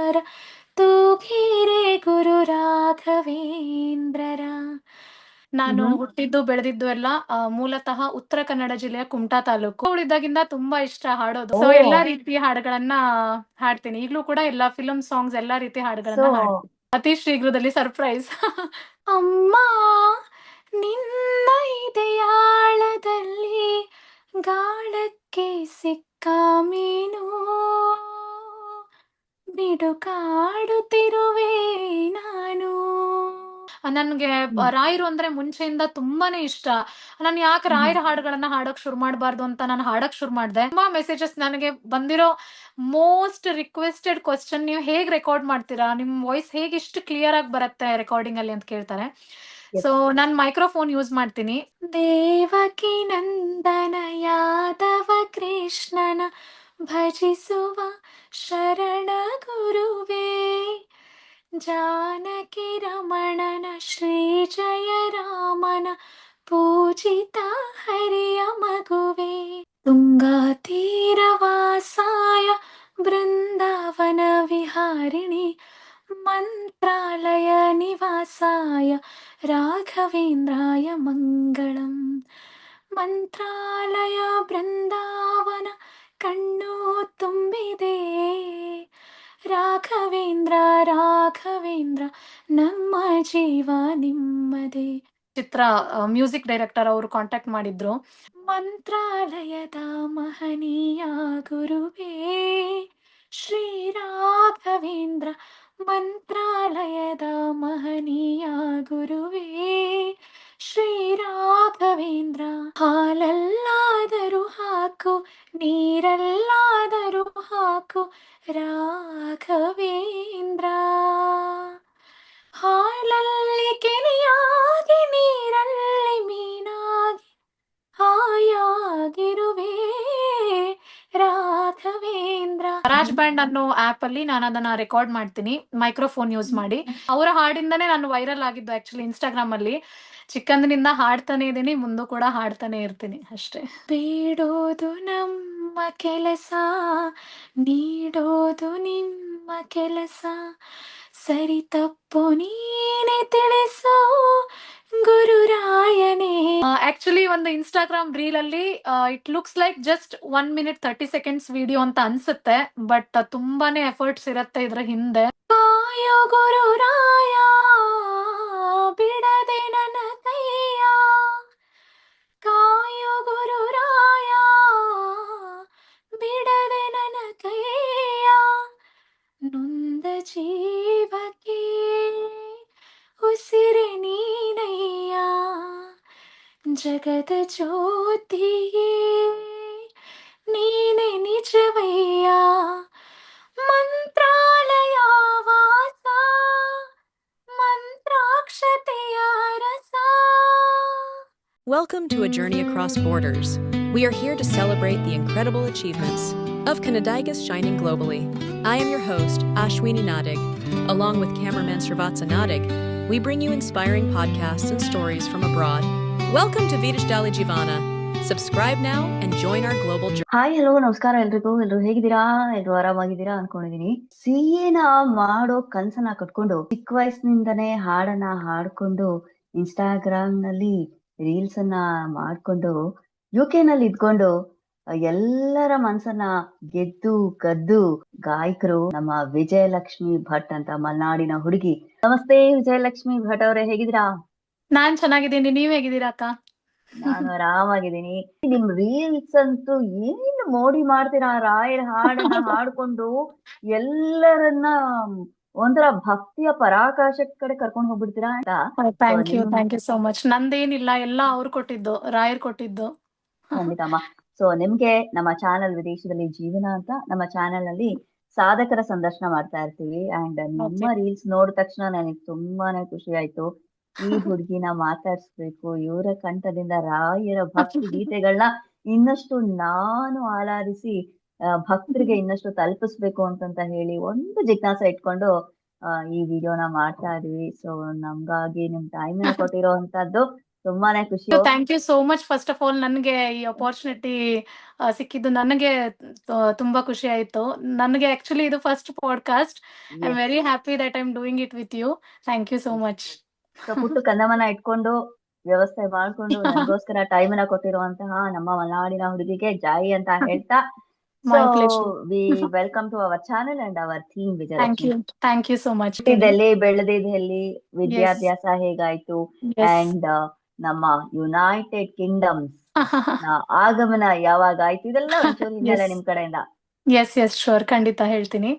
ಸಂಸಾರ ತೂಗಿರೆ ಗುರು ರಾಘವೇಂದ್ರರ. ನಾನು ಹ್ಮ್ ಹುಟ್ಟಿದ್ದು ಬೆಳೆದಿದ್ದು ಎಲ್ಲ ಮೂಲತಃ ಉತ್ತರ ಕನ್ನಡ ಜಿಲ್ಲೆಯ ಕುಮಟಾ ತಾಲೂಕು. ಅವಳಿದ್ದಾಗಿಂದ ತುಂಬಾ ಇಷ್ಟ ಹಾಡೋದು. ಓ ಸೊ ಎಲ್ಲಾ ರೀತಿಯ ಹಾಡುಗಳನ್ನ ಹಾಡ್ತೀನಿ. ಈಗ್ಲೂ ಕೂಡ ಎಲ್ಲಾ ಫಿಲ್ಮ್ ಸಾಂಗ್ಸ್ ಎಲ್ಲಾ ರೀತಿಯ ಸೊ ಹಾಡುಗಳನ್ನ ಹಾಡ್ತೀನಿ. ಅತಿ ಶೀಘ್ರದಲ್ಲಿ ಸರ್ಪ್ರೈಸ್. ಅಮ್ಮ ನಿನ್ನ ಇದೆಯಾಳದಲ್ಲಿ ಗಾಳಕ್ಕೆ ಸಿಕ್ಕ ಮೀನು ಬಿಡುಕಾಡುತ್ತಿರುವೆ ನಾನು. ನನ್ಗೆ ರಾಯರು ಅಂದ್ರೆ ಮುಂಚೆಯಿಂದ ತುಂಬಾನೇ ಇಷ್ಟ. ನಾನು ಯಾಕೆ ರಾಯರ ಹಾಡುಗಳನ್ನ ಹಾಡಕ್ ಶುರು ಮಾಡಬಾರ್ದು ಅಂತ ನಾನು ಹಾಡಕ್ ಶುರು ಮಾಡಿದೆ. ತುಂಬಾ ಮೆಸೇಜಸ್ ನನಗೆ ಬಂದಿರೋ ಮೋಸ್ಟ್ ರಿಕ್ವೆಸ್ಟೆಡ್ ಕ್ವಶನ್, ನೀವು ಹೇಗ್ ರೆಕಾರ್ಡ್ ಮಾಡ್ತೀರಾ, ನಿಮ್ ವಾಯ್ಸ್ ಹೇಗೆ ಇಷ್ಟು ಕ್ಲಿಯರ್ ಆಗಿ ಬರುತ್ತೆ ರೆಕಾರ್ಡಿಂಗ್ ಅಲ್ಲಿ ಅಂತ ಕೇಳ್ತಾರೆ. ಸೊ ನಾನು ಮೈಕ್ರೋಫೋನ್ ಯೂಸ್ ಮಾಡ್ತೀನಿ. ದೇವಕಿ ನಂದನ ಯಾದವ ಕೃಷ್ಣನ ಭಜಿಸುವ ಶರಣ ಗುರುವೇ, ಜಾನಕಿ ರಮಣನ ಶ್ರೀ ಜಯ ರಾಮನ ಪೂಜಿತ ಹರಿಯ ಮಗುವೆ, ತುಂಗಾ ತೀರವಾಸಾಯ ಬೃಂದಾವನ ವಿಹಾರಿಣಿ, ಮಂತ್ರಾಲಯ ನಿವಾಸಾಯ ರಾಘವೇಂದ್ರಾಯ ಮಂಗಳಂ. ಮಂತ್ರಾಲಯ ಬೃಂದಾವನ ಕಣ್ಣು ತುಂಬಿದೆ, ರಾಘವೇಂದ್ರ ರಾಘವೇಂದ್ರ ನಮ್ಮ ಜೀವ ನಿಮ್ಮದೇ. ಚಿತ್ರ ಮ್ಯೂಸಿಕ್ ಡೈರೆಕ್ಟರ್ ಅವರು ಕಾಂಟ್ಯಾಕ್ಟ್ ಮಾಡಿದ್ರು. ಮಂತ್ರಾಲಯದ ಮಹನೀಯ ಗುರುವೇ ಶ್ರೀ ರಾಘವೇಂದ್ರ, ಮಂತ್ರಾಲಯದ ಮಹನೀಯ ಗುರುವೇ ಶ್ರೀ ರಾಘವೇಂದ್ರ. ಹಾಲಲ್ಲಾದರೂ ಹಾಕು ನೀರಲ್ಲಾದರೂ ಹಾಕು ರಾಘವೇಂದ್ರ, ಹಾಲಲ್ಲಿ ಕೆನೆಯಾಗಿ ನೀರಲ್ಲಿ ಮೀನಾಗಿ ಹಾಯಾಗಿರುವೆ ರಾಘವೇಂದ್ರ. ರಾಜ್ ಬ್ಯಾಂಡ್ ಅನ್ನೋ ಆಪ್ ಅಲ್ಲಿ ನಾನು ಅದನ್ನ ರೆಕಾರ್ಡ್ ಮಾಡ್ತೀನಿ ಮೈಕ್ರೋಫೋನ್ ಯೂಸ್ ಮಾಡಿ. ಅವರ ಹಾಡಿಂದನೇ ನಾನು ವೈರಲ್ ಆಗಿದ್ದು ಆಕ್ಚುಲಿ ಇನ್ಸ್ಟಾಗ್ರಾಮ್ ಅಲ್ಲಿ. ಚಿಕ್ಕಂದಿನಿಂದ ಹಾಡ್ತಾನೆ ಇದೀನಿ, ಮುಂದೂ ಕೂಡ ಹಾಡ್ತಾನೆ ಇರ್ತೀನಿ ಅಷ್ಟೇ. ಬೇಡೋದು ನಮ್ಮ ಕೆಲಸ, ನೀಡೋದು ನಿಮ್ಮ ಕೆಲಸ, ಸರಿ ತಪ್ಪು ನೀನೆ ತಿಳಿಸೋ ಗುರುರಾಯನೇ. ಆಕ್ಚುಲಿ ಒಂದು ಇನ್ಸ್ಟಾಗ್ರಾಮ್ ರೀಲ್ ಅಲ್ಲಿ it looks like just 1 minute 30 seconds video ಅಂತ ಅನ್ಸುತ್ತೆ, ಬಟ್ ತುಂಬಾನೇ ಎಫರ್ಟ್ಸ್ ಇರತ್ತೆ ಇದ್ರ ಹಿಂದೆ. ಕಾಯೋ ಗುರುರಾಯ ಬಿಡದೆ ನನ್ನ ಕೈಯ, ಕಾಯೋ ಗುರುರಾಯ ಬಿಡದೆ ನನ್ನ ಕೈಯ, ನೊಂದ ಜೀವಕ್ಕೆ ಉಸಿರೆ ನೀನಯ್ಯ, ಜಗದ ಜ್ಯೋತಿಯೇ ನೀನೆ ನಿಜವಯ್ಯ, ಮಂತ್ರಾಲಯ ವಾಸ ಮಂತ್ರಾಕ್ಷತೆಯ ರಸ. Welcome to A Journey Across Borders. We are here to celebrate the incredible achievements of Kannadigas shining globally. I am your host, Ashwini Nadig. Along with cameraman Srivatsa Nadig, we bring you inspiring podcasts and stories from abroad. Welcome to Vidishdali Jivana. Subscribe now and join our global journey. Hi hello ನಮಸ್ಕಾರ ಎಲ್ರಿಗೂ. ಹೇಗಿದ್ದೀರಾ? ಎಲ್ರು ಆರಾಮಾಗಿದ್ದೀರಾ ಅನ್ಕೊಂಡಿದೀನಿ. ಸಿಎನ ಮಾಡೋ ಕನ್ಸನ್ನ ಕಟ್ಕೊಂಡು ಚಿಕ್ಕ ವಯಸ್ಸಿನಿಂದನೇ ಹಾಡನ್ನ ಹಾಡ್ಕೊಂಡು Instagram ನಲ್ಲಿ ರೀಲ್ಸ್ ಅನ್ನ ಮಾಡ್ಕೊಂಡು ಯುಕೆ ನಲ್ಲಿ ಇದ್ಕೊಂಡು ಎಲ್ಲರ ಮನ್ಸನ್ನ ಗೆದ್ದು ಕದ್ದು ಗಾಯಕರು ನಮ್ಮ ವಿಜಯಲಕ್ಷ್ಮಿ ಭಟ್ ಅಂತ, ಮಲ್ನಾಡಿನ ಹುಡುಗಿ. ನಮಸ್ತೆ ವಿಜಯಲಕ್ಷ್ಮಿ ಭಟ್ ಅವರೇ, ಹೇಗಿದ್ದೀರಾ? ನಾನ್ ಚೆನ್ನಾಗಿದ್ದೀನಿ, ನೀವ್ ಹೇಗಿದ್ದೀರಾ ಅಕ್ಕ? ನಾನು ಆರಾಮಾಗಿದ್ದೀನಿ. ನಿಮ್ ರೀಲ್ಸ್ ಅಂತೂ ಏನು ಮೋಡಿ ಮಾಡ್ತೀರಾ, ರಾಯರ ಹಾಡನ್ನ ಹಾಡ್ಕೊಂಡು ಎಲ್ಲರನ್ನ ಒಂಥರ ಭಕ್ತಿಯ ಪರಾಕಾಶ ಕಡೆ ಕರ್ಕೊಂಡು ಹೋಗ್ಬಿಡ್ತೀರಾ ಅಂತ. Thank you so much. ನಂದೇನಿಲ್ಲ, ಎಲ್ಲ ಅವ್ರು ಕೊಟ್ಟಿದ್ದು, ರಾಯರ್ ಕೊಟ್ಟಿದ್ದು. ಖಂಡಿತಮ್ಮ. ಸೊ ನಿಮ್ಗೆ ನಮ್ಮ ಚಾನೆಲ್ ವಿದೇಶದಲ್ಲಿ ಜೀವನ ಅಂತ ನಮ್ಮ ಚಾನೆಲ್ ನಲ್ಲಿ ಸಾಧಕರ ಸಂದರ್ಶನ ಮಾಡ್ತಾ ಇರ್ತೀವಿ. ಅಂಡ್ ನಿಮ್ಮ ರೀಲ್ಸ್ ನೋಡಿದ ತಕ್ಷಣ ನನಗೆ ತುಂಬಾನೇ ಖುಷಿ ಆಯ್ತು. ಈ ಹುಡುಗಿನ ಮಾತಾಡ್ಸ್ಬೇಕು, ಇವರ ಕಂಠದಿಂದ ರಾಯರ ಭಕ್ತಿ ಗೀತೆಗಳನ್ನ ಇನ್ನಷ್ಟು ನಾನು ಆಲಾದಿಸಿ ಭಕ್ತರಿಗೆ ಇನ್ನಷ್ಟು ತಲುಪಿಸ್ಬೇಕು ಅಂತಂತ ಹೇಳಿ ಒಂದು ಜಿಜ್ಞಾಸೆ ಇಟ್ಕೊಂಡು ಈ ವಿಡಿಯೋನ ಮಾಡ್ತಾ ಇದೀವಿ. ಸೊ ನಮ್ಗಾಗಿ ನಿಮ್ ಟೈಮ್ ಕೊಟ್ಟಿರೋ ಅಂತದ್ದು ತುಂಬಾನೇ ಖುಷಿ. Thank you so much. First of all ನನಗೆ ಈ ಅಪಾರ್ಚುನಿಟಿ ಸಿಕ್ಕಿದ್ದು ನನಗೆ ತುಂಬಾ ಖುಷಿ ಆಯ್ತು. ನನಗೆ ಆಕ್ಚುಲಿ ಇದು first podcast. I am very happy that I am doing it with you. Thank you so much. So ಪುಟ್ಟು ಕಂದಮ್ಮನ ಇಟ್ಕೊಂಡು ವ್ಯವಸ್ಥೆ ಮಾಡ್ಕೊಂಡು ನನಗೋಸ್ಕರ ಟೈಮ್ ಅನ್ನ ಕೊಟ್ಟಿರುವಂತಹ ನಮ್ಮ ಮಲೆನಾಡಿನ ಹುಡುಗಿಗೆ ಜೈ ಅಂತ ಹೇಳ್ತಾ, My so pleasure. We welcome to our channel and our theme Thank Vijayalakshmi. you. Thank you so much. ಹುಟ್ಟಿದಲ್ಲಿ ಬೆಳೆದಿದ್ದಲ್ಲಿ Yes. ವಿದ್ಯಾಭ್ಯಾಸ ಹೇಗಾಯ್ತು Yes. ಅಂಡ್ ನಮ್ಮ ಯುನೈಟೆಡ್ ಕಿಂಗ್ಡಮ್ಸ್ ನ ಆಗಮನ ಯಾವಾಗ ಆಯ್ತು, ಇದೆಲ್ಲ ಒಂಚೂರು ಹಿನ್ನೆಲೆ Yes. ನಿಮ್ ಕಡೆಯಿಂದ. ಎಸ್ ಎಸ್ ಶೋರ್, ಖಂಡಿತ ಹೇಳ್ತೀನಿ.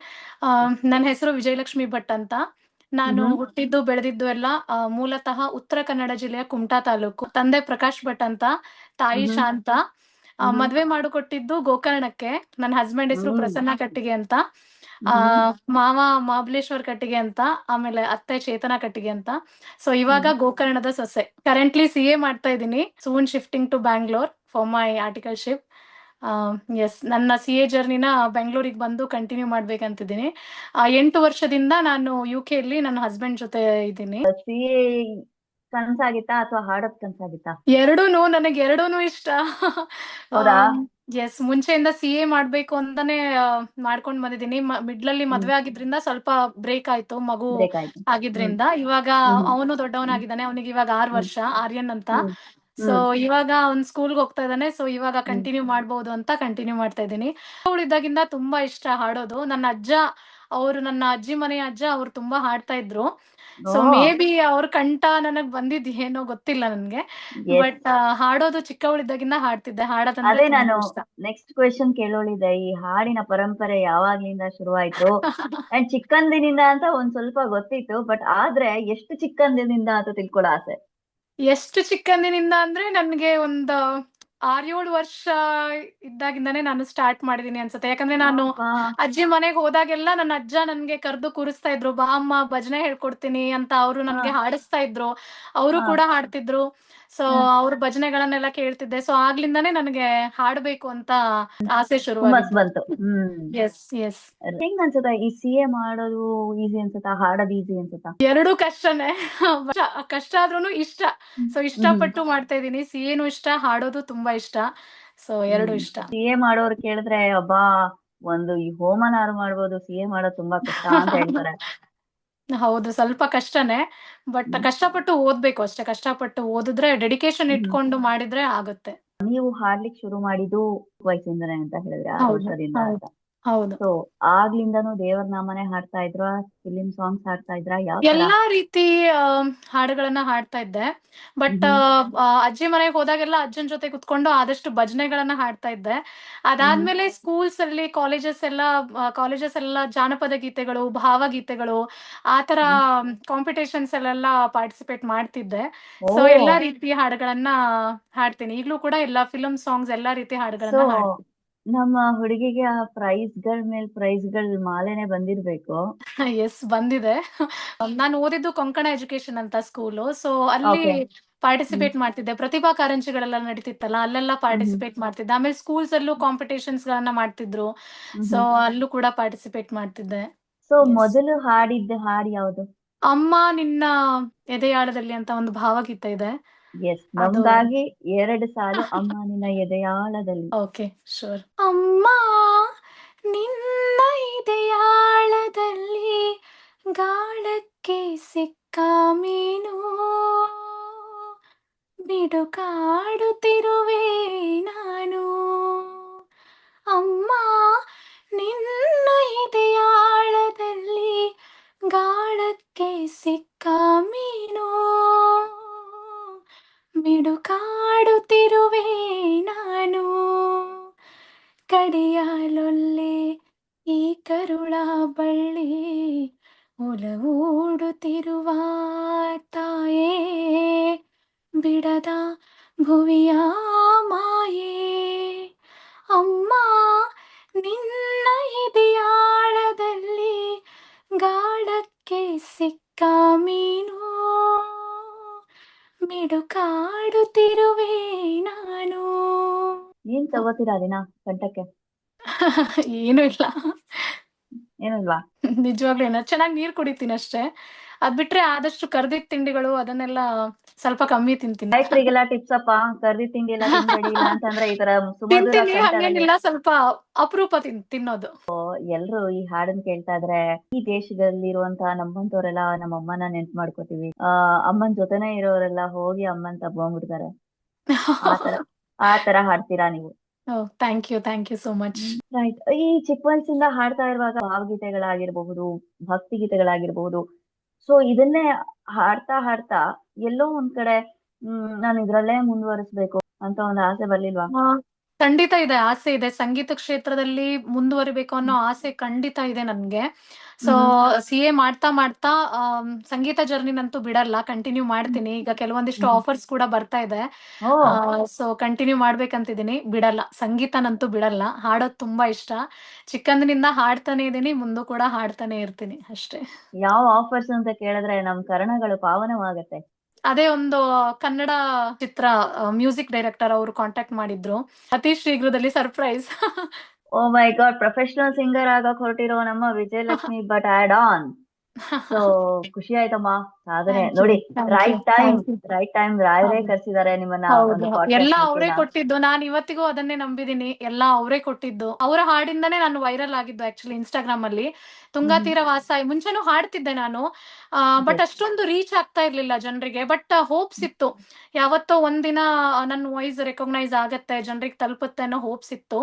ನನ್ನ ಹೆಸರು ವಿಜಯಲಕ್ಷ್ಮಿ ಭಟ್ ಅಂತ. ನಾನು ಹುಟ್ಟಿದ್ದು ಬೆಳೆದಿದ್ದು ಎಲ್ಲ ಮೂಲತಃ ಉತ್ತರ ಕನ್ನಡ ಜಿಲ್ಲೆಯ ಕುಮಟಾ ತಾಲೂಕು. ತಂದೆ ಪ್ರಕಾಶ್ ಭಟ್ ಅಂತ, ತಾಯಿ ಶಾಂತ. ಮದ್ವೆ ಮಾಡಿಕೊಟ್ಟಿದ್ದು ಗೋಕರ್ಣಕ್ಕೆ. ನನ್ನ ಹಸ್ಬೆಂಡ್ ಹೆಸರು ಪ್ರಸನ್ನ ಕಟ್ಟಿಗೆ ಅಂತ, ಮಾವ ಮಹಾಬಲೇಶ್ವರ್ ಕಟ್ಟಿಗೆ ಅಂತ, ಆಮೇಲೆ ಅತ್ತೆ ಚೇತನ ಕಟ್ಟಿಗೆ ಅಂತ. ಸೊ ಇವಾಗ ಗೋಕರ್ಣದ ಸೊಸೆ. ಕರೆಂಟ್ಲಿ CA ಮಾಡ್ತಾ ಇದ್ದೀನಿ. Soon shifting to Bangalore for my articleship. Yes, ನನ್ನ CA ಜರ್ನಿನ ಬೆಂಗಳೂರಿಗೆ ಬಂದು ಕಂಟಿನ್ಯೂ ಮಾಡ್ಬೇಕಂತಿದ್ದೀನಿ. 8 ವರ್ಷದಿಂದ ನಾನು UK ಅಲ್ಲಿ ನನ್ನ ಹಸ್ಬೆಂಡ್ ಜೊತೆ ಇದ್ದೀನಿ. CA ಕನ್ಸಾಗಿತ್ತಾ ಅಥವಾ ಹಾಡೋದ್ ಕನ್ಸಾಗಿತ್ತಾ? ನನಗೆ ಎರಡೂನು ಇಷ್ಟ. ಹೌದಾ? ಎಸ್, ಮುಂಚೆಯಿಂದ CA ಮಾಡ್ಬೇಕು ಅಂತಾನೆ ಮಾಡ್ಕೊಂಡ್ ಬಂದಿದ್ದೀನಿ. ಮಿಡ್ಲಲ್ಲಿ ಮದ್ವೆ ಆಗಿದ್ರಿಂದ ಸ್ವಲ್ಪ ಬ್ರೇಕ್ ಆಯ್ತು, ಮಗು ಬ್ರೇಕ್ ಆಯ್ತು. ಆಗಿದ್ರಿಂದ. ಇವಾಗ ಅವನು ದೊಡ್ಡವನಾಗಿದ್ದಾನೆ, ಅವನಿಗೆ ಇವಾಗ 6 ವರ್ಷ, ಆರ್ಯನ್ ಅಂತ. ಸೊ ಇವಾಗ ಅವ್ನ್ ಸ್ಕೂಲ್ಗೆ ಹೋಗ್ತಾ ಇದ್ದಾನೆ. ಸೊ ಇವಾಗ ಕಂಟಿನ್ಯೂ ಮಾಡ್ಬೋದು ಅಂತ ಕಂಟಿನ್ಯೂ ಮಾಡ್ತಾ ಇದ್ದೀನಿ. ಅವಳಿದ್ದಾಗಿಂದ ತುಂಬಾ ಇಷ್ಟ ಹಾಡೋದು. ನನ್ನ ಅಜ್ಜಿ ಮನೆಯ ಅಜ್ಜ ಅವ್ರು ತುಂಬಾ ಹಾಡ್ತಾ ಇದ್ರು. ಸೊ ಮೇ ಬಿ ಅವ್ರ ಕಂಠ ನನಗ್ ಬಂದಿದ್ ಏನೋ ಗೊತ್ತಿಲ್ಲ ನನ್ಗೆ. ಬಟ್ ಹಾಡೋದು ಚಿಕ್ಕವಳಿದ್ದಾಗಿಂದ ಹಾಡ್ತಿದ್ದೆ. ಹಾಡೋದಂದ್ರೆ ಅದೇ ತುಂಬಾ ನಾನು ಇಷ್ಟ. ನೆಕ್ಸ್ಟ್ ಕ್ವೆಶನ್ ಕೇಳೋಳಿದೆ, ಈ ಹಾಡಿನ ಪರಂಪರೆ ಯಾವಾಗ್ಲಿಂದ ಶುರುವಾಯ್ತು? ಅಂಡ್ ಚಿಕ್ಕಂದಿನಿಂದ ಅಂತ ಒಂದ್ ಸ್ವಲ್ಪ ಗೊತ್ತಿತ್ತು, ಬಟ್ ಆದ್ರೆ ಎಷ್ಟು ಚಿಕ್ಕಂದಿನಿಂದ ಅಂತ ತಿಳ್ಕೊಳ್ಳೋ ಆಸೆ. ಎಷ್ಟು ಚಿಕ್ಕಂದಿನಿಂದ ಅಂದ್ರೆ ನನ್ಗೆ ಒಂದು 6-7 ವರ್ಷ ಇದ್ದಾಗಿಂದಾನೇ ನಾನು ಸ್ಟಾರ್ಟ್ ಮಾಡಿದೀನಿ ಅನ್ಸುತ್ತೆ. ಯಾಕಂದ್ರೆ ನಾನು ಅಜ್ಜಿ ಮನೆಗೆ ಹೋದಾಗೆಲ್ಲ ನನ್ನ ಅಜ್ಜ ನನ್ಗೆ ಕರೆದು ಕೂರಿಸ್ತಾ ಇದ್ರು, ಬಾ ಅಮ್ಮ ಭಜನೆ ಹೇಳ್ಕೊಡ್ತೀನಿ ಅಂತ. ಅವರು ನನ್ಗೆ ಹಾಡಿಸ್ತಾ ಇದ್ರು, ಅವರು ಕೂಡ ಹಾಡ್ತಿದ್ರು. ಸೊ ಅವ್ರ ಭಜನೆಗಳನ್ನೆಲ್ಲ ಕೇಳ್ತಿದ್ದೆ. ಸೊ ಆಗ್ಲಿಂದಾನೇ ನನಗೆ ಹಾಡ್ಬೇಕು ಅಂತ ಆಸೆ ಶುರುವಾಗಿತ್ತು. ಬಂತು. Yes yes. ಹೆಂಗ್ ಅನ್ಸುತ್ತಾ ಈ CA ಮಾಡೋದು ಈಸಿ ಅನ್ಸುತ್ತಾ, ಹಾಡೋದು ಈಸಿ ಅನ್ಸುತ್ತಾ? ಎರಡೂ ಕಷ್ಟನೇ. ಕಷ್ಟ ಆದ್ರೂನು ಇಷ್ಟ. ಸೊ ಇಷ್ಟಪಟ್ಟು ಮಾಡ್ತಾ ಇದೀನಿ. CAನು ಇಷ್ಟ, ಹಾಡೋದು ತುಂಬಾ ಇಷ್ಟ. ಸೊ ಎರಡು ಇಷ್ಟ. CA ಮಾಡೋರು ಕೇಳಿದ್ರೆ ಅಬ್ಬಾ ಒಂದು ಈ ಹೋಮನಾರು ಮಾಡ್ಬೋದು, CA ಮಾಡೋದು ತುಂಬಾ ಕಷ್ಟ ಅಂತ ಹೇಳ್ತಾರೆ. ಹೌದು, ಸ್ವಲ್ಪ ಕಷ್ಟನೇ. ಬಟ್ ಕಷ್ಟಪಟ್ಟು ಓದ್ಬೇಕು ಅಷ್ಟೇ. ಕಷ್ಟಪಟ್ಟು ಓದಿದ್ರೆ, ಡೆಡಿಕೇಶನ್ ಇಟ್ಕೊಂಡು ಮಾಡಿದ್ರೆ ಆಗುತ್ತೆ. ನೀವು ಹಾಡ್ಲಿಕ್ಕೆ ಶುರು ಮಾಡಿದ್ದು ವಯಸ್ಸಿಂದನೇ ಅಂತ ಹೇಳಿದ್ರೆ 6 ವರ್ಷದಿಂದ ಅಂತ. ಹೌದು. ಸೊ ಆಗ್ಲಿಂದನೂ ದೇವರ ನಾಮನೇ ಹಾಡ್ತಾ ಇದ್ರಾ, ಫಿಲಿಂ ಸಾಂಗ್ಸ್ ಹಾಡ್ತಾ ಇದ್ರಾ, ಯಾವ ತರ? ಎಲ್ಲಾ ರೀತಿ ಹಾಡುಗಳನ್ನ ಹಾಡ್ತಾ ಇದ್ದೆ. ಬಟ್ ಅಜ್ಜಿ ಮನೆಗೆ ಹೋದಾಗೆಲ್ಲ ಅಜ್ಜನ್ ಜೊತೆ ಕುತ್ಕೊಂಡು ಆದಷ್ಟು ಭಜನೆಗಳನ್ನ ಹಾಡ್ತಾ ಇದ್ದೆ. ಅದಾದ್ಮೇಲೆ ಸ್ಕೂಲ್ಸ್ ಅಲ್ಲಿ, ಕಾಲೇಜಸ್ ಎಲ್ಲ ಜಾನಪದ ಗೀತೆಗಳು, ಭಾವಗೀತೆಗಳು, ಆತರ ಕಾಂಪಿಟೇಷನ್ಸ್ ಅಲ್ಲೆಲ್ಲ ಪಾರ್ಟಿಸಿಪೇಟ್ ಮಾಡ್ತಿದ್ದೆ. ಸೊ ಎಲ್ಲಾ ರೀತಿ ಹಾಡುಗಳನ್ನ ಹಾಡ್ತೀನಿ. ಈಗ್ಲೂ ಕೂಡ ಎಲ್ಲಾ ಫಿಲಂ ಸಾಂಗ್ಸ್, ಎಲ್ಲಾ ರೀತಿ ಹಾಡುಗಳನ್ನ ಹಾಡ್ತೀನಿ. ನಮ್ಮ ಹುಡುಗಿಗೆ ಆ ಪ್ರೈಸ್ಗಳ ಮಾಲೆನೆ ಬಂದಿರ್ಬೇಕು. ಎಸ್, ಬಂದಿದೆ. ನಾನು ಓದಿದ್ದು ಕೊಂಕಣ ಎಜುಕೇಶನ್ ಅಂತ ಸ್ಕೂಲು. ಸೊ ಅಲ್ಲಿ ಪಾರ್ಟಿಸಿಪೇಟ್ ಮಾಡ್ತಿದ್ದೆ. ಪ್ರತಿಭಾ ಕಾರಂಜಿಗಳೆಲ್ಲ ನಡೀತಿತ್ತಲ್ಲ, ಅಲ್ಲೆಲ್ಲ ಪಾರ್ಟಿಸಿಪೇಟ್ ಮಾಡ್ತಿದ್ದೆ. ಆಮೇಲೆ ಸ್ಕೂಲ್ಸ್ ಅಲ್ಲೂ ಕಾಂಪಿಟೇಷನ್ಸ್ ಗಳನ್ನ ಮಾಡ್ತಿದ್ರು. ಸೊ ಅಲ್ಲೂ ಕೂಡ ಪಾರ್ಟಿಸಿಪೇಟ್ ಮಾಡ್ತಿದ್ದೆ. ಸೊ ಮೊದಲು ಹಾಡಿದ್ದ ಹಾಡು ಯಾವುದು? ಅಮ್ಮ ನಿನ್ನ ಎದೆಯಾಳದಲ್ಲಿ ಅಂತ ಒಂದು ಭಾವಗೀತೆ ಇದೆ. ಎಸ್, ನಮಗಾಗಿ 2 ಸಾಲು ಅಮ್ಮ ನಿನ್ನ ಎದೆಯಾಳದಲ್ಲಿ. Okay, sure. ಅಮ್ಮ ನಿನ್ನ ಎದೆಯಾಳದಲ್ಲಿ ಗಾಳಕ್ಕೆ ಸಿಕ್ಕ ಮೀನು, ಬಿಡುಕಾಡುತ್ತಿರುವೆ ನಾನು. ಅಮ್ಮ ನಿನ್ನ ಎದೆಯಾಳದಲ್ಲಿ ಗಾಳಕ್ಕೆ ಸಿಕ್ಕ ಮೀನು, ಬಿಡುಕಾಡುತ್ತಿರುವೆ ನಾನು. ಕಡಿಯಾಲೊಲ್ಲೆ ಈ ಕರುಳ ಬಳ್ಳಿ, ಒಲವೂಡುತ್ತಿರುವ ತಾಯೇ, ಬಿಡದ ಭುವಿಯ ಮಾಯೇ. ಅಮ್ಮ ನಿನ್ನ ಎದೆಯಾಳದಲ್ಲಿ ಗಾಳಕ್ಕೆ ಸಿಕ್ಕ ಮೀನು, ಮಿಡುಕಾಡುತ್ತಿರುವೆ ನಾನು. ಏನ್ ತಗೋತೀರಾ ದಿನ ಕಂಠಕ್ಕೆ? ಏನು ಇಲ್ಲ. ಏನಿಲ್ವಾ? ನಿಜವಾಗ್ಲೂ ಚೆನ್ನಾಗಿ ನೀರ್ ಕುಡಿತೀನಿ ಅಷ್ಟೇ. ಅದ್ ಬಿಟ್ರೆ ಆದಷ್ಟು ಕರ್ದಿದ್ ತಿಂಡಿಗಳು ಅದನ್ನೆಲ್ಲ ಸ್ವಲ್ಪ ಕಮ್ಮಿ ತಿಂತೀನಿ. ಗಾಯತ್ರಿಗೆಲ್ಲ ಟಿಪ್ಸ್ ಅಪ್ಪ, ಕರ್ದಿ ತಿಂಡಿ ಎಲ್ಲ ತಿನ್ಬೇಡಿ, ಇಲ್ಲ ಅಂತಂದ್ರೆ ಈ ತರ ಸುಮಧುರ ತಿಂತೀನಿ, ಕಂಠದಲ್ಲಿ. ಹಂಗೇನಿಲ್ಲ, ಸ್ವಲ್ಪ ಅಪರೂಪ ತಿನ್ನೋದು. ಎಲ್ರು ಈ ಹಾಡನ್ ಕೇಳ್ತಾ ಇದ್ರೆ ಈ ದೇಶದಲ್ಲಿರುವಂತಹ ನಮ್ಮಂತವ್ರೆಲ್ಲ ನಮ್ಮ ಅಮ್ಮನ ನೆನ್ಪು ಮಾಡ್ಕೋತೀವಿ. ಅಮ್ಮನ್ ಜೊತೆನೆ ಇರೋರೆಲ್ಲ ಹೋಗಿ ಅಮ್ಮನ್ ತಬ್ಕೊಂಡ್ಬಿಡ್ತಾರೆ. ಆ ತರ ಹಾಡ್ತೀರಾ ನೀವು? Thank you so much. Right. ಈ ಚಿಕ್ಕ ವಯಸ್ಸಿಂದ ಹಾಡ್ತಾ ಇರುವಾಗ ಭಾವಗೀತೆಗಳಾಗಿರ್ಬಹುದು, ಭಕ್ತಿ ಗೀತೆಗಳಾಗಿರ್ಬಹುದು, ಸೊ ಇದನ್ನೇ ಹಾಡ್ತಾ ಹಾಡ್ತಾ ಎಲ್ಲೋ ಒಂದ್ ಕಡೆ ನಾನು ಇದ್ರಲ್ಲೇ ಮುಂದುವರಿಸ್ಬೇಕು ಅಂತ ಒಂದು ಆಸೆ ಬರ್ಲಿಲ್ವಾ? ಖಂಡಿತ ಇದೆ, ಆಸೆ ಇದೆ. ಸಂಗೀತ ಕ್ಷೇತ್ರದಲ್ಲಿ ಮುಂದುವರಿಬೇಕು ಅನ್ನೋ ಆಸೆ ಖಂಡಿತ ಇದೆ ನನ್ಗೆ. ಸೊ CA ಮಾಡ್ತಾ ಮಾಡ್ತಾ ಸಂಗೀತ ಜರ್ನಿನಂತೂ ಬಿಡಲ್ಲ, ಕಂಟಿನ್ಯೂ ಮಾಡ್ತೀನಿ. ಈಗ ಕೆಲವೊಂದಿಷ್ಟು ಆಫರ್ಸ್ ಕೂಡ ಬರ್ತಾ ಇದೆ. ಓ, ಸೊ ಕಂಟಿನ್ಯೂ ಮಾಡ್ಬೇಕಂತಿದೀನಿ, ಬಿಡಲ್ಲ, ಸಂಗೀತನಂತೂ ಬಿಡಲ್ಲ. ಹಾಡೋದ್ ತುಂಬಾ ಇಷ್ಟ, ಚಿಕ್ಕಂದಿನಿಂದ ಹಾಡ್ತಾನೆ ಇದೀನಿ, ಮುಂದೂ ಕೂಡ ಹಾಡ್ತಾನೆ ಇರ್ತೀನಿ ಅಷ್ಟೇ. ಯಾವ ಆಫರ್ಸ್ ಅಂತ ಕೇಳಿದ್ರೆ ನಮ್ ಕರ್ಣಗಳು ಪಾವನವಾಗತ್ತೆ. ಅದೇ ಒಂದು ಕನ್ನಡ ಚಿತ್ರ ಮ್ಯೂಸಿಕ್ ಡೈರೆಕ್ಟರ್ ಅವರು ಕಾಂಟ್ಯಾಕ್ಟ್ ಮಾಡಿದ್ರು, ಅತಿ ಶೀಘ್ರದಲ್ಲಿ surprise. Oh my god, professional singer ಆಗಕ್ ಹೊರಟಿರೋ ನಮ್ಮ Vijayalakshmi but add on. So ಖುಷಿ ಆಯ್ತಮ್ಮ, ಸಾಧನೆ ನೋಡಿ. ರೈಟ್ ಟೈಮ್ ರಾಯರೇ ಕರ್ಸಿದಾರೆ ನಿಮ್ಮನ್ನ ಒಂದು ಎಲ್ಲ ಪಾಡ್ಕಾಸ್ಟ್ ಅವರೇ ಕೊಟ್ಟಿದ್ದು. ನಾನು ಇವತ್ತಿಗೂ ಅದನ್ನೇ ನಂಬಿದೀನಿ, ಎಲ್ಲ ಅವರೇ ಕೊಟ್ಟಿದ್ದು. ಅವರ ಹಾಡಿಂದಾನೇ ನಾನು ವೈರಲ್ ಆಗಿದ್ದು ಆಕ್ಚುಲಿ ಇನ್ಸ್ಟಾಗ್ರಾಮ್ ಅಲ್ಲಿ. ತುಂಗಾ ತೀರ ವಾಸ ಮುಂಚೆನೂ ಹಾಡ್ತಿದ್ದೆ ನಾನು, ಬಟ್ ಅಷ್ಟೊಂದು ರೀಚ್ ಆಗ್ತಾ ಇರ್ಲಿಲ್ಲ ಜನರಿಗೆ. ಬಟ್ ಹೋಪ್ಸ್ ಇತ್ತು, ಯಾವತ್ತೋ ಒಂದಿನ ನನ್ನ ವಾಯ್ಸ್ ರೆಕಗ್ನೈಸ್ ಆಗತ್ತೆ, ಜನರಿಗೆ ತಲುಪುತ್ತೆ ಅನ್ನೋ ಹೋಪ್ಸ್ ಇತ್ತು.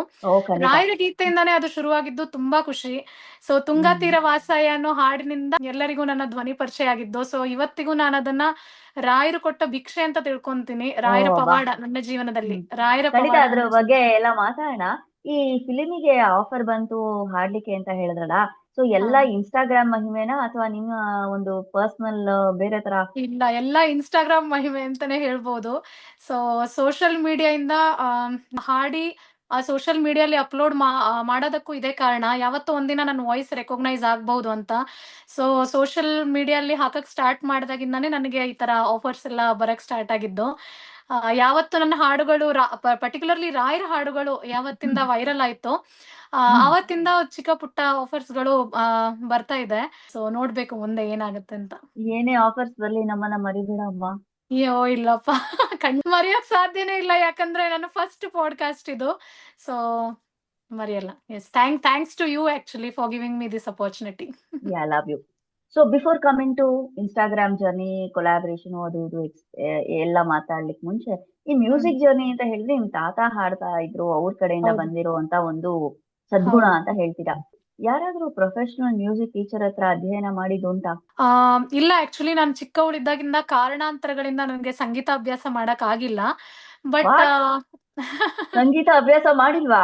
ರಾಯರ ಗೀತೆಯಿಂದಾನೇ ಅದು ಶುರುವಾಗಿದ್ದು, ತುಂಬಾ ಖುಷಿ. ಸೊ ತುಂಗಾ ತೀರ ವಾಸಾಯ ಅನ್ನೋ ಹಾಡಿನಿಂದ ಎಲ್ಲರಿಗೂ ನನ್ನ ಧ್ವನಿ ಪರಿಚಯ ಆಗಿದ್ದು. ಸೊ ಇವತ್ತಿಗೂ ನಾನು ಅದನ್ನ ರಾಯರು ಕೊಟ್ಟ ಭಿಕ್ಷೆ ಅಂತ ತಿಳ್ಕೊಂತೀನಿ. ರಾಯರ ಪವಾಡ ನನ್ನ ಜೀವನದಲ್ಲಿ, ರಾಯರ ಖಂಡಿತ ಪವಾಡ. ಅದ್ರ ಬಗ್ಗೆ ಎಲ್ಲ ಮಾತಾಡೋಣ. ಈ ಫಿಲಿಮಿಗೆ ಆಫರ್ ಬಂತು ಹಾಡ್ಲಿಕ್ಕೆ ಅಂತ ಹೇಳಿದ್ರಲ್ಲ, ಸೊ ಎಲ್ಲ ಇನ್ಸ್ಟಾಗ್ರಾಮ್ ಮಹಿಮೆನಾ ಅಥವಾ ನಿಮ್ಮ ಒಂದು ಪರ್ಸನಲ್ ಬೇರೆ ತರ? ಇಲ್ಲ, ಎಲ್ಲ ಇನ್ಸ್ಟಾಗ್ರಾಮ್ ಮಹಿಮೆ ಅಂತಾನೆ ಹೇಳ್ಬೋದು. ಸೊ ಸೋಷಿಯಲ್ ಮೀಡಿಯಾದಿಂದ ಹಾಡಿ ಆ ಸೋಷಿಯಲ್ ಮೀಡಿಯಲ್ಲಿ ಅಪ್ಲೋಡ್ ಮಾಡೋದಕ್ಕೂ ಇದೇ ಕಾರಣ, ಯಾವತ್ತೋ ಒಂದಿನ ನನ್ನ ವಾಯ್ಸ್ ರೆಕಗ್ನೈಸ್ ಆಗ್ಬಹುದು ಅಂತ. ಸೊ ಸೋಷಿಯಲ್ ಮೀಡಿಯಲ್ಲಿ ಹಾಕಕ್ ಸ್ಟಾರ್ಟ್ ಮಾಡಿದಾಗಿಂದಾನೇ ನನಗೆ ಈ ತರ ಆಫರ್ಸ್ ಎಲ್ಲ ಬರಕ್ ಸ್ಟಾರ್ಟ್ ಆಗಿದ್ದು. ಯಾವತ್ತು ನನ್ನ ಹಾಡುಗಳು ಪರ್ಟಿಕ್ಯುಲರ್ಲಿ ರಾಯರ ಹಾಡುಗಳು ಯಾವತ್ತಿಂದ ವೈರಲ್ ಆಯ್ತು, ಅವತ್ತಿಂದ ಚಿಕ್ಕ ಪುಟ್ಟ ಆಫರ್ಸ್ಗಳು ಬರ್ತಾ ಇದೆ. ಸೊ ನೋಡ್ಬೇಕು ಮುಂದೆ ಏನಾಗುತ್ತೆ ಅಂತ. ಏನೇ ಆಫರ್ಸ್ ಬರ್ಲಿ ನಮ್ಮನ್ನ ಮರಿಬೇಡ ಅಮ್ಮ. ಅಯ್ಯೋ ಇಲ್ಲಪ್ಪ, ಮರೆಯೋಕ್ ಸಾಧ್ಯನೇ ಇಲ್ಲ, ಯಾಕಂದ್ರೆ ನನ್ನ ಫಸ್ಟ್ ಪಾಡ್ಕಾಸ್ಟ್ ಇದು. ಸೊ ಮರೆಯಲ್ಲ. Yes, thanks to you actually for giving me this opportunity. Yeah, love you. So before coming to Instagram journey, collaboration, ಅದು ಇದು ಎಲ್ಲ ಮಾತಾಡ್ಲಿಕ್ಕೆ ಮುಂಚೆ ಈ ಮ್ಯೂಸಿಕ್ ಜರ್ನಿ ಅಂತ ಹೇಳಿದ್ರೆ ನಿಮ್ ತಾತ ಹಾಡ್ತಾ ಇದ್ರು, ಅವ್ರ ಕಡೆಯಿಂದ ಬಂದಿರುವಂತ ಒಂದು ಸದ್ಗುಣ ಅಂತ ಹೇಳ್ತೀರಾ. ಯಾರಾದ್ರೂ ಪ್ರೊಫೆಷನಲ್ ಮ್ಯೂಸಿಕ್ ಟೀಚರ್ ಹತ್ರ ಅಧ್ಯಯನ ಮಾಡಿದ್ದು ಉಂಟಾ? ಇಲ್ಲ, ಆಕ್ಚುಲಿ ನಾನು ಚಿಕ್ಕವಳಿದ್ದಾಗಿಂದ ಕಾರಣಾಂತರಗಳಿಂದ ನನಗೆ ಸಂಗೀತ ಅಭ್ಯಾಸ ಮಾಡಕ್ ಆಗಿಲ್ಲ. ಬಟ್ ಸಂಗೀತ ಅಭ್ಯಾಸ ಮಾಡಿಲ್ವಾ?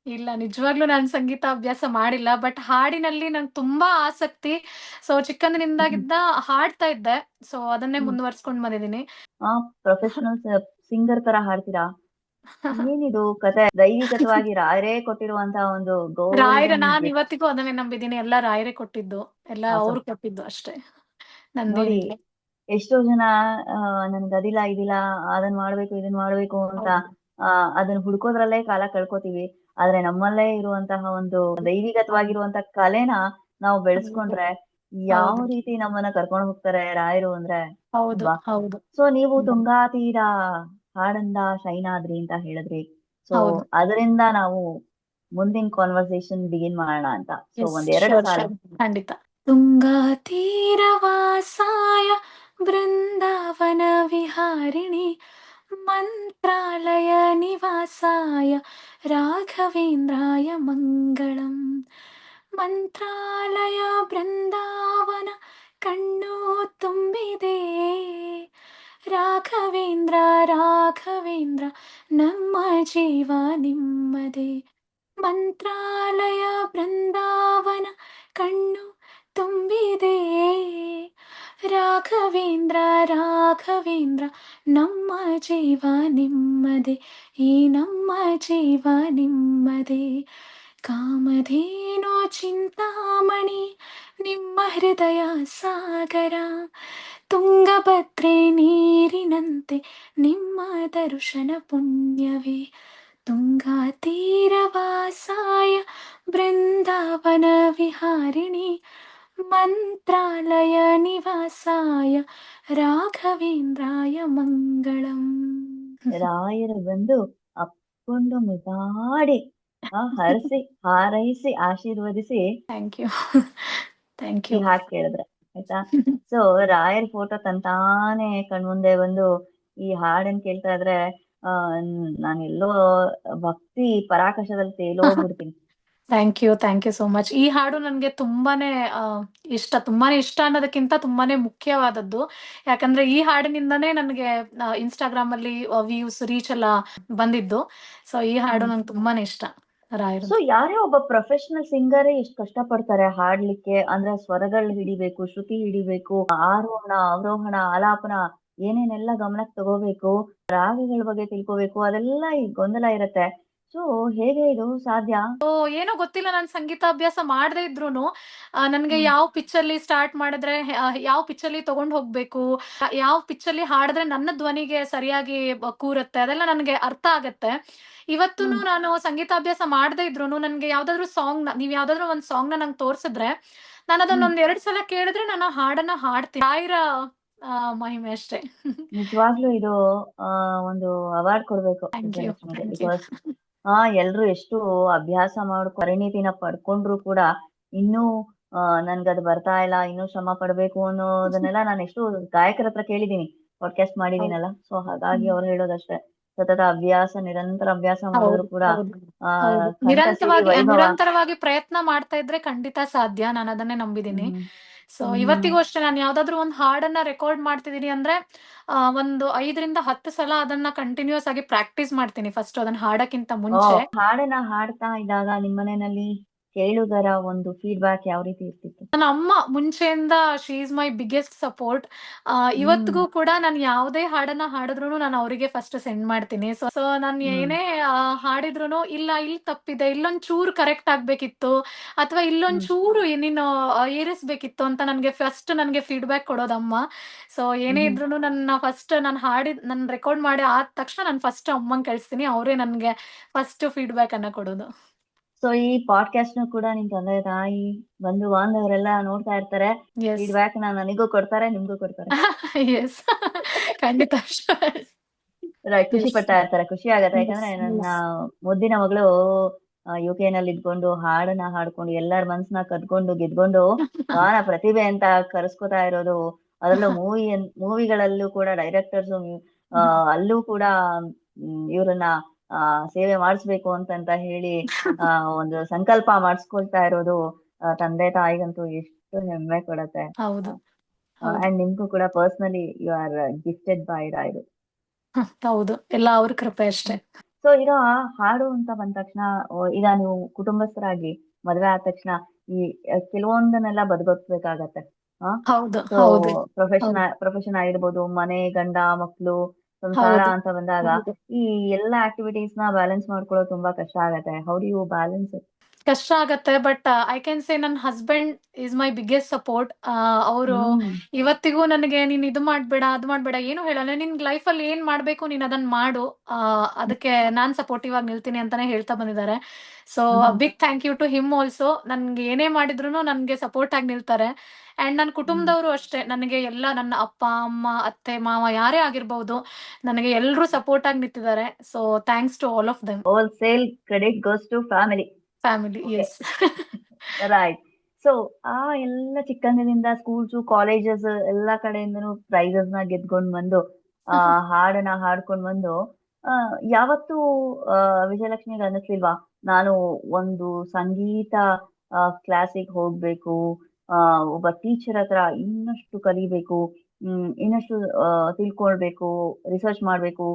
ಇಲ್ಲ, ನಿಜವಾಗ್ಲೂ ನಾನು ಸಂಗೀತ ಅಭ್ಯಾಸ ಮಾಡಿಲ್ಲ. ಬಟ್ ಹಾಡಿನಲ್ಲಿ ನಂಗೆ ತುಂಬಾ ಆಸಕ್ತಿ. ಸೊ ಚಿಕ್ಕಂದಿನಿಂದಾಗಿದ್ದ ಹಾಡ್ತಾ ಇದ್ದೆ, ಸೊ ಅದನ್ನೇ ಮುಂದುವರ್ಸ್ಕೊಂಡ್ ಬಂದಿದ್ದೀನಿ. ಪ್ರೊಫೆಷನಲ್ ಸಿಂಗರ್ ತರ ಹಾಡ್ತೀರಾ? ಏನಿದು ಕತೆ? ದೈವಿಕತವಾಗಿ ರಾಯರೇ ಕೊಟ್ಟಿರುವಂತಹ ಒಂದು ರಾಯರ, ನಾನು ಇವತ್ತಿಗೂ ಅದನ್ನೇ ನಂಬಿದ್ದೀನಿ, ಎಲ್ಲ ರಾಯರೇ ಕೊಟ್ಟಿದ್ದು, ಎಲ್ಲ ಅವ್ರು ಕೊಟ್ಟಿದ್ದು ಅಷ್ಟೇ, ನೋಡಿ. ನಂದೇನಿಲ್ಲ. ಎಷ್ಟೋ ಜನ ನನ್ಗೆ ಅದಿಲ್ಲ ಇದಿಲ್ಲ, ಅದನ್ ಮಾಡ್ಬೇಕು ಇದನ್ ಮಾಡ್ಬೇಕು ಅಂತ ಅದನ್ನ ಹುಡ್ಕೋದ್ರಲ್ಲೇ ಕಾಲ ಕಳ್ಕೊತೀವಿ. ಆದ್ರೆ ನಮ್ಮಲ್ಲೇ ಇರುವಂತಹ ಒಂದು ದೈವಿಕತವಾಗಿರುವಂತಹ ಕಲೆನ ನಾವು ಬೆಳೆಸ್ಕೊಂಡ್ರೆ ಯಾವ ರೀತಿ ನಮ್ಮನ್ನ ಕರ್ಕೊಂಡು ಹೋಗ್ತಾರೆ ರಾಯರು ಅಂದ್ರೆ. ಸೊ ನೀವು ತುಂಗಾ ತೀರ ಹಾಡಂದ ಶೈನ್ ಆದ್ರಿ ಅಂತ ಹೇಳಿದ್ರಿ. ಸೊ ಅದರಿಂದ ನಾವು ಮುಂದಿನ ಕಾನ್ವರ್ಸೇಷನ್ ಬಿಗಿನ್ ಮಾಡೋಣ ಅಂತ. ಸೊ ಒಂದೆರಡು ಸಾಲ. ಖಂಡಿತ. ತುಂಗಾ ತೀರ ವಾಸಾಯ ಬೃಂದಾವನ ವಿಹಾರಿಣಿ ಮಂತ್ರಾಲಯ ನಿವಾಸಾಯ ರಾಘವೇಂದ್ರಾಯ ಮಂಗಳಂ. ಮಂತ್ರಾಲಯ ಬೃಂದಾವನ ಕಣ್ಣು ತುಂಬಿದೆ, ರಾಘವೇಂದ್ರ ರಾಘವೇಂದ್ರ ನಮ್ಮ ಜೀವ ನಿಮ್ಮದೇ. ಮಂತ್ರಾಲಯ ಬೃಂದಾವನ ಕಣ್ಣು ತುಂಬಿದೆ, ರಾಘವೇಂದ್ರ ರಾಘವೇಂದ್ರ ನಮ್ಮ ಜೀವ ನಿಮ್ಮದೇ, ಈ ನಮ್ಮ ಜೀವ ನಿಮ್ಮದೇ. ಕಾಮಧೇನು ಚಿಂತಾಮಣಿ ನಿಮ್ಮ ಹೃದಯ ಸಾಗರ, ತುಂಗಭದ್ರೆ ನೀರಿನಂತೆ ನಿಮ್ಮ ದರ್ಶನ ಪುಣ್ಯವೇ. ತುಂಗಾ ತೀರ ವಾಸಾಯ ಬೃಂದಾವನ ವಿಹಾರಿಣಿ ಮಂತ್ರಾಲಯ ನಿವಾಸಾಯ ರಾಘವೇಂದ್ರಾಯ ಮಂಗಳಂ. ರಾಯರು ಬಂದು ಅಪ್ಕೊಂಡು ಮುದ್ದಾಡಿ ಹರಸಿ ಹಾರೈಸಿ ಆಶೀರ್ವದಿಸಿ ಥ್ಯಾಂಕ್ ಯು. ಥ್ಯಾಂಕ್ ಈ ಯು. ಹಾಡ್ ಕೇಳಿದ್ರೆ ಆಯ್ತಾ. ಸೊ ರಾಯರ್ ಫೋಟೋ ತಂತಾನೆ ಕಣ್ಮುಂದೆ ಬಂದು ಈ ಹಾಡನ್ ಕೇಳ್ತಾ ಇದ್ರೆ ನಾನೆಲ್ಲೋ ಭಕ್ತಿ ಪರಾಕಾಶದಲ್ಲಿ ತೇಲೋಗ್ಬಿಡ್ತೀನಿ. Thank you so much. ಈ ಹಾಡು ನನಗೆ ತುಂಬಾನೇ ತುಂಬಾನೇ ಇಷ್ಟ ಅನ್ನೋದಕ್ಕಿಂತ ತುಂಬಾನೇ ಮುಖ್ಯವಾದದ್ದು. ಯಾಕಂದ್ರೆ ಈ ಹಾಡಿನಿಂದಾನೇ ನನಗೆ ಇನ್ಸ್ಟಾಗ್ರಾಮ್ ಅಲ್ಲಿ ವ್ಯೂಸ್ ರೀಚ್ ಎಲ್ಲ ಬಂದಿದ್ದು. ಸೊ ಈ ಹಾಡು ನಂಗೆ ತುಂಬಾನೇ ಇಷ್ಟ ಸೊ ರಾಯರದ್ದು. ಯಾರೇ ಒಬ್ಬ ಪ್ರೊಫೆಷನಲ್ ಸಿಂಗರೇ ಎಷ್ಟು ಕಷ್ಟಪಡ್ತಾರೆ ಹಾಡ್ಲಿಕ್ಕೆ. ಅಂದ್ರೆ ಸ್ವರಗಳು ಹಿಡಿಬೇಕು, ಶ್ರುತಿ ಹಿಡಿಬೇಕು, ಆರೋಹಣ ಅವರೋಹಣ ಆಲಾಪನ ಏನೇನೆಲ್ಲ ಗಮನಕ್ಕೆ ತಗೋಬೇಕು, ರಾಗಗಳ ಬಗ್ಗೆ ತಿಳ್ಕೋಬೇಕು, ಅದೆಲ್ಲ ಈ ಗೊಂದಲ ಇರತ್ತೆ. ಸೊ ಹೇಗೆ ಇದು ಸಾಧ್ಯ? ಏನೋ ಗೊತ್ತಿಲ್ಲ, ನಾನು ಸಂಗೀತ ಅಭ್ಯಾಸ ಮಾಡದೇ ಇದ್ರೂನು ನನ್ಗೆ ಹ್ಮ್. ಯಾವ ಪಿಚ್ ಅಲ್ಲಿ ಸ್ಟಾರ್ಟ್ ಮಾಡಿದ್ರೆ ಯಾವ ಪಿಚ್ ಅಲ್ಲಿ ತಗೊಂಡ್ ಹೋಗ್ಬೇಕು, ಯಾವ ಪಿಚ್ ಅಲ್ಲಿ ಹಾಡಿದ್ರೆ ನನ್ನ ಧ್ವನಿಗೆ ಸರಿಯಾಗಿ ಕೂರತ್ತೆ, ಅದೆಲ್ಲ ನನಗೆ ಅರ್ಥ ಆಗತ್ತೆ. ಇವತ್ತೂನು ಹ್ಮ್. ನಾನು ಸಂಗೀತಾಭ್ಯಾಸ ಮಾಡದೇ ಇದ್ರೂನು ನನ್ಗೆ ಯಾವ್ದಾದ್ರು ಸಾಂಗ್ ನೀವ್ ಯಾವ್ದಾದ್ರು ಒಂದ್ ಸಾಂಗ್ ನ ನಂಗೆ ತೋರ್ಸಿದ್ರೆ ನಾನು ಅದನ್ನ ಹ್ಮ್. ಒಂದ್ 2 ಸಲ ಕೇಳಿದ್ರೆ ನಾನು ಆ ಹಾಡನ್ನ ಹಾಡ್ತೀನಿ. ರಾಯರ ಮಹಿಮೆ ಅಷ್ಟೇ. ನಿಜವಾಗ್ಲೂ ಇದು ಒಂದು ಅವಾರ್ಡ್ ಕೊಡ್ಬೇಕು ಥ್ಯಾಂಕ್ ಯು. ವಿಜಯಲಕ್ಷ್ಮಿಗೆ. Thank you. ಬಿಕಾಸ್ ಎಲ್ರು ಎಷ್ಟು ಅಭ್ಯಾಸ ಪರಿಣಿತಿನ ಪಡ್ಕೊಂಡ್ರು ಕೂಡ ಇನ್ನೂ ನನ್ಗದು ಬರ್ತಾ ಇಲ್ಲ, ಇನ್ನೂ ಶ್ರಮ ಪಡ್ಬೇಕು ಅನ್ನೋದನ್ನೆಲ್ಲ ನಾನು ಎಷ್ಟು ಗಾಯಕರ ಹತ್ರ ಕೇಳಿದೀನಿ, ಪಾಡ್ಕಾಸ್ಟ್ ಮಾಡಿದೀನಲ್ಲ. ಸೊ ಹಾಗಾಗಿ ಅವ್ರು ಹೇಳೋದಷ್ಟೇ, ಸತತ ಅಭ್ಯಾಸ, ನಿರಂತರ ಅಭ್ಯಾಸ ಮಾಡಿದ್ರು ಹೌದು, ಕೂಡ ಹೌದು, ಆ ಹೌದು. ಕಂಠ ಸಿರಿ ವೈಭವ. ನಿರಂತರವಾಗಿ ಪ್ರಯತ್ನ ಮಾಡ್ತಾ ಇದ್ರೆ ಖಂಡಿತ ಸಾಧ್ಯ. ನಾನು ಅದನ್ನೇ ನಂಬಿದೀನಿ. ಹ್ಮ್. ಸೊ ಹ್ಮ್. ಇವತ್ತಿಗೂ ಅಷ್ಟೇ, ನಾನು ಯಾವ್ದಾದ್ರು ಒಂದು ಹಾಡನ್ನ ರೆಕಾರ್ಡ್ ಮಾಡ್ತಿದೀನಿ ಅಂದ್ರೆ ಒಂದು 5ರಿಂದ 10 ಸಲ ಅದನ್ನ ಕಂಟಿನ್ಯೂಸ್ ಆಗಿ ಪ್ರಾಕ್ಟೀಸ್ ಮಾಡ್ತೀನಿ ಫಸ್ಟ್ ಅದನ್ನ ಹಾಡಕ್ಕಿಂತ ಮುಂಚೆ. ಹಾಡನ್ನ ಹಾಡ್ತಾ ಇದ್ದಾಗ ನಿಮ್ಮನೆಯಲ್ಲಿ ಕೇಳುಗರ ಒಂದು ಫೀಡ್ಬ್ಯಾಕ್ ಯಾವ ರೀತಿ ಇರ್ತಿತ್ತು? ನನ್ನ ಅಮ್ಮ ಮುಂಚೆಯಿಂದ she is my biggest support. Hmm. ಇವತ್ತಿಗೂ ಕೂಡ ನಾನು ಯಾವುದೇ ಹಾಡನ್ನ ಹಾಡಿದ್ರೂನು ನಾನು ಅವರಿಗೆ ಫಸ್ಟ್ ಸೆಂಡ್ ಮಾಡ್ತೀನಿ. ಸೊ ನಾನು ಹ್ಮ್. ಏನೇ ಹಾಡಿದ್ರೂನು ಇಲ್ಲ ಇಲ್ಲಿ ತಪ್ಪಿದೆ, ಇಲ್ಲೊಂದ್ ಚೂರು ಕರೆಕ್ಟ್ ಆಗ್ಬೇಕಿತ್ತು, ಅಥವಾ ಇಲ್ಲೊಂದ್ ಹ್ಮ್. ಚೂರು ನೀನು ಏರಿಸ್ಬೇಕಿತ್ತು ಅಂತ ನನಗೆ ಫೀಡ್ಬ್ಯಾಕ್ ಕೊಡೋದಮ್ಮ. ಸೊ ಏನೇ ಹ್ಮ್. ಇದ್ರೂನು ನಾನು ರೆಕಾರ್ಡ್ ಮಾಡಿ ಆದ ತಕ್ಷಣ ನಾನು ಫಸ್ಟ್ ಅಮ್ಮಂಗ್ ಕಳಿಸ್ತೀನಿ, ಅವರೇ ನನಗೆ ಫಸ್ಟ್ ಫೀಡ್ಬ್ಯಾಕ್ ಅನ್ನ ಕೊಡೋದು. ಸೊ ಈ ಪಾಡ್ಕಾಸ್ಟ್ ಕೂಡ ನಿಮ್ ತಂದೆ ತಾಯಿ ಬಂಧು ಬಾಂಧವರೆಲ್ಲ ನೋಡ್ತಾ ಇರ್ತಾರೆ. ಎಸ್. ಫೀಡ್ಬ್ಯಾಕ್ ನನಗೂ ಕೊಡ್ತಾರೆ, ನಿಮ್ಗೂ ಕೊಡ್ತಾರೆ. ಎಸ್. ಖಂಡಿತ. ಖುಷಿ ಎಸ್. ಪಡ್ತಾ ಇರ್ತಾರೆ. ಖುಷಿ ಆಗತ್ತೆ. ಎಸ್. ಯಾಕಂದ್ರೆ ನನ್ನ ಎಸ್. ಮುದ್ದಿನ ಮಗಳು UK ನಲ್ಲಿ ಇದ್ಕೊಂಡು ಹಾಡನ್ನ ಹಾಡ್ಕೊಂಡು ಎಲ್ಲರ ಮನ್ಸನ್ನ ಕದ್ಕೊಂಡು ಗೆದ್ಕೊಂಡು ಗಾನ ಪ್ರತಿಭೆ ಅಂತ ಕರೆಸ್ಕೊತಾ ಇರೋದು. ಅದರಲ್ಲೂ ಮೂವಿಗಳಲ್ಲೂ ಕೂಡ ಡೈರೆಕ್ಟರ್ಸ್ ಅಲ್ಲೂ ಕೂಡ ಇವ್ರನ್ನ ಸೇವೆ ಮಾಡಿಸ್ಬೇಕು ಅಂತ ಹೇಳಿ ಒಂದು ಸಂಕಲ್ಪ ಮಾಡಿಸ್ಕೊಳ್ತಾ ಇರೋದು ತಂದೆ ತಾಯಿಗಂತೂ ಎಷ್ಟು ಹೆಮ್ಮೆ ಕೊಡತ್ತೆ. ಹೌದು, ಹೌದು, ಅಂಡ್ ನಿಮ್ಗೂ ಕೂಡ personally you are gifted by ರಾಯರು. ಹೌದು. ಎಲ್ಲ ಅವ್ರ ಕೃಪೆ ಅಷ್ಟೇ. ಸೊ ಈಗ ಹಾಡು ಅಂತ ಬಂದ ತಕ್ಷಣ ಈಗ ನೀವು ಕುಟುಂಬಸ್ಥರಾಗಿ ಮದ್ವೆ ಆದ ತಕ್ಷಣ ಈ ಕೆಲವೊಂದನ್ನೆಲ್ಲ ಬದಿಗೊತ್ಬೇಕಾಗತ್ತೆ. ಹೌದು, ಸೊ ಹೌದು, ಪ್ರೊಫೆಷನ್ ಆಗಿರ್ಬೋದು, ಮನೆ, ಗಂಡ, ಮಕ್ಳು, ಸಂಸಾರ ಹೌದು, ಅಂತ ಬಂದಾಗ ಹೌದು. ಈ ಎಲ್ಲಾ ಆಕ್ಟಿವಿಟೀಸ್ ನ ಬ್ಯಾಲೆನ್ಸ್ ಮಾಡ್ಕೊಳ್ಳೋದು ತುಂಬಾ ಕಷ್ಟ ಆಗತ್ತೆ. How do you balance it? ಕಷ್ಟ ಆಗತ್ತೆ, ಬಟ್ ಐ ಕ್ಯಾನ್ ಸೇ ನನ್ನ husband is my biggest support. ಅವರು ಹ್ಮ್. ಇವತ್ತಿಗೂ ನನಗೆ ನೀನ್ ಇದು ಮಾಡ್ಬೇಡ ಅದು ಮಾಡ್ಬೇಡ ಏನು ಹೇಳಲ್ಲ, ನಿನ್ ಲೈಫ್ ಅಲ್ಲಿ ಏನ್ ಮಾಡ್ಬೇಕು ನೀನ್ ಅದನ್ನ ಮಾಡು, ಅದಕ್ಕೆ ನಾನ್ ಸಪೋರ್ಟಿವ್ ಆಗಿ ನಿಲ್ತೀನಿ ಅಂತಾನೆ ಹೇಳ್ತಾ ಬಂದಿದ್ದಾರೆ. So hmm. Big thank you to him also. ನನ್ಗೆ ಏನೇ ಮಾಡಿದ್ರು ನನ್ಗೆ ಸಪೋರ್ಟ್ ಆಗಿ ನಿಲ್ತಾರೆ. ಅಂಡ್ ನನ್ನ ಹ್ಮ್. ಕುಟುಂಬದವರು ಅಷ್ಟೇ, ನನಗೆ ಎಲ್ಲ ನನ್ನ ಅಪ್ಪ ಅಮ್ಮ ಅತ್ತೆ ಮಾವ ಯಾರೇ ಆಗಿರ್ಬಹುದು, ನನಗೆ ಎಲ್ಲರೂ ಸಪೋರ್ಟ್ ಆಗಿ ನಿಂತಿದ್ದಾರೆ. So thanks to all of them. Wholesale credit goes to family. Family. Okay, yes. Right. So ಎಲ್ಲ ಚಿಕ್ಕಂದಿನಿಂದ ಸ್ಕೂಲ್ಸ್, ಕಾಲೇಜಸ್ ಎಲ್ಲಾ ಕಡೆಯಿಂದನೂ ಪ್ರೈಸಸ್ ನ ಗೆದ್ಕೊಂಡ್ ಬಂದು ಹಾಡನ್ನ ಹಾಡ್ಕೊಂಡ್ ಬಂದು ಯಾವತ್ತೂ ವಿಜಯಲಕ್ಷ್ಮಿಗೆ ಅನ್ನಿಸ್ಲಿಲ್ವಾ, ನಾನು ಒಂದು ಸಂಗೀತ ಕ್ಲಾಸಿಗೆ ಹೋಗ್ಬೇಕು, ಒಬ್ಬ ಟೀಚರ್ ಹತ್ರ ಇನ್ನಷ್ಟು ಕಲಿಬೇಕು, ಇನ್ನಷ್ಟು ತಿಳ್ಕೊಳ್ಬೇಕು, ರಿಸರ್ಚ್ ಮಾಡ್ಬೇಕು,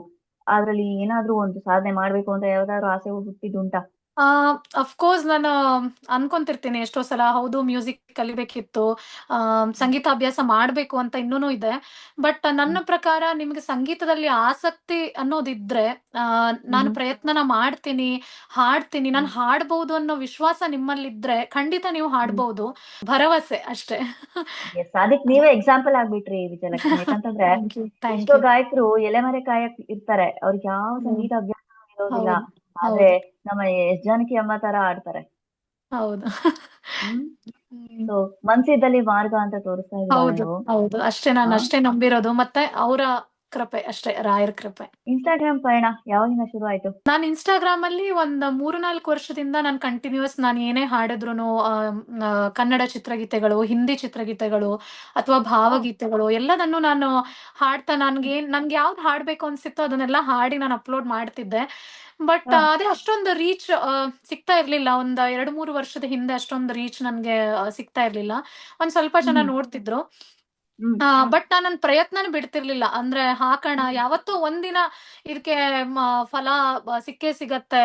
ಅದ್ರಲ್ಲಿ ಏನಾದ್ರೂ ಒಂದು ಸಾಧನೆ ಮಾಡ್ಬೇಕು ಅಂತ ಯಾವ್ದಾದ್ರು ಆಸೆ ಹುಟ್ಟಿದ್ದುಂಟಾ? ಅಫ್ಕೋರ್ಸ್ ನಾನು ಅನ್ಕೊಂತಿರ್ತೀನಿ ಎಷ್ಟೋ ಸಲ, ಹೌದು ಮ್ಯೂಸಿಕ್ ಕಲಿಬೇಕಿತ್ತು, ಸಂಗೀತಾಭ್ಯಾಸ ಮಾಡ್ಬೇಕು ಅಂತ ಇನ್ನೂನು ಇದೆ. ಬಟ್ ನನ್ನ ಪ್ರಕಾರ ನಿಮ್ಗೆ ಸಂಗೀತದಲ್ಲಿ ಆಸಕ್ತಿ ಅನ್ನೋದಿದ್ರೆ ನಾನು ಪ್ರಯತ್ನನ ಮಾಡ್ತೀನಿ, ಹಾಡ್ತೀನಿ, ನಾನು ಹಾಡ್ಬಹುದು ಅನ್ನೋ ವಿಶ್ವಾಸ ನಿಮ್ಮಲ್ಲಿದ್ರೆ ಖಂಡಿತ ನೀವು ಹಾಡ್ಬಹುದು. ಭರವಸೆ ಅಷ್ಟೇ. ಅದಕ್ಕೆ ನೀವೇ ಎಕ್ಸಾಂಪಲ್ ಆಗ್ಬಿಟ್ರಿ ವಿಜಯಲಕ್ಷ್ಮಿ. ಯಾಕಂತಂದ್ರೆ ಥ್ಯಾಂಕ್ ಯು. ಥ್ಯಾಂಕ್ ಎಷ್ಟೋ ಯು. ಗಾಯಕರು ಎಲೆಮರೆ ಕಾಯಕ್ ಇರ್ತಾರೆ, ಅವ್ರಿಗೆ ಯಾವ ಸಂಗೀತ ಅಭ್ಯಾಸ ಇರೋದಿಲ್ಲ, ಹೌದು, ಆದ್ರೆ ಹೌದು, ನಮ್ಮ ಎಸ್ ಜಾನಕಿ ಅಮ್ಮ ತರ ಆಡ್ತಾರೆ. ಹೌದು. ಹ್ಮ್. ಹ್ಮ್. ಸೊ ಮನ್ಸಿದ್ದಲ್ಲಿ ಮಾರ್ಗ ಅಂತ ತೋರಿಸ್ತಾ ಇದ್ದೀರಾ ಹೌದು ನೀವು. ಹೌದು ಅಷ್ಟೇ, ನಾನು ಅಷ್ಟೇ ನಂಬಿರೋದು, ಮತ್ತೆ ಅವರ ಕೃಪೆ ಅಷ್ಟೇ, ರಾಯರ ಕೃಪೆ. ಇನ್ಸ್ಟಾಗ್ರಾಮ್ ಪಯಣ ಯಾವಾಗಿಂದ ಶುರು ಆಯ್ತು? ನಾನು ಇನ್ಸ್ಟಾಗ್ರಾಮ್ ಅಲ್ಲಿ ಒಂದ್ 3-4 ವರ್ಷದಿಂದ ನಾನು ಕಂಟಿನ್ಯೂಸ್ ನಾನು ಏನೇ ಹಾಡಿದ್ರು ಕನ್ನಡ ಚಿತ್ರಗೀತೆಗಳು, ಹಿಂದಿ ಚಿತ್ರಗೀತೆಗಳು ಅಥವಾ ಭಾವಗೀತೆಗಳು ಎಲ್ಲದನ್ನು ನಾನು ಹಾಡ್ತಾ, ನನ್ಗೆ ಯಾವ್ದು ಹಾಡ್ಬೇಕು ಅನ್ಸಿತ್ತೋ ಅದನ್ನೆಲ್ಲ ಹಾಡಿ ನಾನು ಅಪ್ಲೋಡ್ ಮಾಡ್ತಿದ್ದೆ. ಬಟ್ ಹಾ. ಅದೇ ಅಷ್ಟೊಂದು ರೀಚ್ ಸಿಗ್ತಾ ಇರ್ಲಿಲ್ಲ. ಒಂದ್ 2-3 ವರ್ಷದ ಹಿಂದೆ ಅಷ್ಟೊಂದು ರೀಚ್ ನನ್ಗೆ ಸಿಗ್ತಾ ಇರ್ಲಿಲ್ಲ. ಒಂದ್ ಸ್ವಲ್ಪ ಜನ ಹ್ಮ್ ನೋಡ್ತಿದ್ರು. ಹ್ಮ್ ಬಟ್ ನಾನ್ ನನ್ ಪ್ರಯತ್ನನ ಬಿಡ್ತಿರ್ಲಿಲ್ಲ. ಅಂದ್ರೆ ಹಾಕಣ, ಹ್ಮ್ ಯಾವತ್ತೋ ಒಂದಿನ ಇದಕ್ಕೆ ಫಲ ಸಿಕ್ಕೇ ಸಿಗತ್ತೆ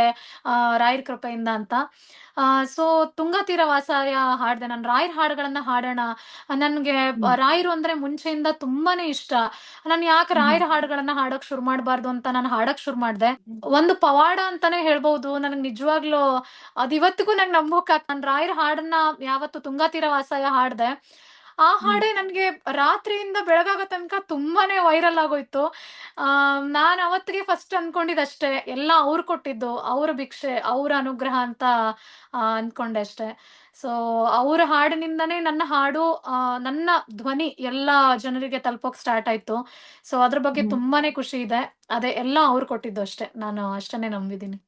ರಾಯರ್ ಕೃಪೆಯಿಂದ ಅಂತ. ಸೊ ತುಂಗತೀರ ವಾಸಾಯ ಹಾಡ್ದೆ. ನಾನು ರಾಯರ್ ಹಾಡುಗಳನ್ನ ಹಾಡೋಣ, ನನ್ಗೆ ಹ್ಮ್ ರಾಯರು ಅಂದ್ರೆ ಮುಂಚೆಯಿಂದ ತುಂಬಾನೇ ಇಷ್ಟ. ನಾನು ಯಾಕೆ ಹ್ಮ್ ರಾಯರ ಹಾಡುಗಳನ್ನ ಹಾಡಕ್ ಶುರು ಮಾಡ್ಬಾರ್ದು ಅಂತ ನಾನು ಹಾಡಕ್ ಶುರು ಮಾಡ್ದೆ. ಒಂದು ಪವಾಡ ಅಂತಾನೆ ಹೇಳ್ಬಹುದು. ನನಗ್ ನಿಜವಾಗ್ಲೂ ಅದ್ ಇವತ್ತಿಗೂ ನಂಗೆ ನಾನ್ ರಾಯರ ಹಾಡನ್ನ ಯಾವತ್ತು ತುಂಗತೀರ ವಾಸಾಯ ಹಾಡ್ದೆ. ಆ ಹ್ಮ್ ಹಾಡೇ ನನ್ಗೆ ರಾತ್ರಿಯಿಂದ ಬೆಳಗಾಗೋ ತನಕ ತುಂಬಾನೇ ವೈರಲ್ ಆಗೋಯ್ತು. ನಾನ್ ಅವತ್ತಿಗೆ ಫಸ್ಟ್ ಅನ್ಕೊಂಡಿದ್ದಷ್ಟೇ, ಎಲ್ಲ ಅವ್ರು ಕೊಟ್ಟಿದ್ದು, ಅವ್ರ ಭಿಕ್ಷೆ, ಅವ್ರ ಅನುಗ್ರಹ ಅಂತ ಅನ್ಕೊಂಡೆ ಅಷ್ಟೇ. ಸೊ ಅವ್ರ ಹಾಡಿನಿಂದನೇ ನನ್ನ ಹಾಡು, ನನ್ನ ಧ್ವನಿ ಎಲ್ಲ ಜನರಿಗೆ ತಲುಪೋಕ್ ಸ್ಟಾರ್ಟ್ ಆಯ್ತು. ಸೊ ಅದ್ರ ಬಗ್ಗೆ ಹ್ಮ್ ತುಂಬಾನೇ ಖುಷಿ ಇದೆ. ಅದೇ ಎಲ್ಲ ಅವ್ರು ಕೊಟ್ಟಿದ್ದು ಅಷ್ಟೇ, ನಾನು ಅಷ್ಟನ್ನೇ ನಂಬಿದೀನಿ.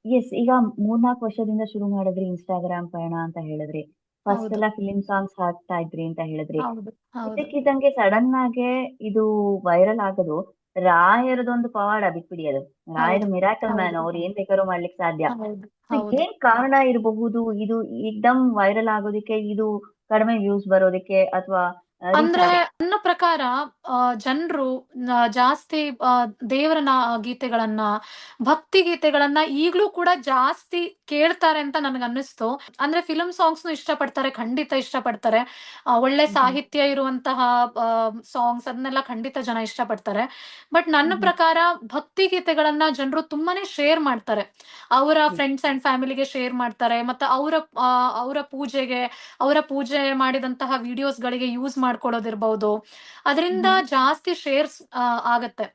ಎಸ್, ಈಗ 3-4 ವರ್ಷದಿಂದ ಶುರು ಮಾಡಿದ್ರಿ ಇನ್ಸ್ಟಾಗ್ರಾಮ್ ಪಯಣ ಅಂತ ಹೇಳಿದ್ರಿ. ಫಸ್ಟ್ ಹೌದು ಎಲ್ಲ ಫಿಲ್ಮ್ ಸಾಂಗ್ಸ್ ಹಾಡ್ತಾ ಇದ್ರಿ ಅಂತ ಹೇಳಿದ್ರಿ. ಹೌದು ಹೌದು ಇದಕ್ಕಿದ್ದಂಗೆ ಸಡನ್ ಆಗಿ ಇದು ವೈರಲ್ ಆಗೋದು ರಾಯರದೊಂದು ಪವಾಡ, ಬಿಟ್ಬಿಡಿ ಅದು. ರಾಯರ್ ಹೌದು ಮಿರಾಕಲ್ ಮ್ಯಾನ್, ಹೌದು ಅವ್ರು ಏನ್ ಬೇಕಾದ್ರೂ ಮಾಡ್ಲಿಕ್ಕೆ ಸಾಧ್ಯ. ಹೌದು So, ಹೌದು ಏನ್ ಕಾರಣ ಇರಬಹುದು ಇದು ಏಕ್ದಮ್ ವೈರಲ್ ಆಗೋದಕ್ಕೆ, ಇದು ಕಡಿಮೆ ವ್ಯೂಸ್ ಬರೋದಕ್ಕೆ ಅಥವಾ ರೀಚ್ ಅಂದ್ರೆ ಆಗೋದಕ್ಕೆ? ನನ್ನ ಪ್ರಕಾರ ಜನರು ಜಾಸ್ತಿ ದೇವರ ಗೀತೆಗಳನ್ನ, ಭಕ್ತಿ ಗೀತೆಗಳನ್ನ ಈಗ್ಲೂ ಕೂಡ ಜಾಸ್ತಿ ಕೇಳ್ತಾರೆ ಅಂತ ನನಗನ್ನಿಸ್ತು. ಅಂದ್ರೆ ಫಿಲ್ಮ್ ಸಾಂಗ್ಸ್‌ನು ಇಷ್ಟಪಡ್ತಾರೆ, ಖಂಡಿತ ಇಷ್ಟಪಡ್ತಾರೆ. ಒಳ್ಳೆ ಹ್ಮ್ ಸಾಹಿತ್ಯ ಇರುವಂತಹ ಸಾಂಗ್ಸ್ ಅದನ್ನೆಲ್ಲ ಖಂಡಿತ ಜನ ಇಷ್ಟಪಡ್ತಾರೆ. ಬಟ್ ನನ್ನ ಹ್ಮ್ ಪ್ರಕಾರ ಭಕ್ತಿ ಗೀತೆಗಳನ್ನ ಜನರು ತುಂಬಾನೇ ಶೇರ್ ಮಾಡ್ತಾರೆ. ಅವರ ಹ್ಮ್ ಫ್ರೆಂಡ್ಸ್ ಅಂಡ್ ಫ್ಯಾಮಿಲಿಗೆ ಶೇರ್ ಮಾಡ್ತಾರೆ. ಮತ್ತೆ ಅವರ ಪೂಜೆಗೆ, ಅವರ ಪೂಜೆ ಮಾಡಿದಂತಹ ವಿಡಿಯೋಸ್‌ಗಳಿಗೆ ಯೂಸ್ ಮಾಡ್ಕೊಳ್ಳೋದಿರ್ಬಹುದು. ಅದರಿಂದ ಹ್ಮ್ ಜಾಸ್ತಿ ಶೇರ್ಸ್ ಆಗತ್ತೆ.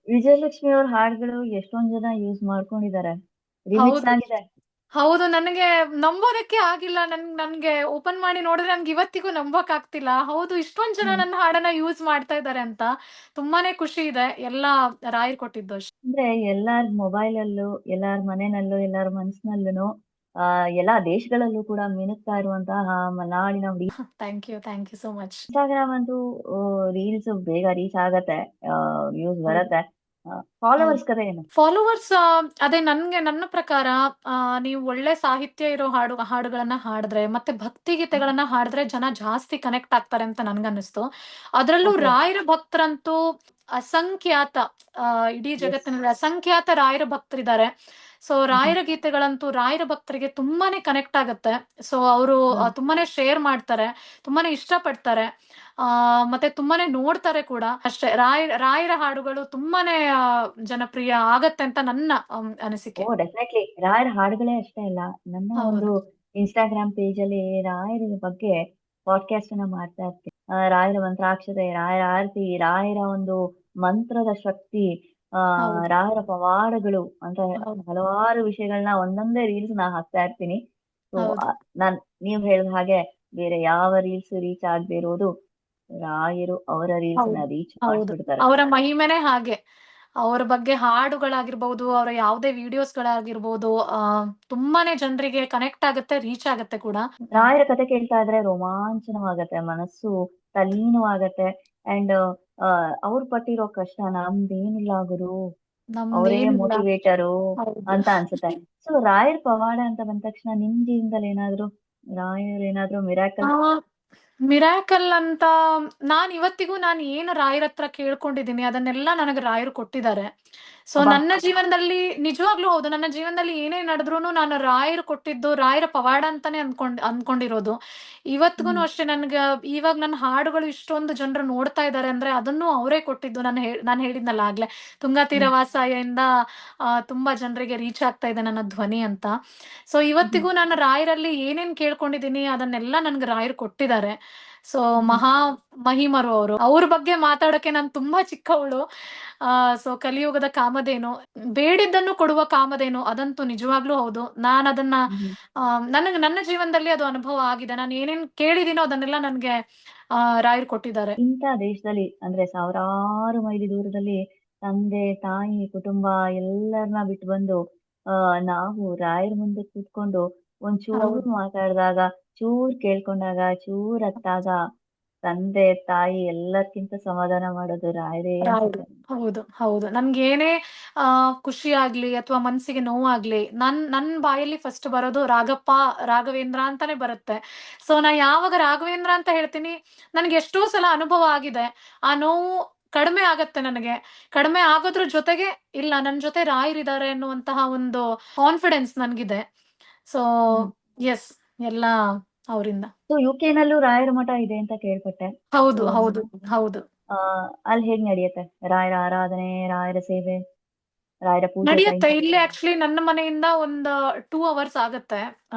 ವಿಜಯಲಕ್ಷ್ಮಿ ಅವ್ರ ಹಾಡುಗಳು ಎಷ್ಟೊಂದ್ ಜನ ಯೂಸ್ ಮಾಡ್ಕೊಂಡಿದ್ದಾರೆ, ರಿಮಿಕ್ಸ್ ಹೌದು. ಆಗಿದೆ. ಹೌದು. ನನಗೆ ನಂಬೋದಕ್ಕೆ ಆಗಿಲ್ಲ. ನನ್ಗೆ ಓಪನ್ ಮಾಡಿ ನೋಡಿದ್ರೆ ನನ್ಗೆ ಇವತ್ತಿಗೂ ನಂಬೋಕ್ ಆಗ್ತಿಲ್ಲ. ಹೌದು, ಇಷ್ಟೊಂದ್ ಜನ ಹ್ಮ್ ನನ್ನ ಹಾಡನ್ನ ಯೂಸ್ ಮಾಡ್ತಾ ಇದ್ದಾರೆ ಅಂತ. ತುಂಬಾನೇ ಖುಷಿ ಇದೆ. ಎಲ್ಲ ರಾಯರ್ ಕೊಟ್ಟಿದ್ದು ಅಷ್ಟೇ. ಅಂದ್ರೆ ಎಲ್ಲಾರ್ ಮೊಬೈಲಲ್ಲೂ, ಎಲ್ಲಾರ್ ಮನೆನಲ್ಲೂ, ಎಲ್ಲಾರ್ ಮನಸ್ಸಿನಲ್ಲೂ ಎಲ್ಲಾ ದೇಶಗಳಲ್ಲೂ ಕೂಡ ಮಿನುಗ್ತಾ ಇರುವಂತಹ ಮಲೆನಾಡಿನ ಹುಡುಗಿ. Thank you so much. Instagram ಅಂತೂ ರೀಲ್ಸ್ ಬೇಗ ರೀಚ್ ಆಗತ್ತೆ, ವ್ಯೂಸ್ ಹೌದು ಬರತ್ತೆ. ಹೌದು. ಫಾಲೋವರ್ಸ್ ಕತೆ ಏನು? ಫಾಲೋವರ್ಸ್ ಅದೇ ನನ್ನ ಪ್ರಕಾರ ನೀವು ಒಳ್ಳೆ ಸಾಹಿತ್ಯ ಇರೋ ಹಾಡುಗಳನ್ನ ಹಾಡಿದ್ರೆ, ಮತ್ತೆ ಭಕ್ತಿ ಗೀತೆಗಳನ್ನ ಹಾಡಿದ್ರೆ ಜನ ಜಾಸ್ತಿ ಕನೆಕ್ಟ್ ಆಗ್ತಾರೆ ಅಂತ ನನ್ಗನ್ನಿಸ್ತು. ಅದ್ರಲ್ಲೂ ಓಕೆ. ರಾಯರ ಭಕ್ತರಂತೂ ಅಸಂಖ್ಯಾತ, ಇಡೀ ಎಸ್. ಜಗತ್ತಿನಲ್ಲಿ ಅಸಂಖ್ಯಾತ ರಾಯರ ಭಕ್ತರಿದ್ದಾರೆ. ಸೊ ಹ್ಮ್ ರಾಯರ ಗೀತೆಗಳಂತೂ ರಾಯರ ಭಕ್ತರಿಗೆ ತುಂಬಾನೇ ಕನೆಕ್ಟ್ ಆಗತ್ತೆ. ಸೊ ಅವರು ಹ್ಮ್ ತುಂಬಾನೇ ಶೇರ್ ಮಾಡ್ತಾರೆ, ತುಂಬಾನೇ ಇಷ್ಟಪಡ್ತಾರೆ. ಆ ಮತ್ತೆ ತುಂಬಾನೇ ನೋಡ್ತಾರೆ ಕೂಡ ಅಷ್ಟೇ. ರಾಯರ ಹಾಡುಗಳು ತುಂಬಾನೇ ಜನಪ್ರಿಯ ಆಗತ್ತೆ ಅಂತ ನನ್ನ ಅನಿಸಿಕೆ. ಡೆಫಿನೆಟ್ಲಿ ರಾಯರ ಹಾಡುಗಳೇ ಅಷ್ಟೇ ಅಲ್ಲ, ನನ್ನ ಒಂದು ಹೌದು ಇನ್ಸ್ಟಾಗ್ರಾಮ್ ಪೇಜ್ ಅಲ್ಲಿ ರಾಯರ ಬಗ್ಗೆ ಪಾಡ್ಕಾಸ್ಟ್ ಅನ್ನ ಮಾಡ್ತಾ ಇರ್ತೀನಿ. ರಾಯರ ಮಂತ್ರಾಕ್ಷತೆ, ರಾಯರ ಆರತಿ, ರಾಯರ ಒಂದು ಮಂತ್ರದ ಶಕ್ತಿ, ಹೌದು ರಾಯರ ಪವಾಡಗಳು ಅಂತ ಹೌದು ಹಲವಾರು ವಿಷಯಗಳನ್ನ ಒಂದೊಂದೇ ರೀಲ್ಸ್ ನಾ ಹಾಕ್ತಾ ಇರ್ತೀನಿ. ಸೊ ಹೌದು ನಾನ್ ನೀವ್ ಹೇಳಿದ ಹಾಗೆ ಬೇರೆ ಯಾವ ರೀಲ್ಸ್ ರೀಚ್ ಆಗದೆ ಇರೋದು, ರಾಯರು ಅವರ ರೀಲ್ಸ್ ನ ಹೌದು ರೀಚ್ ಹೌದು ಮಾಡಿಸ್ಬಿಡ್ತಾರೆ. ಅವರ ಮಹಿಮೆನೇ ಹಾಗೆ. ಅವ್ರ ಬಗ್ಗೆ ಹಾಡುಗಳಾಗಿರ್ಬಹುದು, ಅವರ ಯಾವುದೇ ವಿಡಿಯೋಸ್‌ಗಳಾಗಿರ್ಬಹುದು, ತುಂಬಾನೇ ಜನರಿಗೆ ಕನೆಕ್ಟ್ ಆಗತ್ತೆ, ರೀಚ್ ಆಗತ್ತೆ ಕೂಡ. ರಾಯರ ಕತೆ ಕೇಳ್ತಾ ಇದ್ರೆ ರೋಮಾಂಚನವಾಗತ್ತೆ, ಮನಸ್ಸು ತಲ್ಲೀನವಾಗತ್ತೆ. ಅಂಡ್ ಅವ್ರು ಪಟ್ಟಿರೋ ಕಷ್ಟ ನಮ್ದೇನಿಲ್ಲ ಗುರು, ಅವರೇ ನಮ್ದೇನಿಲ್ಲ. ಮೋಟಿವೇಟರು ಹೌದು. ಅಂತ ಅನ್ಸುತ್ತೆ. ಸೊ ರಾಯರ್ ಪವಾಡ ಅಂತ ಬಂದ ತಕ್ಷಣ ನಿಮ್ ಜೀವನದಲ್ಲಿ ಏನಾದ್ರು ರಾಯರ್ ಏನಾದ್ರು ಆ ಮಿರಾಕಲ್? ಮಿರಾಕಲ್ ಅಂತ ಇವತ್ತಿಗೂ ನಾನು ಏನು ರಾಯರ ಹತ್ರ ಕೇಳ್ಕೊಂಡಿದ್ದೀನಿ ಅದನ್ನೆಲ್ಲ ನನಗೆ ರಾಯರು ಕೊಟ್ಟಿದ್ದಾರೆ. ಸೊ ಅಬ್ಬಾ. ನನ್ನ ಜೀವನದಲ್ಲಿ ನಿಜವಾಗ್ಲೂ ಹೌದು. ನನ್ನ ಜೀವನದಲ್ಲಿ ಏನೇ ನಡೆದ್ರೂನು ನಾನು ರಾಯರು ಕೊಟ್ಟಿದ್ದು, ರಾಯರ ಪವಾಡ ಅಂತಾನೆ ಅನ್ಕೊಂಡಿರೋದು. ಇವತ್ತಿಗೂನು ಹ್ಮ್ ಅಷ್ಟೇ. ಇವಾಗ ನನ್ನ ಹಾಡುಗಳು ಇಷ್ಟೊಂದು ಜನರು ನೋಡ್ತಾ ಇದ್ದಾರೆ ಅಂದ್ರೆ ಅದನ್ನು ಅವರೇ ಕೊಟ್ಟಿದ್ದು. ನಾನು ಹೇಳಿದ್ನಲ್ಲ ಆಗ್ಲೇ, ತುಂಗತೀರ ಹ್ಮ್ ವಾಸಾಯಿಂದ ತುಂಬಾ ಜನರಿಗೆ ರೀಚ್ ಆಗ್ತಾ ಇದೆ ನನ್ನ ಧ್ವನಿ ಅಂತ. ಸೊ ಹ್ಮ್ ಇವತ್ತಿಗೂ ನಾನು ರಾಯರಲ್ಲಿ ಏನೇನ್ ಕೇಳ್ಕೊಂಡಿದ್ದೀನಿ ಅದನ್ನೆಲ್ಲ ನನ್ಗೆ ರಾಯರು ಕೊಟ್ಟಿದ್ದಾರೆ. ಸೊ ಮಹಾ ಮಹಿಮರು ಅವರು. ಅವ್ರ ಬಗ್ಗೆ ಮಾತಾಡೋಕೆ ನಾನು ತುಂಬಾ ಚಿಕ್ಕವಳು. ಸೊ ಕಲಿಯುಗದ ಕಾಮಧೇನು, ಬೇಡಿದ್ದನ್ನು ಕೊಡುವ ಕಾಮಧೇನು, ಅದಂತೂ ನಿಜವಾಗ್ಲೂ ಹೌದು. ನಾನು ಅದನ್ನ ನನಗೆ ನನ್ನ ಜೀವನದಲ್ಲಿ ಅದು ಅನುಭವ ಆಗಿದೆ. ನಾನು ಏನೇನ್ ಕೇಳಿದೀನೋ ಅದನ್ನೆಲ್ಲ ನನ್ಗೆ ರಾಯರು ಕೊಟ್ಟಿದ್ದಾರೆ. ಇಂಥ ದೇಶದಲ್ಲಿ ಅಂದ್ರೆ ಸಾವಿರಾರು ಮೈಲಿ ದೂರದಲ್ಲಿ ತಂದೆ ತಾಯಿ ಕುಟುಂಬ ಎಲ್ಲರನ್ನ ಬಿಟ್ಟು ಬಂದು ನಾವು ರಾಯರ ಮುಂದೆ ಕೂತ್ಕೊಂಡು ಒಂಚೂರು ಹೌದು. ಮಾತಾಡಿದಾಗ, ಚೂರ್ ಕೇಳ್ಕೊಂಡಾಗ, ಚೂರ್ ಅತ್ತಾಗ ತಂದೆ ತಾಯಿ ಎಲ್ಲಕ್ಕಿಂತ ಸಮಾಧಾನ ಮಾಡೋದು ರಾಯರೇ ರಾಯರು. ಅನ್ಸುತ್ತೆ. ಹೌದು, ಹೌದು. ನನ್ಗೇನೇ ಖುಷಿ ಆಗ್ಲಿ ಅಥವಾ ಮನ್ಸಿಗೆ ನೋವಾಗ್ಲಿ, ನನ್ ಬಾಯಲ್ಲಿ ಫಸ್ಟ್ ಬರೋದು ರಾಘಪ್ಪ, ರಾಘವೇಂದ್ರ ಅಂತಾನೆ ಬರುತ್ತೆ. ಸೊ ನಾ ಯಾವಾಗ ರಾಘವೇಂದ್ರ ಅಂತ ಹೇಳ್ತೀನಿ, ನನ್ಗೆ ಎಷ್ಟೋ ಸಲ ಅನುಭವ ಆಗಿದೆ. ಆ ನೋವು ಕಡಿಮೆ ಆಗತ್ತೆ ನನಗೆ. ಕಡಿಮೆ ಆಗೋದ್ರ ಜೊತೆಗೆ, ಇಲ್ಲ ನನ್ ಜೊತೆ ರಾಯರಿದ್ದಾರೆ ಅನ್ನುವಂತಹ ಒಂದು ಕಾನ್ಫಿಡೆನ್ಸ್ ನನ್ಗಿದೆ. ಸೊ ಎಸ್, ಎಲ್ಲ ಅವರಿಂದ. ಸೊ UK ನಲ್ಲೂ ರಾಯರ ಮಠ ಇದೆ ಅಂತ ಕೇಳ್ಪಟ್ಟೆ. ಹೌದು, ಸೊ ಹೌದು, ಹೌದು. ಅಲ್ಲಿ ಹೇಗ್ ನಡೆಯುತ್ತೆ ರಾಯರ ಆರಾಧನೆ, ರಾಯರ ಸೇವೆ, ರಾಯರ ಪೂಜೆ ನಡೆಯುತ್ತೆ. ಕೈಂಕರ್ಯ? ಇಲ್ಲಿ ಆಕ್ಚುಲಿ ನನ್ನ ಮನೆಯಿಂದ ಒಂದು 2 ಅವರ್ಸ್ ಆಗತ್ತೆ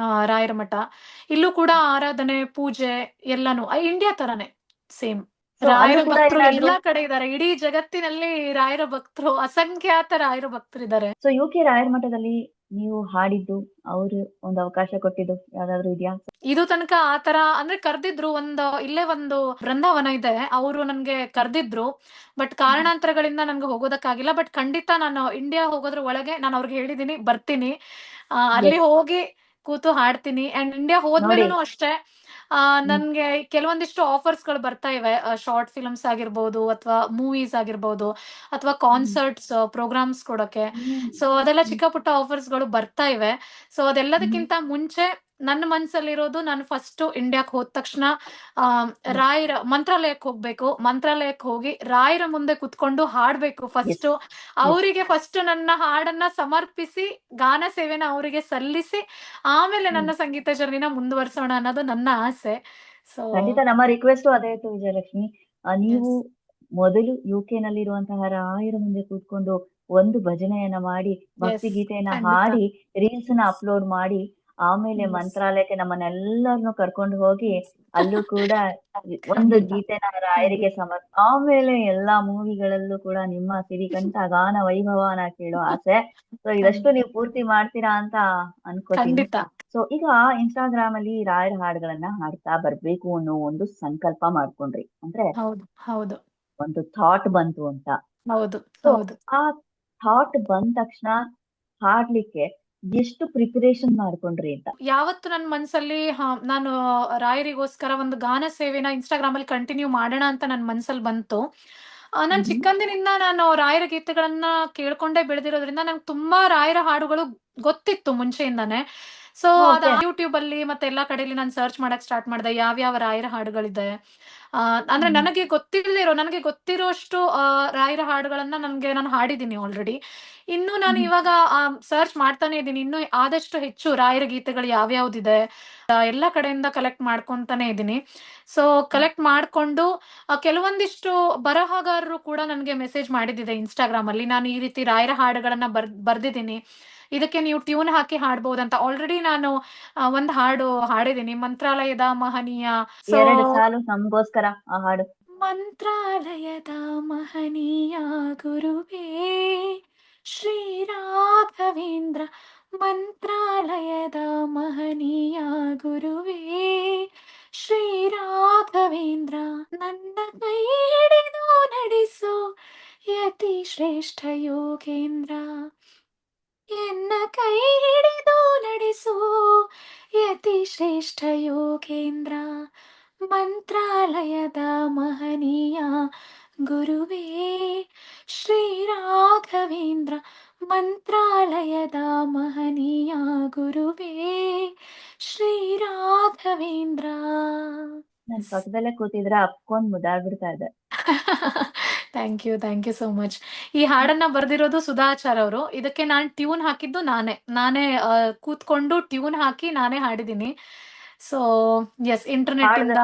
ರಾಯರ ಮಠ. ಇಲ್ಲೂ ಕೂಡ ಆರಾಧನೆ, ಪೂಜೆ ಎಲ್ಲಾನು ಇಂಡಿಯಾ ತರಾನೇ ಸೇಮ್. ಸೊ ಅಲ್ಲೂ ರಾಯರ ಕೂಡ ಭಕ್ತರು ಏನಾದ್ರು ಎಲ್ಲಾ ಕಡೆ ಇದ್ದಾರೆ. ಇಡೀ ಜಗತ್ತಿನಲ್ಲಿ ರಾಯರ ಭಕ್ತರು, ಅಸಂಖ್ಯಾತ ರಾಯರ ಭಕ್ತರಿದ್ದಾರೆ. ಸೊ UK ರಾಯರ ಮಠದಲ್ಲಿ ನೀವು ಹಾಡಿದ್ದು, ಅವ್ರು ಒಂದು ಅವಕಾಶ ಕೊಟ್ಟಿದ್ದು ಯಾವ್ದಾದ್ರು ಇದೆಯಾ? ಇದು ತನಕ ಆತರ ಅಂದ್ರೆ ಕರ್ದಿದ್ರು. ಇಲ್ಲೇ ಒಂದು ಬೃಂದಾವನ ಇದೆ, ಅವರು ನನ್ಗೆ ಕರ್ದಿದ್ರು. ಬಟ್ ಕಾರಣಾಂತರಗಳಿಂದ ನನ್ಗೆ ಹೋಗೋದಕ್ಕಾಗಿಲ್ಲ. ಬಟ್ ಖಂಡಿತ ನಾನು ಇಂಡಿಯಾ ಹೋಗೋದ್ರ ಒಳಗೆ ನಾನು ಅವ್ರಿಗೆ ಹೇಳಿದೀನಿ, ಬರ್ತೀನಿ. ಅಲ್ಲಿ Yes. ಹೋಗಿ ಕೂತು ಹಾಡ್ತೀನಿ. ಅಂಡ್ ಇಂಡಿಯಾ ನೋಡಿ, ಹೋದ್ಮೇಲೂ ಅಷ್ಟೇ ನನ್ಗೆ ಕೆಲವೊಂದಿಷ್ಟು ಆಫರ್ಸ್ಗಳು ಬರ್ತಾ ಇವೆ. ಶಾರ್ಟ್ ಫಿಲ್ಮ್ಸ್ ಆಗಿರ್ಬೋದು, ಅಥವಾ ಮೂವೀಸ್ ಆಗಿರ್ಬೋದು, ಅಥವಾ ಕಾನ್ಸರ್ಟ್ಸ್ ಪ್ರೋಗ್ರಾಮ್ಸ್ ಕೊಡೋಕೆ. ಸೊ ಅದೆಲ್ಲ ಚಿಕ್ಕ ಪುಟ್ಟ ಆಫರ್ಸ್ಗಳು ಬರ್ತಾ ಇವೆ. ಸೊ ಅದೆಲ್ಲದಕ್ಕಿಂತ ಮುಂಚೆ ನನ್ನ ಮನ್ಸಲ್ಲಿರೋದು, ನಾನು ಫಸ್ಟ್ ಇಂಡಿಯಾಕ್ ಹೋದ ತಕ್ಷಣ ರಾಯರ ಮಂತ್ರಾಲಯಕ್ಕೆ ಹೋಗ್ಬೇಕು. ಮಂತ್ರಾಲಯಕ್ಕೆ ಹೋಗಿ ರಾಯರ ಮುಂದೆ ಕುತ್ಕೊಂಡು ಹಾಡ್ಬೇಕು ಎಸ್ ಫಸ್ಟ್. ಎಸ್ ಅವರಿಗೆ ಫಸ್ಟ್ ನನ್ನ ಹಾಡನ್ನ ಸಮರ್ಪಿಸಿ, ಗಾನ ಸೇವೆನ ಅವರಿಗೆ ಸಲ್ಲಿಸಿ, ಆಮೇಲೆ ನನ್ನ ಸಂಗೀತ ಜರ್ನಿನ ಮುಂದುವರ್ಸೋಣ ಅನ್ನೋದು ನನ್ನ ಆಸೆ. ಸೊ ಖಂಡಿತ ನಮ್ಮ ರಿಕ್ವೆಸ್ಟ್ ಅದೇ ಇತ್ತು ವಿಜಯಲಕ್ಷ್ಮಿ. ನೀವು ಎಸ್, ಮೊದಲು UK ನಲ್ಲಿರುವಂತಹ ರಾಯರ ಮುಂದೆ ಕೂತ್ಕೊಂಡು ಒಂದು ಭಜನೆಯನ್ನ ಮಾಡಿ, ಭಕ್ತಿ ಎಸ್, ಗೀತೆಯನ್ನ ಖಂಡಿತ. ಹಾಡಿ, ರೀಲ್ಸ್ ನ ಅಪ್ಲೋಡ್ ಮಾಡಿ, ಆಮೇಲೆ ಎಸ್, ಮಂತ್ರಾಲಯಕ್ಕೆ ನಮ್ಮನ್ನೆಲ್ಲರನ್ನು ಕರ್ಕೊಂಡು ಹೋಗಿ ಅಲ್ಲೂ ಕೂಡ ಒಂದು ಖಂಡಿತ, ಗೀತೆನ ರಾಯರಿಗೆ ಆಮೇಲೆ ಎಲ್ಲಾ ಮೂವಿಗಳಲ್ಲೂ ಕೂಡ ನಿಮ್ಮ ಸಿರಿಕಂಠ ಗಾನ ವೈಭವನ ಕೇಳೋ ಆಸೆ. ಸೊ ಇದಷ್ಟು ನೀವು ಪೂರ್ತಿ ಮಾಡ್ತೀರಾ ಅಂತ ಅನ್ಕೋತೀನಿ. ಖಂಡಿತ. ಸೊ ಈಗ ಇನ್ಸ್ಟಾಗ್ರಾಮ್ ಅಲ್ಲಿ ರಾಯರ ಹಾಡುಗಳನ್ನ ಹಾಡ್ತಾ ಬರ್ಬೇಕು ಅನ್ನೋ ಒಂದು ಸಂಕಲ್ಪ ಮಾಡ್ಕೊಂಡ್ರಿ, ಅಂದ್ರೆ ಹೌದು, ಹೌದು, ಒಂದು ಥಾಟ್ ಬಂತು ಅಂತ. ಹೌದು, ಸೊ ಹೌದು. ಆ ಥಾಟ್ ಬಂದ ತಕ್ಷಣ ಹಾಡ್ಲಿಕ್ಕೆ ಎಷ್ಟು ಪ್ರಿಪರೇಷನ್ ಮಾಡ್ಕೊಂಡ್ರಿ ಅಂತ? ಯಾವತ್ತು ನನ್ನ ಮನ್ಸಲ್ಲಿ ನಾನು ರಾಯರಿಗೋಸ್ಕರ ಒಂದು ಗಾನ ಸೇವೆನ ಇನ್ಸ್ಟಾಗ್ರಾಮ್ ಅಲ್ಲಿ ಕಂಟಿನ್ಯೂ ಮಾಡೋಣ ಅಂತ ನನ್ನ ಮನ್ಸಲ್ಲಿ ಬಂತು. ನಾನು ಚಿಕ್ಕಂದಿನಿಂದ ನಾನು ರಾಯರ ಗೀತೆಗಳನ್ನ ಕೇಳ್ಕೊಂಡೇ ಬೆಳೆದಿರೋದ್ರಿಂದ ನಂಗೆ ತುಂಬಾ ರಾಯರ ಹಾಡುಗಳು ಗೊತ್ತಿತ್ತು ಮುಂಚೆಯಿಂದಾನೆ. ಸೊ ಅದ ಓಕೆ. ಯೂಟ್ಯೂಬ್ ಅಲ್ಲಿ ಮತ್ತೆ ಎಲ್ಲಾ ಕಡೆಯಲ್ಲಿ ನಾನು ಸರ್ಚ್ ಮಾಡಕ್ ಸ್ಟಾರ್ಟ್ ಮಾಡಿದೆ, ಯಾವ್ಯಾವ ರಾಯರ ಹಾಡುಗಳಿದೆ. ಅಂದ್ರೆ ನನಗೆ ಗೊತ್ತಿರೋಷ್ಟು ರಾಯರ ಹಾಡುಗಳನ್ನ ನಾನು ಹಾಡಿದ್ದೀನಿ ಆಲ್ರೆಡಿ. ಇನ್ನು ನಾನು ಇವಾಗ ಸರ್ಚ್ ಮಾಡ್ತಾನೆ ಇದ್ದೀನಿ. ಇನ್ನು ಆದಷ್ಟು ಹೆಚ್ಚು ರಾಯರ ಗೀತೆಗಳು ಯಾವ್ಯಾವ್ದಿದೆ ಎಲ್ಲಾ ಕಡೆಯಿಂದ ಕಲೆಕ್ಟ್ ಮಾಡ್ಕೊಂತಾನೆ ಇದ್ದೀನಿ. ಸೊ ಕಲೆಕ್ಟ್ ಮಾಡ್ಕೊಂಡು ಕೆಲವೊಂದಿಷ್ಟು ಬರಹಗಾರರು ಕೂಡ ನನ್ಗೆ ಮೆಸೇಜ್ ಮಾಡಿದ್ದಿದೆ ಇನ್ಸ್ಟಾಗ್ರಾಮ್ ಅಲ್ಲಿ, ನಾನು ಈ ರೀತಿ ರಾಯರ ಹಾಡುಗಳನ್ನ ಬರ್ದಿದ್ದೀನಿ, ಇದಕ್ಕೆ ನೀವು ಟ್ಯೂನ್ ಹಾಕಿ ಹಾಡ್ಬೋದಂತ. ಆಲ್ರೆಡಿ ನಾನು ಒಂದ್ ಹಾಡು ಹಾಡಿದ್ದೀನಿ, ಮಂತ್ರಾಲಯದ ಮಹನೀಯ. ಸೊ 2 ಸಾಲು ನಮ್ಗೋಸ್ಕರ ಆ ಹಾಡು. ಮಂತ್ರಾಲಯದ ಮಹನೀಯ ಗುರುವೇ ಶ್ರೀ ರಾಘವೇಂದ್ರ, ಮಂತ್ರಾಲಯದ ಮಹನೀಯ ಗುರುವೇ ಶ್ರೀ ರಾಘವೇಂದ್ರ, ನನ್ನ ಕೈ ಹಿಡಿದು ನಡೆಸೋ ಯತಿ ಶ್ರೇಷ್ಠ ಯೋಗೇಂದ್ರ, ಎನ್ನ ಕೈ ಹಿಡಿದು ನಡೆಸೋ ಯತಿ ಶ್ರೇಷ್ಠ ಯೋಗೇಂದ್ರ, ಮಂತ್ರಾಲಯದ ಮಹನೀಯ ಗುರುವೇ ಶ್ರೀ ರಾಘವೇಂದ್ರ, ಮಂತ್ರಾಲಯದ ಮಹನೀಯ ಗುರುವೇ ಶ್ರೀ ರಾಘವೇಂದ್ರ. ನನ್ ಪಕ್ಕದಲ್ಲೇ ಕೂತಿದ್ರೆ ಅಪ್ಕೊಂಡ್ ಮುದ್ದಾಗ್ಬಿಡ್ತಾ ಇದೆ. Thank you so much. ಈ ಹಾಡನ್ನ ಬರ್ದಿರೋದು ಸುಧಾಚಾರ್ ಅವರು. ಇದಕ್ಕೆ ನಾನ್ ಟ್ಯೂನ್ ಹಾಕಿದ್ದು ನಾನೇ ಕೂತ್ಕೊಂಡು ಟ್ಯೂನ್ ಹಾಕಿ ನಾನೇ ಹಾಡಿದ್ದೀನಿ. ಸೊ ಎಸ್, ಇಂಟರ್ನೆಟ್ ಇಂದ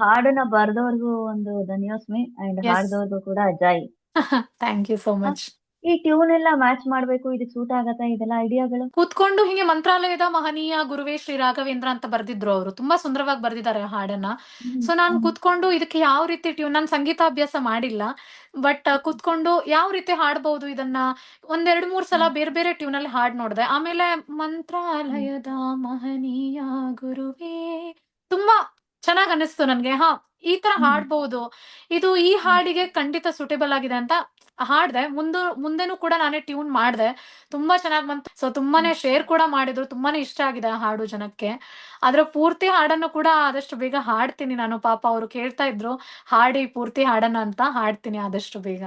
ಹಾಡನ್ನ ಬರ್ದವ್ರಿಗೂ ಒಂದು ಧನ್ಯೋಸ್ಮಿ ಅಂಡ್ ಎಸ್. ಹಾಡ್ದವ್ರಿಗೂ ಕೂಡ ಜೈ. Thank you so much. ಈ ಟ್ಯೂನ್ ಎಲ್ಲ ಮ್ಯಾಚ್ ಮಾಡ್ಬೇಕು, ಇದಕ್ ಸೂಟ್ ಆಗತ್ತಾ ಇದೆಲ್ಲ ಐಡಿಯಾಗಳು? ಕೂತ್ಕೊಂಡು ಹಿಂಗೆ ಮಂತ್ರಾಲಯದ ಮಹನೀಯ ಗುರುವೇ ಶ್ರೀ ರಾಘವೇಂದ್ರ ಅಂತ ಬರ್ದಿದ್ರು ಅವರು. ತುಂಬಾ ಸುಂದರವಾಗಿ ಬರ್ದಿದ್ದಾರೆ ಆ ಹಾಡನ್ನ. ಸೊ ನಾನು ಕೂತ್ಕೊಂಡು ಇದಕ್ಕೆ ಯಾವ ರೀತಿ ಟ್ಯೂನ್, ನಾನು ಸಂಗೀತಾಭ್ಯಾಸ ಮಾಡಿಲ್ಲ, ಬಟ್ ಕೂತ್ಕೊಂಡು ಯಾವ ರೀತಿ ಹಾಡ್ಬಹುದು ಇದನ್ನ ಒಂದೆರಡು ಮೂರ್ ಸಲ ಬೇರೆ ಬೇರೆ ಟ್ಯೂನ್ ಅಲ್ಲಿ ಹಾಡ್ ನೋಡಿದೆ. ಆಮೇಲೆ ಮಂತ್ರಾಲಯದ ಮಹನೀಯ ಗುರುವೇ ತುಂಬಾ ಚೆನ್ನಾಗ್ ಅನಿಸ್ತು ನನ್ಗೆ. ಹಾ, ಈ ತರ ಹಾಡ್ಬಹುದು, ಇದು ಈ ಹಾಡಿಗೆ ಖಂಡಿತ ಸೂಟೇಬಲ್ ಆಗಿದೆ ಅಂತ ಹಾಡ್ದೆ. ಮುಂದೆನೂ ಕೂಡ ನಾನೇ ಟ್ಯೂನ್ ಮಾಡ್ದೆ, ತುಂಬಾ ಚೆನ್ನಾಗ್ ಬಂತು. ಸೊ ತುಂಬಾನೇ ಶೇರ್ ಕೂಡ ಮಾಡಿದ್ರು, ತುಂಬಾನೇ ಇಷ್ಟ ಆಗಿದೆ ಆ ಹಾಡು ಜನಕ್ಕೆ. ಅದ್ರ ಪೂರ್ತಿ ಹಾಡನ್ನು ಕೂಡ ಆದಷ್ಟು ಬೇಗ ಹಾಡ್ತೀನಿ ನಾನು. ಪಾಪ ಅವರು ಕೇಳ್ತಾ ಇದ್ರು, ಹಾಡಿ ಪೂರ್ತಿ ಹಾಡನ್ನ ಅಂತ. ಹಾಡ್ತೀನಿ ಆದಷ್ಟು ಬೇಗ.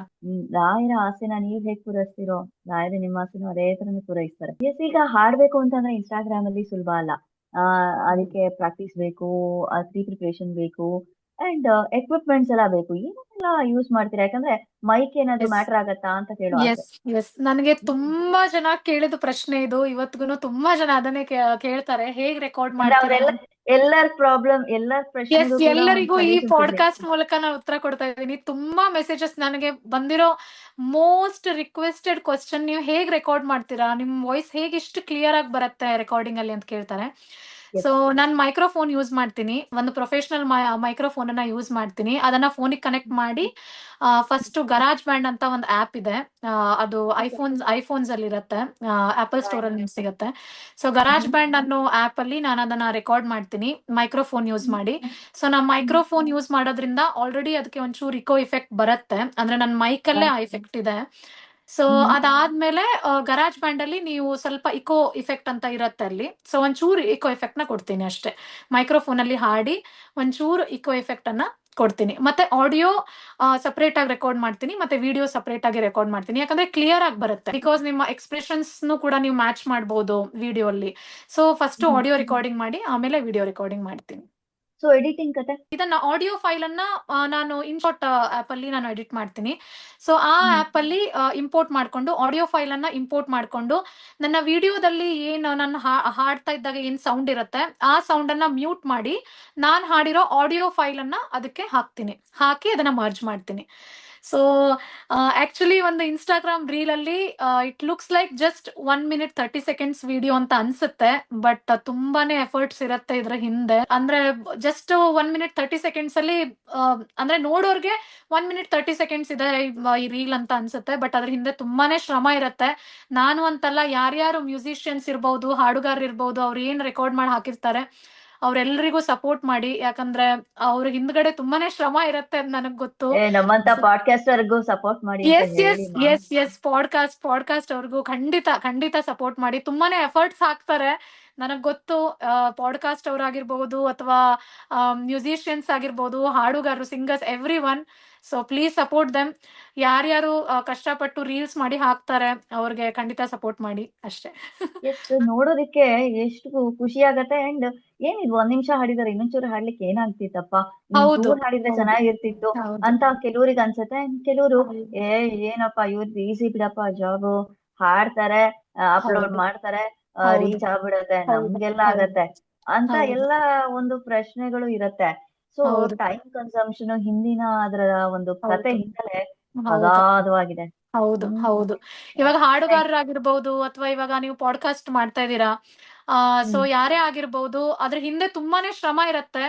ರಾಯರ ಆಸೆನ ನೀವ್ ಹೇಗ್ ಪೂರೈಸ್ತೀರೋ, ರಾಯರು ನಿಮ್ಮ ಆಸೆನೂ ಅದೇ ತರನೇ ಪೂರೈಸ್ತಾರೆ. ಎಸ್, ಈಗ ಹಾಡ್ಬೇಕು ಅಂತಂದ್ರೆ ಇನ್ಸ್ಟಾಗ್ರಾಮ್ ಅಲ್ಲಿ ಸುಲಭ ಅಲ್ಲ. ಅದಕ್ಕೆ ಪ್ರಾಕ್ಟೀಸ್ ಬೇಕು, ಪ್ರೀ ಪ್ರಿಪರೇಷನ್ ಬೇಕು, ಅಂಡ್ ಎಕ್ವಿಪ್ಮೆಂಟ್ಸ್ ಎಲ್ಲ ಬೇಕು. ಏನೆಲ್ಲ ಯೂಸ್ ಮಾಡ್ತೀರಾ? ಯಾಕಂದ್ರೆ ಮೈಕ್ ಏನಾದ್ರು ಎಸ್ ಮ್ಯಾಟರ್ ಆಗತ್ತಾ ಅಂತ ಕೇಳೋ ಆಸೆ. ಎಸ್ ಎಸ್ ನನಗೆ ತುಂಬಾ ಜನ ಕೇಳಿದ ಪ್ರಶ್ನೆ ಇದು. ಇವತ್ತಿಗೂ ತುಂಬಾ ಜನ ಅದನ್ನೇ ಕೇಳ್ತಾರೆ, ಹೇಗ್ ರೆಕಾರ್ಡ್ ಅಂದ್ರೆ ಮಾಡ್ತೀರಾ ಅವ್ರೆಲ್ಲ, ಅಂತ. ಎಲ್ಲರ ಪ್ರಾಬ್ಲಮ್, ಎಲ್ಲರ ಎಸ್, ಪ್ರಶ್ನೆಗೂ ಕೂಡ ಒಂದು ಎಲ್ಲರಿಗೂ ಈ ಸೊಲ್ಯೂಷನ್ ಸಿಗ್ಲಿ. ಪಾಡ್ಕಾಸ್ಟ್ ಮೂಲಕ ನಾನು ಉತ್ತರ ಕೊಡ್ತಾ ಇದ್ದೀನಿ. ತುಂಬಾ ಮೆಸೇಜಸ್ ನನಗೆ ಬಂದಿರೋ ಮೋಸ್ಟ್ ರಿಕ್ವೆಸ್ಟೆಡ್ ಕ್ವಶನ್, ನೀವು ಹೇಗ್ ರೆಕಾರ್ಡ್ ಮಾಡ್ತೀರಾ, ನಿಮ್ ವಾಯ್ಸ್ ಹೇಗೆ ಇಷ್ಟು ಕ್ಲಿಯರ್ ಆಗಿ ಬರುತ್ತೆ ರೆಕಾರ್ಡಿಂಗ್ ಅಲ್ಲಿ ಅಂತ ಕೇಳ್ತಾರೆ. Yes. ಸೊ ನಾನು ಮೈಕ್ರೋಫೋನ್ ಯೂಸ್ ಮಾಡ್ತೀನಿ, ಒಂದು ಪ್ರೊಫೆಷನಲ್ ಮೈಕ್ರೋಫೋನ್ ಅನ್ನ ಯೂಸ್ ಮಾಡ್ತೀನಿ. ಅದನ್ನ ಫೋನಿಗೆ ಕನೆಕ್ಟ್ ಮಾಡಿ ಫಸ್ಟ್ ಗರಾಜ್ ಬ್ಯಾಂಡ್ ಅಂತ ಒಂದು ಆಪ್ ಇದೆ. ಅದು ಐಫೋನ್ಸ್ ಅಲ್ಲಿ ಇರುತ್ತೆ, ಆಪಲ್ ಸ್ಟೋರ್ ಅಲ್ಲಿ ನಿಮ್ಗೆ ಸಿಗುತ್ತೆ. ಸೊ ಗರಾಜ್ ಬ್ಯಾಂಡ್ ಅನ್ನೋ ಆಪ್ ಅಲ್ಲಿ ನಾನು ಅದನ್ನ ರೆಕಾರ್ಡ್ ಮಾಡ್ತೀನಿ ಮೈಕ್ರೋಫೋನ್ ಯೂಸ್ ಮಾಡಿ. ಸೊ ನಾ ಮೈಕ್ರೋಫೋನ್ ಯೂಸ್ ಮಾಡೋದ್ರಿಂದ ಆಲ್ರೆಡಿ ಅದಕ್ಕೆ ಒಂಚೂರು ಇಕೋ ಇಫೆಕ್ಟ್ ಬರುತ್ತೆ, ಅಂದ್ರೆ ನನ್ನ ಮೈಕ್ ಅಲ್ಲೇ ಆ ಇಫೆಕ್ಟ್ ಇದೆ. ಸೊ ಅದಾದ್ಮೇಲೆ ಗರಾಜ್ ಬ್ಯಾಂಡ್ ಅಲ್ಲಿ ನೀವು ಸ್ವಲ್ಪ ಇಕೋ ಇಫೆಕ್ಟ್ ಅಂತ ಇರುತ್ತೆ ಅಲ್ಲಿ. ಸೊ ಒಂಚೂರು ಇಕೋ ಇಫೆಕ್ಟ್ ನ ಕೊಡ್ತೀನಿ ಅಷ್ಟೇ. ಮೈಕ್ರೋಫೋನ್ ಅಲ್ಲಿ ಹಾಡಿ ಒಂಚೂರು ಇಕೋ ಇಫೆಕ್ಟ್ ಅನ್ನ ಕೊಡ್ತೀನಿ. ಮತ್ತೆ ಆಡಿಯೋ ಸಪರೇಟ್ ಆಗಿ ರೆಕಾರ್ಡ್ ಮಾಡ್ತೀನಿ, ಮತ್ತೆ ವಿಡಿಯೋ ಸಪರೇಟ್ ಆಗಿ ರೆಕಾರ್ಡ್ ಮಾಡ್ತೀನಿ, ಯಾಕಂದ್ರೆ ಕ್ಲಿಯರ್ ಆಗಿ ಬರುತ್ತೆ. ಬಿಕಾಸ್ ನಿಮ್ಮ ಎಕ್ಸ್ಪ್ರೆಷನ್ಸ್ ಕೂಡ ನೀವು ಮ್ಯಾಚ್ ಮಾಡಬಹುದು ವಿಡಿಯೋ ಅಲ್ಲಿ. ಸೊ ಫಸ್ಟ್ ಆಡಿಯೋ ರೆಕಾರ್ಡಿಂಗ್ ಮಾಡಿ ಆಮೇಲೆ ವಿಡಿಯೋ ರೆಕಾರ್ಡಿಂಗ್ ಮಾಡ್ತೀನಿ. ಸೊ ಎಡಿಟಿಂಗ್ ಕತೆ? ಇದನ್ನ ಆಡಿಯೋ ಫೈಲ್ ಅನ್ನ ನಾನು ಇನ್ಶಾಟ್ ಆಪ್ ಅಲ್ಲಿ ನಾನು ಎಡಿಟ್ ಮಾಡ್ತೀನಿ. ಸೊ ಆ ಆಪ್ ಅಲ್ಲಿ ಇಂಪೋರ್ಟ್ ಮಾಡ್ಕೊಂಡು, ಆಡಿಯೋ ಫೈಲ್ ಅನ್ನ ಇಂಪೋರ್ಟ್ ಮಾಡ್ಕೊಂಡು, ನನ್ನ ವಿಡಿಯೋದಲ್ಲಿ ಏನು ನಾನು ಹಾಡ್ತಾ ಇದ್ದಾಗ ಏನ್ ಸೌಂಡ್ ಇರುತ್ತೆ ಆ ಸೌಂಡ್ ಅನ್ನ ಮ್ಯೂಟ್ ಮಾಡಿ ನಾನ್ ಹಾಡಿರೋ ಆಡಿಯೋ ಫೈಲ್ ಅನ್ನ ಅದಕ್ಕೆ ಹಾಕಿ ಅದನ್ನ ಮರ್ಜ್ ಮಾಡ್ತೀನಿ. ಸೊ ಆಕ್ಚುಲಿ ಒಂದು ಇನ್ಸ್ಟಾಗ್ರಾಮ್ ರೀಲ್ ಅಲ್ಲಿ it looks like just 1 minute 30 seconds video ಅಂತ ಅನ್ಸುತ್ತೆ, ಬಟ್ ತುಂಬಾನೇ ಎಫರ್ಟ್ಸ್ ಇರುತ್ತೆ ಇದ್ರ ಹಿಂದೆ. ಅಂದ್ರೆ ಜಸ್ಟ್ 1 minute 30 seconds ಅಲ್ಲಿ ಅಂದ್ರೆ ನೋಡೋರ್ಗೆ 1 minute 30 seconds ಇದೆ ಈ ರೀಲ್ ಅಂತ ಅನ್ಸುತ್ತೆ, ಬಟ್ ಅದ್ರ ಹಿಂದೆ ತುಂಬಾನೇ ಶ್ರಮ ಇರುತ್ತೆ. ನಾನು ಅಂತಲ್ಲ, ಯಾರ್ಯಾರು ಮ್ಯೂಸಿಷಿಯನ್ಸ್ ಇರ್ಬಹುದು, ಹಾಡುಗಾರರು ಇರ್ಬಹುದು, ಅವ್ರು ಏನ್ ರೆಕಾರ್ಡ್ ಮಾಡಿ ಹಾಕಿರ್ತಾರೆ ಅವ್ರೆಲ್ರಿಗೂ ಸಪೋರ್ಟ್ ಮಾಡಿ, ಯಾಕಂದ್ರೆ ಅವ್ರ ಹಿಂದ್ಗಡೆ ತುಂಬಾನೇ ಶ್ರಮ ಇರುತ್ತೆ ಅಂತ ನನಗ್ ಗೊತ್ತು. ನಮ್ಮಂತ ಪಾಡ್ಕಾಸ್ಟರ್ಗೂ ಸಪೋರ್ಟ್ ಮಾಡಿ ಅಂತ ಎಸ್ ಎಸ್ ಹೇಳಿ ಎಸ್ ಎಸ್ ಪಾಡ್ಕಾಸ್ಟ್ ಅವ್ರಿಗೂ ಖಂಡಿತ ಸಪೋರ್ಟ್ ಮಾಡಿ. ತುಂಬಾನೇ ಎಫರ್ಟ್ಸ್ ಹಾಕ್ತಾರೆ ನನಗ್ ಗೊತ್ತು. ಪಾಡ್ಕಾಸ್ಟ್ ಅವ್ರಾಗಿರ್ಬಹುದು ಅಥವಾ ಮ್ಯೂಸಿಷಿಯನ್ಸ್ ಆಗಿರ್ಬಹುದು, ಹಾಡುಗಾರರು, singers, every one. So please support them. ಯಾರ್ಯಾರು ಕಷ್ಟಪಟ್ಟು ರೀಲ್ಸ್ ಮಾಡಿ ಹಾಕ್ತಾರೆ ಅವ್ರಿಗೆ ಖಂಡಿತ ಸಪೋರ್ಟ್ ಮಾಡಿ ಅಷ್ಟೇ. ಎಸ್, ನೋಡೋದಿಕ್ಕೆ ಎಷ್ಟು ಖುಷಿ ಆಗತ್ತೆ. ಅಂಡ್ ಏನಿದ್ 1 ನಿಮಿಷ ಹಾಡಿದಾರೆ, ಇನ್ನೊಂಚೂರು ಹಾಡ್ಲಿಕ್ಕೆ ಏನಾಗ್ತಿತ್ತಪ್ಪ, ಹೌದು ಇನ್ನೊಂಚೂರು ಹಾಡಿದ್ರೆ ಚೆನ್ನಾಗಿರ್ತಿತ್ತು ಹೌದು ಅಂತ ಕೆಲವ್ರಿಗೆ ಅನ್ಸತ್ತೆ. ಅಂಡ್ ಕೆಲವರು ಹೌದು ಏನಪ್ಪ ಇವ್ರದ್ದು ಈಸಿ ಬಿಡಪ್ಪ ಜಾಬು, ಹಾಡ್ತಾರೆ, ಅಪ್ಲೋಡ್ ಹೌದು ಮಾಡ್ತಾರೆ, ಹೌದು ರೀಚ್ ಆಗ್ಬಿಡತ್ತೆ, ಹೌದು ನಮ್ಗೆಲ್ಲ ಹೌದು ಆಗತ್ತೆ ಅಂತ ಹೌದು ಎಲ್ಲ ಒಂದು ಪ್ರಶ್ನೆಗಳು ಇರತ್ತೆ. ಸೊ ಹೌದು ಟೈಮ್ ಕನ್ಸಂಪ್ಷನ್ ಹಿಂದಿನ ಅದರ ಒಂದು ಕತೆ ಹೌದು ಹಿನ್ನೆಲೆ ಹೌದು ಅಗಾಧವಾಗಿದೆ. ಹೌದು ಹ್ಮ್ ಹೌದು ಇವಾಗ ಹಾಡುಗಾರರಾಗಿರ್ಬಹುದು ಅಥವಾ ಇವಾಗ ನೀವು ಪಾಡ್ಕಾಸ್ಟ್ ಮಾಡ್ತಾ ಇದ್ದೀರಾ, ಸೊ ಯಾರೇ ಆಗಿರ್ಬಹುದು, ಅದ್ರ ಹಿಂದೆ ತುಂಬಾನೇ ಶ್ರಮ ಇರತ್ತೆ.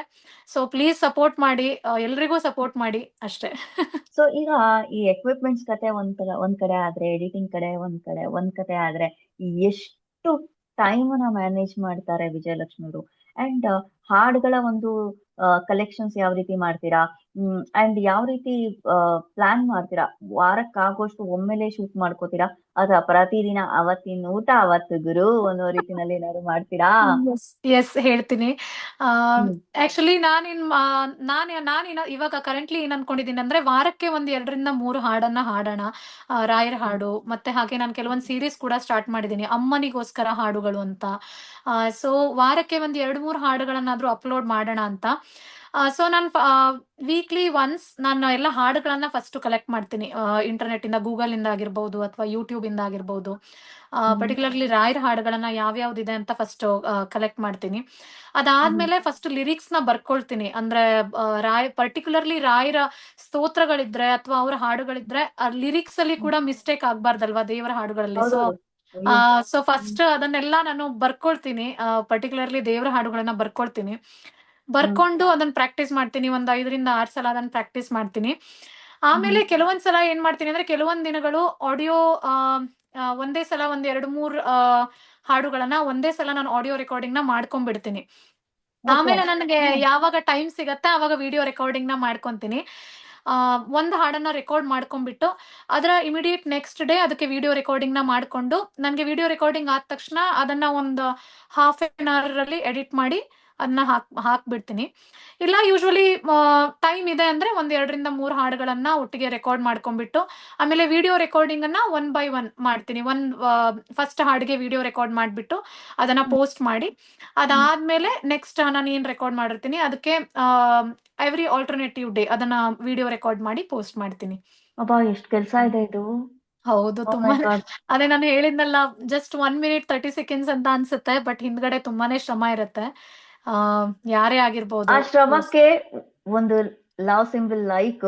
ಸೊ ಪ್ಲೀಸ್ ಸಪೋರ್ಟ್ ಮಾಡಿ, ಎಲ್ರಿಗೂ ಸಪೋರ್ಟ್ ಮಾಡಿ ಅಷ್ಟೇ. ಸೊ ಈಗ ಈ ಎಕ್ವಿಪ್ಮೆಂಟ್ಸ್ ಕತೆ ಒಂದ್ ಕಡೆ ಆದ್ರೆ, ಎಡಿಟಿಂಗ್ ಕಡೆ ಒಂದ್ ಕತೆ ಆದ್ರೆ, ಎಷ್ಟು ಟೈಮ್ ನ ಮ್ಯಾನೇಜ್ ಮಾಡ್ತಾರೆ ವಿಜಯಲಕ್ಷ್ಮಿಯವರು. ಅಂಡ್ ಹಾಡುಗಳ ಒಂದು ಕಲೆಕ್ಷನ್ಸ್ ಯಾವ ರೀತಿ ಮಾಡ್ತೀರಾ, ಅಂಡ್ ಯಾವ ರೀತಿ ಪ್ಲಾನ್ ಮಾಡ್ತೀರಾ? ವಾರಕ್ಕಾಗೋಷ್ಟು ಒಮ್ಮೆಲೆ ಶೂಟ್ ಮಾಡ್ಕೋತೀರಾ ಅಥವಾ ಪ್ರತಿದಿನ ಅವತ್ತಿನ ಊಟ ಅವತ್ತು ಗುರು ಅನ್ನೋ ರೀತಿನಲ್ಲಿ ಏನಾದ್ರು ಮಾಡ್ತೀರಾ? ಎಸ್ ಹೇಳ್ತೀನಿ. ಹ್ಮ್ ಆಕ್ಚುಲಿ ಇವಾಗ ಕರೆಂಟ್ಲಿ ಏನ್ ಅನ್ಕೊಂಡಿದೀನಿ ಅಂದ್ರೆ, ವಾರಕ್ಕೆ 2 ರಿಂದ 3 ಹಾಡನ್ನ ಹಾಡೋಣ. ರಾಯರ್ ಹಾಡು, ಮತ್ತೆ ಹಾಗೆ ನಾನು ಕೆಲವೊಂದು ಸೀರೀಸ್ ಕೂಡ ಸ್ಟಾರ್ಟ್ ಮಾಡಿದೀನಿ, ಅಮ್ಮನಿಗೋಸ್ಕರ ಹಾಡುಗಳು ಅಂತ. ಸೊ ವಾರಕ್ಕೆ 2-3 ಹಾಡುಗಳನ್ನಾದ್ರೂ ಅಪ್ಲೋಡ್ ಮಾಡೋಣ ಅಂತ. ಸೊ ನಾನು ವೀಕ್ಲಿ ಒನ್ಸ್ ನಾನು ಎಲ್ಲ ಹಾಡುಗಳನ್ನ ಫಸ್ಟ್ ಕಲೆಕ್ಟ್ ಮಾಡ್ತೀನಿ. ಇಂಟರ್ನೆಟ್ ಇಂದ, ಗೂಗಲ್ ಇಂದ ಆಗಿರ್ಬೋದು ಅಥವಾ ಯೂಟ್ಯೂಬ್ ಇಂದ ಆಗಿರ್ಬೋದು. ಪರ್ಟಿಕ್ಯುಲರ್ಲಿ ರಾಯರ ಹಾಡುಗಳನ್ನ ಯಾವ್ಯಾವ್ದಿದೆ ಅಂತ ಫಸ್ಟ್ ಕಲೆಕ್ಟ್ ಮಾಡ್ತೀನಿ. ಅದಾದ್ಮೇಲೆ ಫಸ್ಟ್ ಲಿರಿಕ್ಸ್ ನ ಬರ್ಕೊಳ್ತೀನಿ. ಅಂದ್ರೆ ಪರ್ಟಿಕ್ಯುಲರ್ಲಿ ರಾಯರ ಸ್ತೋತ್ರಗಳಿದ್ರೆ ಅಥವಾ ಅವರ ಹಾಡುಗಳಿದ್ರೆ ಲಿರಿಕ್ಸ್ ಅಲ್ಲಿ ಕೂಡ ಮಿಸ್ಟೇಕ್ ಆಗ್ಬಾರ್ದಲ್ವಾ ದೇವರ ಹಾಡುಗಳಲ್ಲಿ. ಸೊ ಹೌದೌದು. ಅಯ್ಯೋ. ಸೊ ಫಸ್ಟ್ ಅದನ್ನೆಲ್ಲ ನಾನು ಬರ್ಕೊಳ್ತೀನಿ. ಪರ್ಟಿಕ್ಯುಲರ್ಲಿ ದೇವರ ಹಾಡುಗಳನ್ನ ಬರ್ಕೊಳ್ತೀನಿ. ಬರ್ಕೊಂಡು ಅದನ್ನ ಪ್ರಾಕ್ಟೀಸ್ ಮಾಡ್ತೀನಿ. ಒಂದ್ 5 ರಿಂದ 6 ಸಲ ಅದನ್ನ ಪ್ರಾಕ್ಟೀಸ್ ಮಾಡ್ತೀನಿ. ಆಮೇಲೆ ಕೆಲವೊಂದ್ಸಲ ಏನ್ ಮಾಡ್ತೀನಿ ಅಂದ್ರೆ ಕೆಲವೊಂದ್ ದಿನಗಳು ಆಡಿಯೋ ಒಂದೇ ಸಲ ಒಂದ್ 2-3 ಹಾಡುಗಳನ್ನ ಒಂದೇ ಸಲ ನಾನು ಆಡಿಯೋ ರೆಕಾರ್ಡಿಂಗ್ ನ ಮಾಡ್ಕೊಂಡ್ಬಿಡ್ತೀನಿ. ಆಮೇಲೆ ನನಗೆ ಯಾವಾಗ ಟೈಮ್ ಸಿಗತ್ತೆ ಅವಾಗ ವಿಡಿಯೋ ರೆಕಾರ್ಡಿಂಗ್ ನ ಮಾಡ್ಕೊಂತೀನಿ. ಒಂದ್ ಹಾಡನ್ನ ರೆಕಾರ್ಡ್ ಮಾಡ್ಕೊಂಡ್ಬಿಟ್ಟು ಅದರ ಇಮಿಡಿಯೇಟ್ ನೆಕ್ಸ್ಟ್ ಡೇ ಅದಕ್ಕೆ ವಿಡಿಯೋ ರೆಕಾರ್ಡಿಂಗ್ ನ ಮಾಡ್ಕೊಂಡು, ನನ್ಗೆ ವಿಡಿಯೋ ರೆಕಾರ್ಡಿಂಗ್ ಆದ ತಕ್ಷಣ ಅದನ್ನ ಒಂದು ಹಾಫ್ ಆನ್ ಅವರ್ ಅಲ್ಲಿ ಎಡಿಟ್ ಮಾಡಿ ಅದನ್ನ ಹಾಕ್ಬಿಡ್ತೀನಿ. ಇಲ್ಲ ಯೂಶುವಲಿ ಟೈಮ್ ಇದೆ ಅಂದ್ರೆ ಒಂದ್ 2 ರಿಂದ 3 ಹಾಡುಗಳನ್ನ ಒಟ್ಟಿಗೆ ರೆಕಾರ್ಡ್ ಮಾಡ್ಕೊಂಡ್ಬಿಟ್ಟು ಆಮೇಲೆ ವಿಡಿಯೋ ರೆಕಾರ್ಡಿಂಗ್ ಅನ್ನ 1 by 1 ಮಾಡ್ತೀನಿ. ಫಸ್ಟ್ ಹಾಡಿಗೆ ವಿಡಿಯೋ ರೆಕಾರ್ಡ್ ಮಾಡ್ಬಿಟ್ಟು ಅದನ್ನ ಪೋಸ್ಟ್ ಮಾಡಿ, ಅದಾದ್ಮೇಲೆ ನೆಕ್ಸ್ಟ್ ನಾನು ಏನ್ ರೆಕಾರ್ಡ್ ಮಾಡಿರ್ತೀನಿ ಅದಕ್ಕೆ ಎವ್ರಿ ಆಲ್ಟರ್ನೇಟಿವ್ ಡೇ ಅದನ್ನ ವಿಡಿಯೋ ರೆಕಾರ್ಡ್ ಮಾಡಿ ಪೋಸ್ಟ್ ಮಾಡ್ತೀನಿ. ಅಬ್ಬಾ, ಎಷ್ಟ್ ಕೆಲ್ಸ ಇದೆ ಇದು. ಹೌದು, ಓ ಮೈ ತುಂಬಾನೇ. ಗಾಡ್. ಅದೇ ನಾನು ಹೇಳಿದ್ನಲ್ಲ, ಜಸ್ಟ್ 1 minute 30 seconds ಅಂತ ಅನ್ಸುತ್ತೆ, ಬಟ್ ಹಿಂದ್ಗಡೆ ತುಂಬಾನೇ ಶ್ರಮ ಇರುತ್ತೆ. ಆ ಯಾರೇ ಆ ಆಗಿರ್ಬೋದು. ಶ್ರಮಕ್ಕೆ ಒಂದು ಲವ್ ಸಿಂಬಲ್ ಲೈಕ್,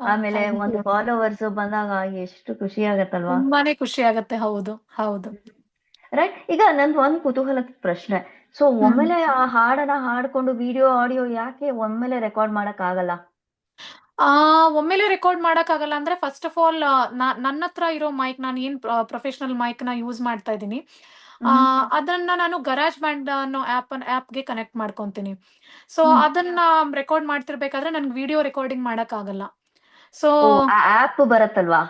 ಆಮೇಲೆ thank ಒಂದು you. ಫಾಲೋವರ್ಸ್ ಬಂದಾಗ ಎಷ್ಟು ಖುಷಿ ಆಗತ್ತಲ್ವಾ. ತುಂಬಾನೇ ಖುಷಿ ಆಗತ್ತೆ. ಹೌದು ಹೌದು. ರೈಟ್. ಈಗ ನಂದು ಒಂದು ಕುತೂಹಲದ ಪ್ರಶ್ನೆ. ಸೊ ಒಮ್ಮೆಲೆ ಆ ಹಾಡನ್ನ ಹಾಡ್ಕೊಂಡು ವಿಡಿಯೋ ಆಡಿಯೋ ಯಾಕೆ ಒಮ್ಮೆಲೆ ರೆಕಾರ್ಡ್ ಮಾಡಕ್ ಆಗಲ್ಲ? ಆ ಒಮ್ಮೆಲೆ ರೆಕಾರ್ಡ್ ಮಾಡಕ್ಕಾಗಲ್ಲ ಅಂದ್ರೆ ಫಸ್ಟ್ ಆಫ್ ಆಲ್ ನನ್ನ ಹತ್ರ ಇರೋ ಮೈಕ್, ನಾನು ಏನ್ ಪ್ರೊಫೆಷನಲ್ ಮೈಕ್ ನ ಯೂಸ್ ಮಾಡ್ತಾ ಇದ್ದೀನಿ, ಅದನ್ನ ನಾನು ಗರಾಜ್ ಬ್ಯಾಂಡ್ ಅನ್ನೋ ಆಪ್ಗೆ ಕನೆಕ್ಟ್ ಮಾಡ್ಕೊಂತೀನಿ. ಸೊ ಅದನ್ನ ರೆಕಾರ್ಡ್ ಮಾಡ್ತಿರ್ಬೇಕಾದ್ರೆ ನನ್ಗೆ ವಿಡಿಯೋ ರೆಕಾರ್ಡಿಂಗ್ ಮಾಡಕ್ ಆಗಲ್ಲ. ಸೊ ಓ, ಆ ಆಪ್ ಬರತ್ತಲ್ವಾ.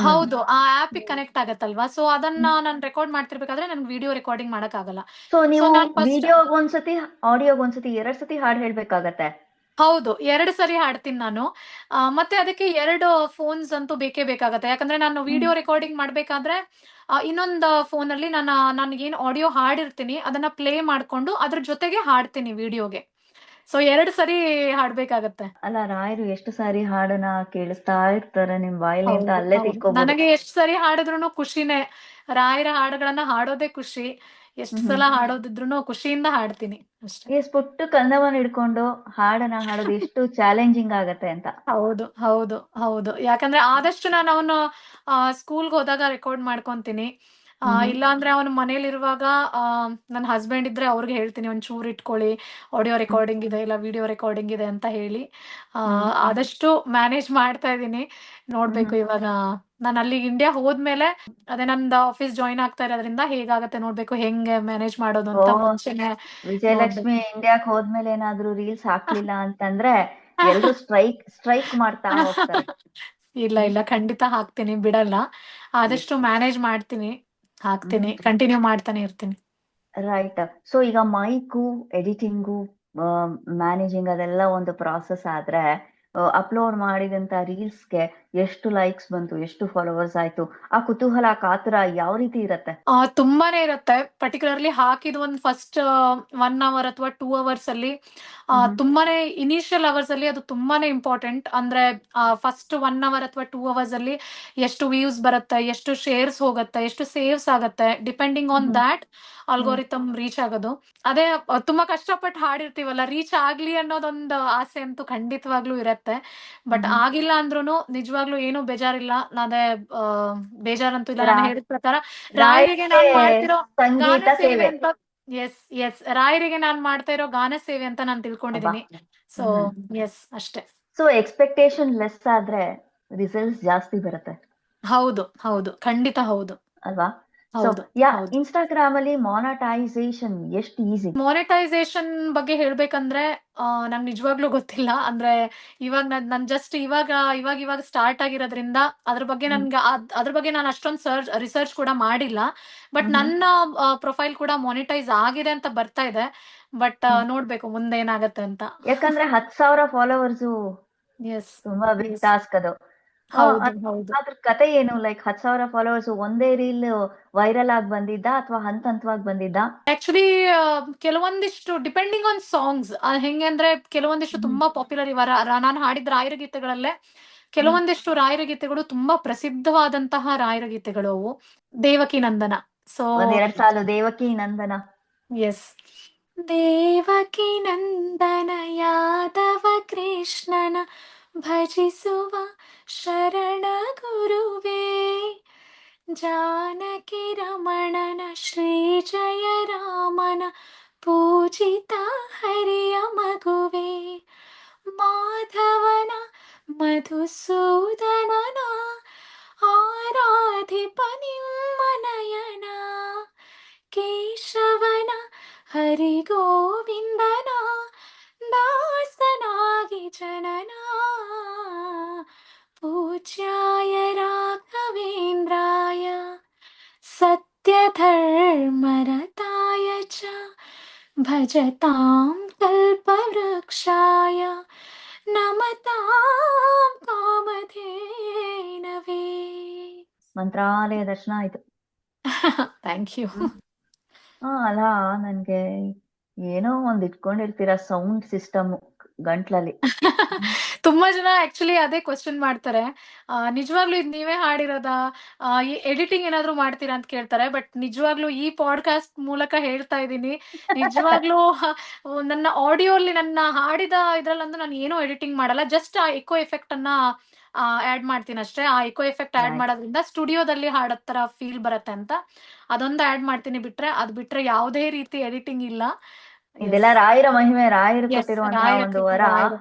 ಹೌದು, ಆ ಆಪಿಗೆ ಕನೆಕ್ಟ್ ಆಗತ್ತಲ್ವಾ. ಸೊ ಅದನ್ನ ನಾನು ರೆಕಾರ್ಡ್ ಮಾಡ್ತಿರ್ಬೇಕಾದ್ರೆ ನನ್ಗೆ ವಿಡಿಯೋ ರೆಕಾರ್ಡಿಂಗ್ ಮಾಡಕ್ ಆಗಲ್ಲ. ಸೊ ಸೊ ನೀವು ನಾನು ಫಸ್ಟ್ ವಿಡಿಯೋಗ್ ಒಂದ್ಸತಿ ಆಡಿಯೋಗ್ ಒಂದ್ಸತಿ 2 ಸತಿ ಹಾಡ್ ಹೇಳ್ಬೇಕಾಗತ್ತೆ. ಹೌದು, 2 ಸರಿ ಹಾಡ್ತೀನಿ ನಾನು. ಮತ್ತೆ ಅದಕ್ಕೆ 2 ಫೋನ್ಸ್ ಅಂತೂ ಬೇಕೇ ಬೇಕಾಗತ್ತೆ. ಯಾಕಂದ್ರೆ ನಾನು ವಿಡಿಯೋ ರೆಕಾರ್ಡಿಂಗ್ ಮಾಡ್ಬೇಕಾದ್ರೆ ಇನ್ನೊಂದು ಫೋನ್ ಅಲ್ಲಿ ನನ್ಗೇನ್ ಆಡಿಯೋ ಹಾಡಿರ್ತೀನಿ ಅದನ್ನ ಪ್ಲೇ ಮಾಡ್ಕೊಂಡು ಅದ್ರ ಜೊತೆಗೆ ಹಾಡ್ತೀನಿ ವಿಡಿಯೋಗೆ. ಸೊ 2 ಸರಿ ಹಾಡ್ಬೇಕಾಗತ್ತೆ. ಅಲ್ಲ, ರಾಯರು ಎಷ್ಟು ಸಾರಿ ಹಾಡನ್ನ ಕೇಳಿಸ್ತಾ ಇರ್ತಾರೆ ನಿಮ್ ಬಾಯಲ್ಲಿ ಅಂತ ಹೌದು ಅಲ್ಲೇ ಹೌದು. ತಿಳ್ಕೊಬೋದು. ನನಗೆ ಎಷ್ಟ್ ಸರಿ ಹಾಡಿದ್ರು ಖುಷಿನೇ. ರಾಯರ ಹಾಡುಗಳನ್ನ ಹಾಡೋದೇ ಖುಷಿ. ಎಷ್ಟ್ ಸಲ ಹಾಡೋದಿದ್ರು ಖುಷಿಯಿಂದ ಹಾಡ್ತೀನಿ ಅಷ್ಟೇ. ಈ ಪುಟ್ಟ ಕನ್ನವನ್ನ ಹಿಡ್ಕೊಂಡು ಹಾಡನ್ನ ಹಾಡೋದು ಎಷ್ಟು ಚಾಲೆಂಜಿಂಗ್ ಆಗತ್ತೆ ಅಂತ. ಹೌದು ಹೌದು ಹೌದು. ಯಾಕಂದ್ರೆ ಆದಷ್ಟು ನಾನು ಅವನು ಸ್ಕೂಲ್ಗೆ ಹೋದಾಗ ರೆಕಾರ್ಡ್ ಮಾಡ್ಕೊಂತೀನಿ. ಇಲ್ಲ ಅಂದ್ರೆ ಅವನು ಮನೇಲಿರುವಾಗ ನನ್ನ ಹಸ್ಬೆಂಡ್ ಇದ್ರೆ ಅವ್ರಿಗೆ ಹೇಳ್ತೀನಿ ಒಂಚೂರು ಇಟ್ಕೊಳ್ಳಿ, ಆಡಿಯೋ ರೆಕಾರ್ಡಿಂಗ್ ಇದೆ ಇಲ್ಲ ವಿಡಿಯೋ ರೆಕಾರ್ಡಿಂಗ್ ಇದೆ ಅಂತ ಹೇಳಿ. ಆದಷ್ಟು ಮ್ಯಾನೇಜ್ ಮಾಡ್ತಾ ಇದ್ದೀನಿ. ನೋಡ್ಬೇಕು ಇವಾಗ ನಾನು ಅಲ್ಲಿ ಇಂಡಿಯಾ ಹೋದ್ಮೇಲೆ, ಅದೇ ನಂದು ಆಫೀಸ್ ಜಾಯಿನ್ ಆಗ್ತಾ ಇರೋದ್ರಿಂದ ಹೇಗಾಗತ್ತೆ ನೋಡ್ಬೇಕು, ಹೆಂಗೆ ಮ್ಯಾನೇಜ್ ಮಾಡೋದು ಅಂತ ಓ, ಮುಂಚೆನೆ ನೋಡ್ಬೇಕು. ವಿಜಯಲಕ್ಷ್ಮಿ ಇಂಡಿಯಾಕ್ ಹೋದ್ಮೇಲೆ ಏನಾದ್ರೂ ರೀಲ್ಸ್ ಹಾಕ್ಲಿಲ್ಲ ಅಂತಂದ್ರೆ ಎಲ್ರು ಸ್ಟ್ರೈಕ್ ಮಾಡ್ತಾ ಹೋಗ್ತಾರೆ. ಇಲ್ಲ ಇಲ್ಲ, ಖಂಡಿತ ಹಾಕ್ತೀನಿ, ಬಿಡಲ್ಲ. ಆದಷ್ಟು ಮ್ಯಾನೇಜ್ ಮಾಡ್ತೀನಿ, ಹಾಕ್ತೀನಿ, ಕಂಟಿನ್ಯೂ ಮಾಡ್ತಾನೆ ಇರ್ತೀನಿ. ರೈಟ್. ಸೊ ಈಗ ಮೈಕು, ಎಡಿಟಿಂಗು, ಮ್ಯಾನೇಜಿಂಗ್ ಅದೆಲ್ಲ ಒಂದು ಪ್ರಾಸೆಸ್ ಆದ್ರೆ ಅಪ್ಲೋಡ್ ಮಾಡಿದಂತ ರೀಲ್ಸ್ಗೆ ಎಷ್ಟು ಲೈಕ್ಸ್ ಬಂತು, ಎಷ್ಟು ಫಾಲೋವರ್ಸ್ ಆಯ್ತು, ಆ ಕುತೂಹಲ, ಕಾತರ ಯಾವ ರೀತಿ ಇರತ್ತೆ? ತುಂಬಾನೇ ಇರುತ್ತೆ. ಪರ್ಟಿಕ್ಯುಲರ್ಲಿ ಹಾಕಿದ ಒಂದು ಫಸ್ಟ್ 1 hour ಅಥವಾ 2 hours ಅಲ್ಲಿ ತುಂಬಾನೇ ಇನಿಷಿಯಲ್ ಅವರ್ಸ್ ಅಲ್ಲಿ ಅದು ತುಂಬಾನೇ ಇಂಪಾರ್ಟೆಂಟ್. ಅಂದ್ರೆ ಫಸ್ಟ್ 1 hour ಅಥವಾ 2 hours ಅಲ್ಲಿ ಎಷ್ಟು ವ್ಯೂಸ್ ಬರುತ್ತೆ, ಎಷ್ಟು ಶೇರ್ಸ್ ಹೋಗುತ್ತೆ, ಎಷ್ಟು ಸೇವ್ಸ್ ಆಗತ್ತೆ, depending on that algorithm reach ಆಗೋದು. ಅದೇ ತುಂಬಾ ಕಷ್ಟಪಟ್ಟು ಹಾಡಿರ್ತೀವಲ್ಲ, ರೀಚ್ ಆಗ್ಲಿ ಅನ್ನೋದೊಂದು ಆಸೆ ಅಂತೂ ಖಂಡಿತವಾಗ್ಲೂ ಇರತ್ತೆ. ಬಟ್ ಆಗಿಲ್ಲ ಅಂದ್ರೂ ನಿಜವಾಗ್ಲೂ ಏನು ಬೇಜಾರಿಲ್ಲ. ಅದೇ ಬೇಜಾರಂತೂ ಇಲ್ಲ. ನಾನು ಹೇಳಿದ ಪ್ರಕಾರ ರಾಯರಿಗೆ ನಾನ್ ಮಾಡ್ತಿರೋ ಗಾನ ಸಂಗೀತ ಸೇವೆ ಸೇವೆ. ಅಂತ, ಎಸ್ ರಾಯರಿಗೆ ನಾನ್ ಮಾಡ್ತಾ ಇರೋ ಗಾನ ಸೇವೆ ಅಂತ ನಾನು ತಿಳ್ಕೊಂಡಿದೀನಿ. ಸೊ ಎಸ್, ಅಷ್ಟೇ. ಸೊ ಎಕ್ಸ್ಪೆಕ್ಟೇಷನ್ ಲೆಸ್ ಆದ್ರೆ ರಿಸಲ್ಟ್ಸ್ ಜಾಸ್ತಿ ಬರುತ್ತೆ ಹೌದು ಹೌದು, ಖಂಡಿತ ಹೌದು. ಅಲ್ವಾ? ಸೊ ಹೌದು ಹೌದು. ಇನ್ಸ್ಟಾಗ್ರಾಮ್ ಅಲ್ಲಿ ಮಾನಿಟೈಸೇಷನ್ ಎಷ್ಟು ಈಸಿ? ಮಾನಿಟೈಸೇಷನ್ ಬಗ್ಗೆ ಹೇಳ್ಬೇಕಂದ್ರೆ ನಂಗೆ ನಿಜವಾಗ್ಲೂ ಗೊತ್ತಿಲ್ಲ. ಅಂದ್ರೆ ಇವಾಗ ನನ್ ಜಸ್ಟ್ ಇವಾಗ ಸ್ಟಾರ್ಟ್ ಆಗಿರೋದ್ರಿಂದ ಅದ್ರ ಬಗ್ಗೆ ನನ್ಗೆ ಅದ್ರ ಬಗ್ಗೆ ನಾನು ಅಷ್ಟೊಂದು ರಿಸರ್ಚ್ ಕೂಡ ಮಾಡಿಲ್ಲ. ಬಟ್ ನನ್ನ ಪ್ರೊಫೈಲ್ ಕೂಡ ಮಾನಿಟೈಸ್ ಆಗಿದೆ ಅಂತ ಬರ್ತಾ ಇದೆ. ಬಟ್ ನೋಡ್ಬೇಕು ಮುಂದೆ ಏನಾಗತ್ತೆ ಅಂತ. ಯಾಕಂದ್ರೆ 10,000 ಫಾಲೋವರ್ಸ್ ಎಸ್ ತುಂಬಾ ಬಿಗ್ ಟಾಸ್ಕ್ ಅದು. ಹೌದು ಹೌದು. ಅದ್ರ ಕತೆ ಏನು? ಲೈಕ್ 10,000 ಫಾಲೋವರ್ಸ್ ಒಂದೇ ರೀಲ್ ವೈರಲ್ ಆಗಿ ಬಂದಿದ್ದ ಅಥವಾ ಹಂತ ಹಂತವಾಗಿ ಬಂದಿದ್ದ? ಆಕ್ಚುಲಿ ಕೆಲವೊಂದಿಷ್ಟು ಡಿಪೆಂಡಿಂಗ್ ಆನ್ ಸಾಂಗ್ಸ್ ಹೆಂಗೆ ಅಂದ್ರೆ ಕೆಲವೊಂದಿಷ್ಟು ತುಂಬಾ ಪಾಪ್ಯುಲರ್ ಇವ ನಾನು ಹಾಡಿದ ರಾಯರ ಗೀತೆಗಳಲ್ಲೇ ಕೆಲವೊಂದಿಷ್ಟು ರಾಯರ ಗೀತೆಗಳು ತುಂಬಾ ಪ್ರಸಿದ್ಧವಾದಂತಹ ರಾಯರ ಗೀತೆಗಳು ಅವು. ದೇವಕಿ ನಂದನ. ಸೊ ಒಂದೆರಡ್ ಸಾಲು ದೇವಕಿ ನಂದನ. ಎಸ್. ದೇವಕಿ ನಂದನ ಯಾದವ ಕೃಷ್ಣನ ಭಜಿಸುವ ಶರಣ ಗುರುವೇ, ಜಾನಕಿ ರಮಣನ ಶ್ರೀ ಜಯ ರಾಮನ ಪೂಜಿತ ಹರಿಯ ಮಗುವೆ, ಮಾಧವನ ಮಧುಸೂದನನ ಆರಾಧಿಪ ನಿಮ್ಮ ನಯನ, ಕೇಶವನ ಹರಿಗೋವಿಂದನ ದಾಸನಾಗಿ ಜನನ, ಪೂಜ್ಯಾಯ ರಾಘವೇಂದ್ರಾಯ ಸತ್ಯಧರ್ಮರತಾಯ ಚ ಭಜತಾಂ ಕಲ್ಪವೃಕ್ಷಾಯ ನಮತಾಂ ಕಾಮಧೇನವೇ. ಮಂತ್ರಾಲಯ ದರ್ಶನ ಆಯ್ತು. Thank you. ಅಲ್ಲ, ನನ್ಗೆ ಏನೋ ಒಂದ್ ಇಟ್ಕೊಂಡಿರ್ತೀರ ಸೌಂಡ್ ಸಿಸ್ಟಮ್ ಗಂಟ್ಲಲ್ಲಿ. ತುಂಬಾ ಜನ ಆಕ್ಚುಲಿ ಅದೇ ಕ್ವಶನ್ ಮಾಡ್ತಾರೆ, ನಿಜವಾಗ್ಲೂ ಇದು ನೀವೇ ಹಾಡಿರೋದಾ, ಎಡಿಟಿಂಗ್ ಏನಾದ್ರು ಮಾಡ್ತೀರಾ ಅಂತ ಕೇಳ್ತಾರೆ. ಬಟ್ ನಿಜವಾಗ್ಲೂ ಈ ಪಾಡ್ಕಾಸ್ಟ್ ಮೂಲಕ ಹೇಳ್ತಾ ಇದ್ದೀನಿ, ನಿಜವಾಗ್ಲೂ ನನ್ನ ಆಡಿಯೋಲಿ ನನ್ನ ಹಾಡಿದ ಇದ್ರಲ್ಲಂತೂ ನಾನು ಏನೋ ಎಡಿಟಿಂಗ್ ಮಾಡಲ್ಲ. ಜಸ್ಟ್ ಆ ಎಕೋ ಎಫೆಕ್ಟ್ ಅನ್ನ ಆಡ್ ಮಾಡ್ತೀನಿ ಅಷ್ಟೇ. ಆ ಎಕೋ ಎಫೆಕ್ಟ್ ಆಡ್ Nice. ಮಾಡೋದ್ರಿಂದ ಸ್ಟುಡಿಯೋದಲ್ಲಿ ಹಾಡೋ ತರ ಫೀಲ್ ಬರುತ್ತೆ ಅಂತ ಅದೊಂದು ಆಡ್ ಮಾಡ್ತೀನಿ. ಅದ್ ಬಿಟ್ರೆ ಯಾವುದೇ ರೀತಿ ಎಡಿಟಿಂಗ್ ಇಲ್ಲ. ಇದೆಲ್ಲ ರಾಯರ ಮಹಿಮೆ, ರಾಯರು ಎಸ್, ಕೊಟ್ಟಿರುವಂತಹ ಒಂದು ವರ.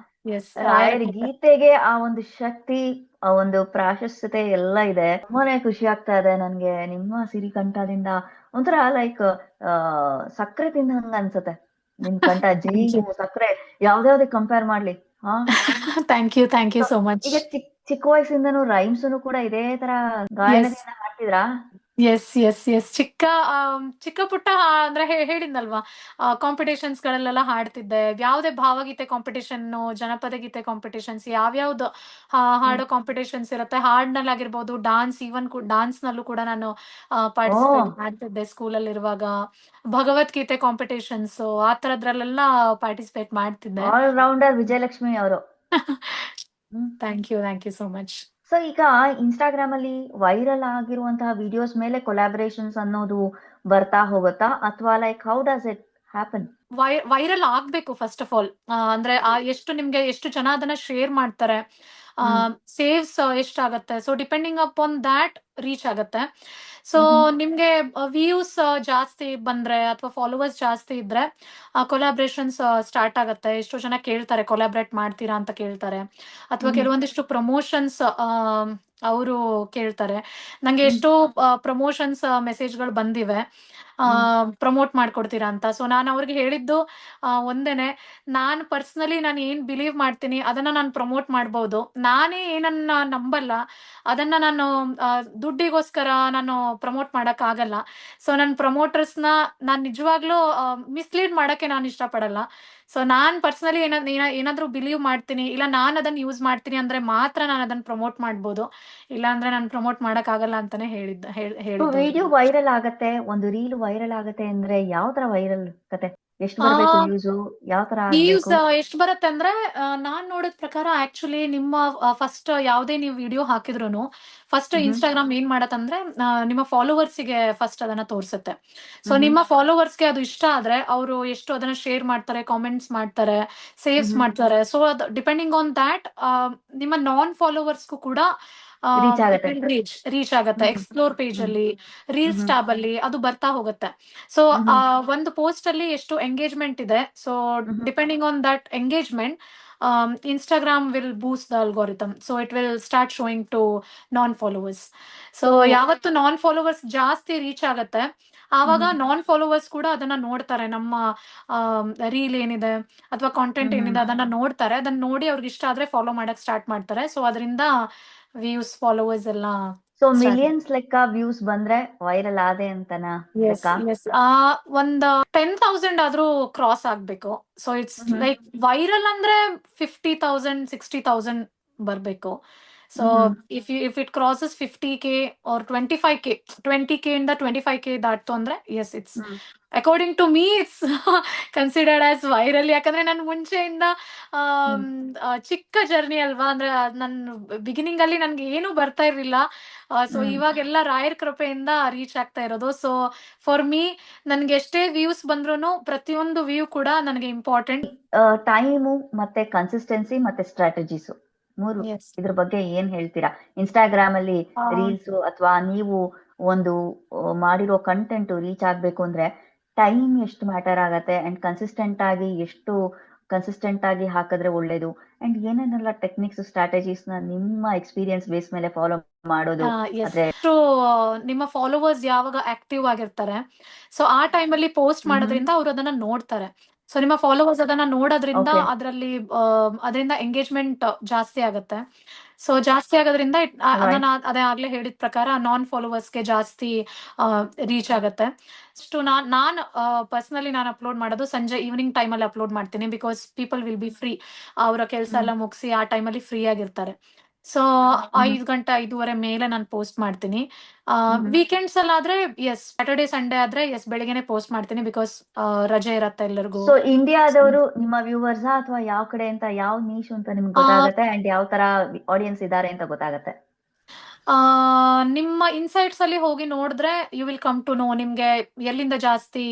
ಎಸ್, ರಾಯರ ಗೀತೆಗೆ ಆ ಒಂದು ಶಕ್ತಿ, ಆ ಒಂದು ಪ್ರಾಶಸ್ತ್ಯತೆ ಎಲ್ಲ ಇದೆ. ತುಂಬಾನೇ ಖುಷಿ ಆಗ್ತಾ ಇದೆ ನನ್ಗೆ ನಿಮ್ಮ ಸಿರಿಕಂಠದಿಂದ. ಒಂಥರ ಲೈಕ್ ಸಕ್ಕರೆ ತಿಂದಂಗ ಅನ್ಸತ್ತೆ ನಿಮ್ ಕಂಠ. ಜೇನು ಸಕ್ಕರೆ ಯಾವ್ದಾವ್ದಕ್ಕೆ ಕಂಪೇರ್ ಮಾಡ್ಲಿ. Thank you so much. ಈಗ ಚಿಕ್ಕ ವಯಸ್ಸಿಂದನೂ ರೈಮ್ಸ್ ಕೂಡ ಇದೇ ತರ ಗಾಯನದಿಂದ ಹಾಡ್ತಿದ್ರಾ? ಎಸ್. ಚಿಕ್ಕ ಪುಟ್ಟ ಅಂದ್ರೆ ಹೇಳಿದ್ನಲ್ವಾ, ಕಾಂಪಿಟೇಷನ್ಸ್ ಗಳಲ್ಲೆಲ್ಲ ಹಾಡ್ತಿದ್ದೆ. ಯಾವ್ದೇ ಭಾವಗೀತೆ ಕಾಂಪಿಟೇಷನ್, ಜನಪದ ಗೀತೆ ಕಾಂಪಿಟೇಷನ್ಸ್, ಯಾವ್ಯಾವ್ದು ಹಾಡೋ ಕಾಂಪಿಟೇಷನ್ಸ್ ಇರುತ್ತೆ, ಹಾಡ್ನಲ್ಲಾಗಿರ್ಬೋದು, ಡಾನ್ಸ್, ಈವನ್ ಡಾನ್ಸ್ ನಲ್ಲೂ ಕೂಡ ನಾನು ಪಾರ್ಟಿಸಿಪೇಟ್ ಮಾಡ್ತಿದ್ದೆ ಸ್ಕೂಲಲ್ಲಿ ಇರುವಾಗ. ಭಗವದ್ಗೀತೆ ಕಾಂಪಿಟೇಷನ್ಸ್ ಆ ತರದ್ರಲ್ಲೆಲ್ಲ ಪಾರ್ಟಿಸಿಪೇಟ್ ಮಾಡ್ತಿದ್ದೆ. ಆಲ್ ರೌಂಡರ್ ವಿಜಯಲಕ್ಷ್ಮಿ ಅವರು. Thank you so much. So ಈಗ ಇನ್ಸ್ಟಾಗ್ರಾಮ್ ಅಲ್ಲಿ ವೈರಲ್ ಆಗಿರುವಂತಹ ವಿಡಿಯೋಸ್ ಮೇಲೆ ಕೊಲಾಬರೇಷನ್ಸ್ ಅನ್ನೋದು ಬರ್ತಾ ಹೋಗುತ್ತಾ, ಅಥವಾ like how does it happen? Viral ಆಗ್ಬೇಕು ಫಸ್ಟ್ ಆಫ್ ಆಲ್. ಅಂದ್ರೆ ಎಷ್ಟು ಜನ ಅದನ್ನ ಶೇರ್ ಮಾಡ್ತಾರೆ, ಸೇವ್ಸ್ ಎಷ್ಟಾಗತ್ತೆ, so depending upon that reach ಆಗತ್ತೆ. ಸೊ ನಿಮ್ಗೆ ವ್ಯೂಸ್ ಜಾಸ್ತಿ ಬಂದ್ರೆ ಅಥವಾ ಫಾಲೋವರ್ಸ್ ಜಾಸ್ತಿ ಇದ್ರೆ ಕೊಲಾಬ್ರೇಷನ್ಸ್ ಸ್ಟಾರ್ಟ್ ಆಗತ್ತೆ. ಎಷ್ಟೋ ಜನ ಕೇಳ್ತಾರೆ, ಕೊಲಾಬ್ರೇಟ್ ಮಾಡ್ತೀರಾ ಅಂತ ಕೇಳ್ತಾರೆ. ಅಥವಾ ಕೆಲವೊಂದಿಷ್ಟು ಪ್ರಮೋಷನ್ಸ್ ಅವರು ಕೇಳ್ತಾರೆ. ನಂಗೆ ಎಷ್ಟೋ ಪ್ರಮೋಷನ್ಸ್ ಮೆಸೇಜ್ಗಳು ಬಂದಿವೆ, ಪ್ರಮೋಟ್ ಮಾಡ್ಕೊಡ್ತೀರಾ ಅಂತ. ಸೊ ನಾನು ಅವ್ರಿಗೆ ಹೇಳಿದ್ದು ಒಂದೇನೆ, ನಾನು ಪರ್ಸನಲಿ ನಾನು ಏನ್ ಬಿಲೀವ್ ಮಾಡ್ತೀನಿ ಅದನ್ನ ನಾನು ಪ್ರಮೋಟ್ ಮಾಡ್ಬೋದು. ನಾನೇ ಏನನ್ನ ನಂಬಲ್ಲ ಅದನ್ನ ನಾನು ದುಡ್ಡಿಗೋಸ್ಕರ ನಾನು ಪ್ರಮೋಟ್ ಮಾಡಕ್ ಆಗಲ್ಲ. ಸೊ ನನ್ನ ಪ್ರಮೋಟರ್ಸ್ನ ನಾನು ನಿಜವಾಗ್ಲೂ ಮಿಸ್ಲೀಡ್ ಮಾಡಕ್ಕೆ ನಾನು ಇಷ್ಟಪಡಲ್ಲ. ಸೊ ನಾನ್ ಪರ್ಸನಲಿ ಏನಾದ್ರೂ ಬಿಲೀವ್ ಮಾಡ್ತೀನಿ, ಇಲ್ಲ ನಾನು ಅದನ್ನ ಯೂಸ್ ಮಾಡ್ತೀನಿ ಅಂದ್ರೆ ಮಾತ್ರ ನಾನು ಅದನ್ನ ಪ್ರಮೋಟ್ ಮಾಡ್ಬೋದು. ಇಲ್ಲ ಅಂದ್ರೆ ನಾನು ಪ್ರಮೋಟ್ ಮಾಡಕ್ ಆಗಲ್ಲ ಅಂತಾನೆ ಹೇಳಿದ್ದು. ವಿಡಿಯೋ ವೈರಲ್ ಆಗತ್ತೆ, ಒಂದು ರೀಲ್ ವೈರಲ್ ಆಗತ್ತೆ ಅಂದ್ರೆ ಯಾವ ತರ ವೈರಲ್ ಕತೆ? ಎಷ್ಟು ಬರಬೇಕು ವ್ಯೂಸ್? ಯಾವ ತರ ವ್ಯೂಸ್ ಎಷ್ಟು ಬರುತ್ತೆ ಅಂದ್ರೆ, ನಾನ್ ನೋಡಿದ ಪ್ರಕಾರ ಆಕ್ಚುಲಿ ನಿಮ್ಮ ಫಸ್ಟ್ ಯಾವ್ದೇ ನೀವು ವಿಡಿಯೋ ಹಾಕಿದ್ರು ಫಸ್ಟ್ ಇನ್ಸ್ಟಾಗ್ರಾಮ್ ಏನ್ ಮಾಡತ್ತಂದ್ರೆ ನಿಮ್ಮ ಫಾಲೋವರ್ಸ್ ಗೆ ಫಸ್ಟ್ ಅದನ್ನ ತೋರಿಸುತ್ತೆ. ಸೊ ನಿಮ್ಮ ಫಾಲೋವರ್ಸ್ ಗೆ ಅದು ಇಷ್ಟ ಆದ್ರೆ ಅವರು ಎಷ್ಟು ಅದನ್ನ ಶೇರ್ ಮಾಡ್ತಾರೆ, ಕಾಮೆಂಟ್ಸ್ ಮಾಡ್ತಾರೆ, ಸೇವ್ಸ್ ಮಾಡ್ತಾರೆ. ಸೊ ಅದು ಡಿಪೆಂಡಿಂಗ್ ಆನ್ ದ್ಯಾಟ್ ನಿಮ್ಮ ನಾನ್ ಫಾಲೋವರ್ಸ್ಗೂ ಕೂಡ ರೀಚ್ ಆಗತ್ತೆ. ಎಕ್ಸ್ಪ್ಲೋರ್ ಪೇಜ್ ಅಲ್ಲಿ, ರೀಲ್ಸ್ ಟ್ಯಾಬ್ ಅಲ್ಲಿ ಅದು ಬರ್ತಾ ಹೋಗುತ್ತೆ. ಸೊ ಒಂದು ಪೋಸ್ಟ್ ಅಲ್ಲಿ ಎಷ್ಟು ಎಂಗೇಜ್ಮೆಂಟ್ ಇದೆ, so depending on that engagement Instagram will boost the algorithm, so it will start showing to non followers. So ಯಾವತ್ತು ನಾನ್ ಫಾಲೋವರ್ಸ್ ಜಾಸ್ತಿ ರೀಚ್ ಆಗತ್ತೆ ಆವಾಗ ನಾನ್ ಫಾಲೋವರ್ಸ್ ಕೂಡ ಅದನ್ನ ನೋಡ್ತಾರೆ. ನಮ್ಮ ರೀಲ್ ಏನಿದೆ ಅಥವಾ ಕಾಂಟೆಂಟ್ ಏನಿದೆ ಅದನ್ನ ನೋಡ್ತಾರೆ. ಅದನ್ನ ನೋಡಿ ಅವ್ರಿಗೆ ಇಷ್ಟ ಆದ್ರೆ ಫಾಲೋ ಮಾಡಕ್ ಸ್ಟಾರ್ಟ್ ಮಾಡ್ತಾರೆ. ಸೊ ಅದರಿಂದ ವ್ಯೂಸ್, ಫಾಲೋವರ್ಸ್ ಎಲ್ಲ ಸೊ ಮಿಲಿಯನ್ಸ್ ಲೆಕ್ಕ ವ್ಯೂಸ್ ಬಂದ್ರೆ ವೈರಲ್ ಆದೆ ಅಂತನಾ? ಒಂದ್ 10,000 ಆದ್ರೂ ಕ್ರಾಸ್ ಆಗ್ಬೇಕು. ಸೊ ಇಟ್ಸ್ ಲೈಕ್ ವೈರಲ್ ಅಂದ್ರೆ 50,000 60,000 ಬರ್ಬೇಕು. So if it crosses 50K or 25K, 20K ಇಂದ 25K ದಾಟ್ತು ಅಂದ್ರೆ yes, it's according to me it's considered as viral. ಯಾಕಂದ್ರೆ ನಾನು ಮುಂಚೆಯಿಂದ ಚಿಕ್ಕ ಜರ್ನಿ ಅಲ್ವಾ, ಅಂದ್ರೆ ನನ್ನ ಬಿಗಿನಿಂಗ್ ಅಲ್ಲಿ ನನ್ಗೆ ಏನು ಬರ್ತಾ ಇರ್ಲಿಲ್ಲ. ಸೊ ಇವಾಗೆಲ್ಲ ರಾಯರ್ ಕೃಪೆಯಿಂದ ರೀಚ್ ಆಗ್ತಾ ಇರೋದು. ಸೊ ಫಾರ್ ಮೀ, ನನ್ಗೆ ಎಷ್ಟೇ ವ್ಯೂಸ್ ಬಂದ್ರು ಪ್ರತಿಯೊಂದು ವ್ಯೂ ಕೂಡ ನನಗೆ ಇಂಪಾರ್ಟೆಂಟ್. ಟೈಮು ಮತ್ತೆ ಕನ್ಸಿಸ್ಟೆನ್ಸಿ ಮತ್ತೆ ಸ್ಟ್ರಾಟಜೀಸ್ ಮೂರು, ಎಸ್. ಇದ್ರ ಬಗ್ಗೆ ಏನ್ ಹೇಳ್ತೀರಾ? ಇನ್ಸ್ಟಾಗ್ರಾಮ್ ಅಲ್ಲಿ ರೀಲ್ಸ್ ಅಥವಾ ನೀವು ಒಂದು ಮಾಡಿರೋ ಕಂಟೆಂಟ್ ರೀಚ್ ಆಗ್ಬೇಕು ಅಂದ್ರೆ ಟೈಮ್ ಎಷ್ಟು ಮ್ಯಾಟರ್ ಆಗತ್ತೆ, ಅಂಡ್ ಕನ್ಸಿಸ್ಟೆಂಟ್ ಆಗಿ ಹಾಕಿದ್ರೆ ಒಳ್ಳೇದು, ಅಂಡ್ ಏನೇನೆಲ್ಲ ಟೆಕ್ನಿಕ್ಸ್ ಸ್ಟ್ರಾಟಜೀಸ್ ನ ನಿಮ್ಮ ಎಕ್ಸ್ಪೀರಿಯನ್ಸ್ ಬೇಸ್ ಮೇಲೆ ಫಾಲೋ ಮಾಡೋದು? ಆದ್ರೆ ನಿಮ್ಮ ಫಾಲೋವರ್ಸ್ ಯಾವಾಗ ಆಕ್ಟಿವ್ ಆಗಿರ್ತಾರೆ, ಸೊ ಆ ಟೈಮ್ ಅಲ್ಲಿ ಪೋಸ್ಟ್ ಮಾಡೋದ್ರಿಂದ ಅವ್ರು ಅದನ್ನ ನೋಡ್ತಾರೆ. ಸೊ ನಿಮ್ಮ ಫಾಲೋವರ್ಸ್ ಅದನ್ನ ನೋಡೋದ್ರಿಂದ Okay. ಅದರಿಂದ ಎಂಗೇಜ್ಮೆಂಟ್ ಜಾಸ್ತಿ ಆಗುತ್ತೆ. ಸೊ ಜಾಸ್ತಿ ಆಗೋದ್ರಿಂದ Right. ನಾನು ಅದೇ ಆಗ್ಲೇ ಹೇಳಿದ ಪ್ರಕಾರ ನಾನ್ ಫಾಲೋವರ್ಸ್ಗೆ ಜಾಸ್ತಿ ರೀಚ್ ಆಗುತ್ತೆ. ಅಷ್ಟು ನಾನು ಪರ್ಸನಲಿ ನಾನು ಅಪ್ಲೋಡ್ ಮಾಡೋದು ಸಂಜೆ ಈವ್ನಿಂಗ್ ಟೈಮಲ್ಲಿ ಅಪ್ಲೋಡ್ ಮಾಡ್ತೀನಿ. Because people will be free, ಅವರ ಕೆಲಸ ಎಲ್ಲ ಮುಗಿಸಿ ಆ ಟೈಮಲ್ಲಿ ಫ್ರೀ ಆಗಿರ್ತಾರೆ. ಸೊ 5 ಗಂಟೆ 5:30 ಮೇಲೆ ನಾನು ಪೋಸ್ಟ್ ಮಾಡ್ತೀನಿ. ವೀಕೆಂಡ್ಸ್ ಅಲ್ಲಾದ್ರೆ ಎಸ್, ಸ್ಯಾಟರ್ಡೆ ಸಂಡೇ ಆದ್ರೆ ಎಸ್ ಬೆಳಿಗ್ಗೆನೆ ಪೋಸ್ಟ್ ಮಾಡ್ತೀನಿ. ಬಿಕಾಸ್ ರಜೆ ಇರತ್ತೆ ಎಲ್ಲರಿಗೂ. ಸೊ ಇಂಡಿಯಾದವರು ನಿಮ್ಮ ವ್ಯೂವರ್ಸ್ ಅಥವಾ ಯಾವ ಕಡೆ ಅಂತ, ಯಾವ ನೀಶ್ ಅಂತ ನಿಮ್ಗೆ ಗೊತ್ತಾಗತ್ತೆ, ಅಂಡ್ ಯಾವ ತರ ಆಡಿಯನ್ಸ್ ಇದಾರೆ ಅಂತ ಗೊತ್ತಾಗತ್ತೆ? ನಿಮ್ಮ ಇನ್ಸೈಟ್ಸ್ ಅಲ್ಲಿ ಹೋಗಿ ನೋಡಿದ್ರೆ you will come to know ನಿಮ್ಗೆ ಎಲ್ಲಿಂದ ಜಾಸ್ತಿ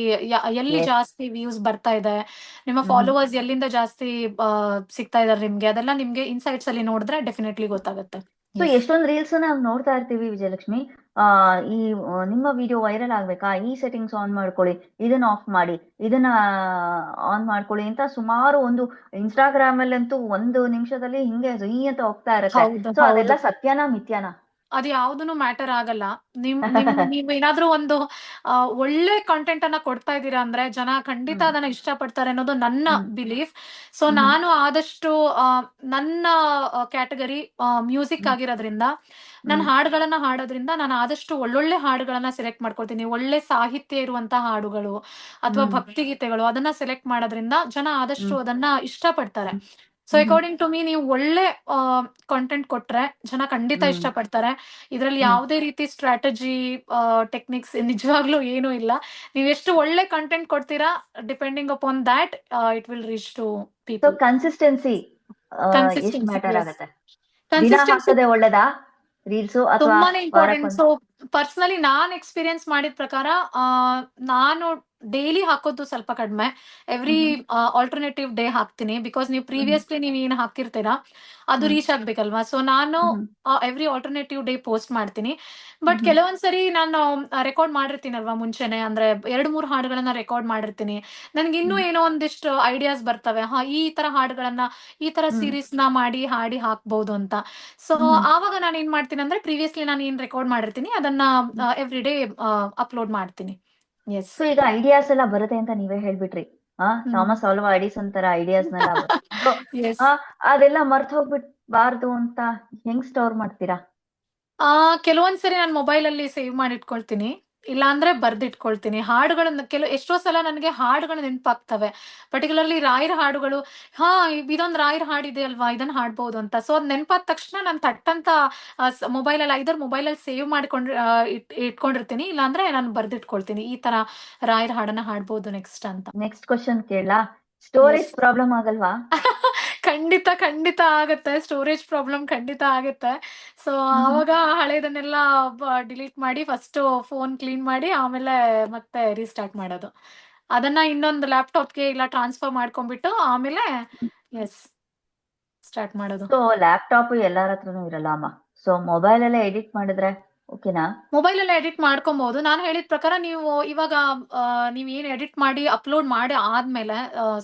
ಎಲ್ಲಿ Yes. ಜಾಸ್ತಿ ವ್ಯೂಸ್ ಬರ್ತಾ ಇದೆ, ನಿಮ್ಮ ಫಾಲೋವರ್ಸ್ ಎಲ್ಲಿಂದ ಜಾಸ್ತಿ ಸಿಗ್ತಾ ಇದಾರೆ ನಿಮ್ಗೆ, ಅದೆಲ್ಲ ನಿಮ್ಗೆ ಇನ್ಸೈಟ್ಸ್ ಅಲ್ಲಿ ನೋಡಿದ್ರೆ ಡೆಫಿನೆಟ್ಲಿ ಗೊತ್ತಾಗುತ್ತೆ. ಸೊ ಎಷ್ಟೊಂದು ರೀಲ್ಸ್ ನಾವು ನೋಡ್ತಾ ಇರ್ತೀವಿ ವಿಜಯಲಕ್ಷ್ಮಿ. ಈ ನಿಮ್ಮ ವಿಡಿಯೋ ವೈರಲ್ ಆಗ್ಬೇಕಾ, ಈ ಸೆಟ್ಟಿಂಗ್ಸ್ ಆನ್ ಮಾಡ್ಕೊಳ್ಳಿ, ಇದನ್ನ ಆಫ್ ಮಾಡಿ, ಇದನ್ನ ಆನ್ ಮಾಡ್ಕೊಳ್ಳಿ ಅಂತ ಸುಮಾರು ಒಂದು ಇನ್ಸ್ಟಾಗ್ರಾಮ್ ಅಲ್ಲಂತೂ 1 ನಿಮಿಷದಲ್ಲಿ ಹಿಂಗೆ ಜುಯ್ ಅಂತ ಹೋಗ್ತಾ ಇರತ್ತೆ. ಹೌದು, ಸೊ ಹೌದು. ಅದೆಲ್ಲ ಸತ್ಯನಾ ಮಿಥ್ಯಾನಾ? ಅದು ಯಾವ್ದೂನು ಮ್ಯಾಟರ್ ಆಗಲ್ಲ. ನೀವ್ ಏನಾದ್ರೂ ಒಂದು ಒಳ್ಳೆ ಕಂಟೆಂಟ್ ಅನ್ನ ಕೊಡ್ತಾ ಇದ್ದೀರಾ ಅಂದ್ರೆ ಜನ ಖಂಡಿತ ಅದನ್ನ ಇಷ್ಟಪಡ್ತಾರೆ ಅನ್ನೋದು ನನ್ನ ಬಿಲೀಫ್. ಸೊ ನಾನು ಆದಷ್ಟು ನನ್ನ ಕ್ಯಾಟಗರಿ ಮ್ಯೂಸಿಕ್ ಆಗಿರೋದ್ರಿಂದ, ನಾನು ಹಾಡುಗಳನ್ನ ಹಾಡೋದ್ರಿಂದ ನಾನು ಆದಷ್ಟು ಒಳ್ಳೊಳ್ಳೆ ಹಾಡುಗಳನ್ನ ಸೆಲೆಕ್ಟ್ ಮಾಡ್ಕೊಳ್ತೀನಿ. ಒಳ್ಳೆ ಸಾಹಿತ್ಯ ಇರುವಂತ ಹಾಡುಗಳು ಅಥವಾ ಭಕ್ತಿಗೀತೆಗಳು, ಅದನ್ನ ಸೆಲೆಕ್ಟ್ ಮಾಡೋದ್ರಿಂದ ಜನ ಆದಷ್ಟು ಅದನ್ನ ಇಷ್ಟಪಡ್ತಾರೆ. ಸೊ ಅಕಾರ್ಡಿಂಗ್ ಟು ಮೀ, ನೀವು ಒಳ್ಳೆ ಕಂಟೆಂಟ್ ಕೊಟ್ರೆ ಜನ ಖಂಡಿತ ಇಷ್ಟಪಡ್ತಾರೆ. ಇದ್ರಲ್ಲಿ ಯಾವುದೇ ರೀತಿ ಸ್ಟ್ರಾಟಜಿ ಟೆಕ್ನಿಕ್ಸ್ ನಿಜವಾಗ್ಲೂ ಏನೂ ಇಲ್ಲ. ನೀವು ಎಷ್ಟು ಒಳ್ಳೆ ಕಂಟೆಂಟ್ ಕೊಡ್ತೀರಾ, depending upon that it will reach to so people. Consistency ಎಷ್ಟು ಮ್ಯಾಟರ್ ಆಗತ್ತೆ? ದಿನ ಹಾಕೋದೇ ಒಳ್ಳೇದಾ ರೀಲ್ಸ್ ಅಥವಾ ತುಂಬಾನೇ ಇಂಪಾರ್ಟೆಂಟ್. ವಾರಕ್ಕೊಂದು? ಸೊ ಪರ್ಸನಲಿ ನಾನ್ ಎಕ್ಸ್ಪೀರಿಯನ್ಸ್ ಮಾಡಿದ ಪ್ರಕಾರ ನಾನು ಡೈಲಿ ಹಾಕೋದು ಸ್ವಲ್ಪ ಕಡಿಮೆ. ಎವ್ರಿ ಆಲ್ಟರ್ನೇಟಿವ್ ಡೇ ಹಾಕ್ತೀನಿ. ಬಿಕಾಸ್ ನೀವು ಪ್ರೀವಿಯಸ್ಲಿ ನೀವು ಏನ್ ಹಾಕಿರ್ತೀರಾ ಅದು ರೀಚ್ ಆಗ್ಬೇಕಲ್ವಾ. ಸೊ ನಾನು ಎವ್ರಿ ಆಲ್ಟರ್ನೇಟಿವ್ ಡೇ ಪೋಸ್ಟ್ ಮಾಡ್ತೀನಿ. ಬಟ್ ಕೆಲವೊಂದ್ಸರಿ ನಾನು ರೆಕಾರ್ಡ್ ಮಾಡಿರ್ತೀನಲ್ವಾ ಮುಂಚೆನೆ, ಅಂದ್ರೆ 2-3 ಹಾಡುಗಳನ್ನ ರೆಕಾರ್ಡ್ ಮಾಡಿರ್ತೀನಿ. ನನ್ಗೆ ಇನ್ನೂ ಏನೋ ಒಂದಿಷ್ಟು ಐಡಿಯಾಸ್ ಬರ್ತವೆ, ಈ ತರ ಹಾಡುಗಳನ್ನ, ಈ ತರ ಸೀರೀಸ್ ನ ಹಾಡಿ ಹಾಕ್ಬಹುದು ಅಂತ. ಸೊ ಆವಾಗ ನಾನು ಏನ್ ಮಾಡ್ತೀನಿ ಅಂದ್ರೆ, ಪ್ರೀವಿಯಸ್ಲಿ ನಾನು ಏನ್ ರೆಕಾರ್ಡ್ ಮಾಡಿರ್ತೀನಿ ಅದನ್ನ ಎವ್ರಿ ಡೇ ಅಪ್ಲೋಡ್ ಮಾಡ್ತೀನಿ. ಎಸ್. ಸೊ ಈಗ ಐಡಿಯಾಸ್ ಎಲ್ಲ ಬರುತ್ತೆ ಅಂತ ನೀವೇ ಹೇಳ್ಬಿಟ್ರಿ. ಥಾಮಸ್ ಆಲ್ವಾ ಎಡಿಸನ್ ತರ ಐಡಿಯಾಸ್ ಅದೆಲ್ಲ ಮರ್ತ್ ಹೋಗ್ಬಿಟ್ಬಾರ್ದು ಅಂತ ಹೆಂಗ್ ಸ್ಟೋರ್ ಮಾಡ್ತೀರಾ? ಕೆಲವೊಂದ್ಸರಿ ನಾನು ಮೊಬೈಲ್ ಅಲ್ಲಿ ಸೇವ್ ಮಾಡಿ ಇಟ್ಕೊಳ್ತೀನಿ, ಇಲ್ಲ ಅಂದ್ರೆ ಬರ್ದಿಟ್ಕೊಳ್ತೀನಿ. ಹಾಡುಗಳನ್ನ ಎಷ್ಟೋ ಸಲ ನನಗೆ ಹಾಡುಗಳು ನೆನಪಾಗ್ತವೆ, ಪರ್ಟಿಕ್ಯುಲರ್ಲಿ ರಾಯರ ಹಾಡುಗಳು. ಇದೊಂದು ರಾಯರ ಹಾಡಿದೆ ಅಲ್ವಾ, ಇದನ್ನ ಹಾಡ್ಬಹುದು ಅಂತ. ಸೊ ಅದ್ ನೆನಪಾದ ತಕ್ಷಣ ನಾನು ತಟ್ಟಂತ ಮೊಬೈಲ್ ಅಲ್ಲಿ ಮೊಬೈಲ್ ಅಲ್ಲಿ ಸೇವ್ ಮಾಡ್ಕೊಂಡು ಇಟ್ಕೊಂಡಿರ್ತೀನಿ, ಇಲ್ಲ ಅಂದ್ರೆ ನಾನು ಬರ್ದಿಟ್ಕೊಳ್ತೀನಿ, ಈ ತರ ರಾಯರ ಹಾಡನ್ನ ಹಾಡ್ಬಹುದು ನೆಕ್ಸ್ಟ್ ಅಂತ. ನೆಕ್ಸ್ಟ್ ಕ್ವಶನ್ ಕೇಳಾ? ಸ್ಟೋರೇಜ್ ಪ್ರಾಬ್ಲಮ್ ಆಗಲ್ವಾ? ಖಂಡಿತ ಆಗುತ್ತೆ. ಸ್ಟೋರೇಜ್ ಪ್ರಾಬ್ಲಮ್ ಖಂಡಿತ ಆಗುತ್ತೆ. ಸೊ ಆವಾಗ ಹಳೇದನ್ನೆಲ್ಲ ಡಿಲೀಟ್ ಮಾಡಿ ಫಸ್ಟ್ ಫೋನ್ ಕ್ಲೀನ್ ಮಾಡಿ ಆಮೇಲೆ ಮತ್ತೆ ರೀಸ್ಟಾರ್ಟ್ ಮಾಡೋದು. ಅದನ್ನ ಇನ್ನೊಂದು ಲ್ಯಾಪ್ಟಾಪ್ಗೆ ಇಲ್ಲ ಟ್ರಾನ್ಸ್ಫರ್ ಮಾಡ್ಕೊಂಡ್ಬಿಟ್ಟು ಆಮೇಲೆ ಎಸ್ ಸ್ಟಾರ್ಟ್ ಮಾಡೋದು. ಸೊ ಲ್ಯಾಪ್ಟಾಪ್ ಎಲ್ಲಾರ ಹತ್ರನೂ ಇರಲ್ಲ ಅಮ್ಮ. ಸೊ ಮೊಬೈಲ್ ಅಲ್ಲೇ ಎಡಿಟ್ ಮಾಡಿದ್ರೆ ಓಕೆನಾ? ಮೊಬೈಲ್ ಅಲ್ಲೇ ಎಡಿಟ್ ಮಾಡ್ಕೊಬಹುದು. ನಾನು ಹೇಳಿದ ಪ್ರಕಾರ ನೀವು ಇವಾಗ ನೀವ್ ಏನ್ ಎಡಿಟ್ ಮಾಡಿ ಅಪ್ಲೋಡ್ ಮಾಡಿ ಆದ್ಮೇಲೆ,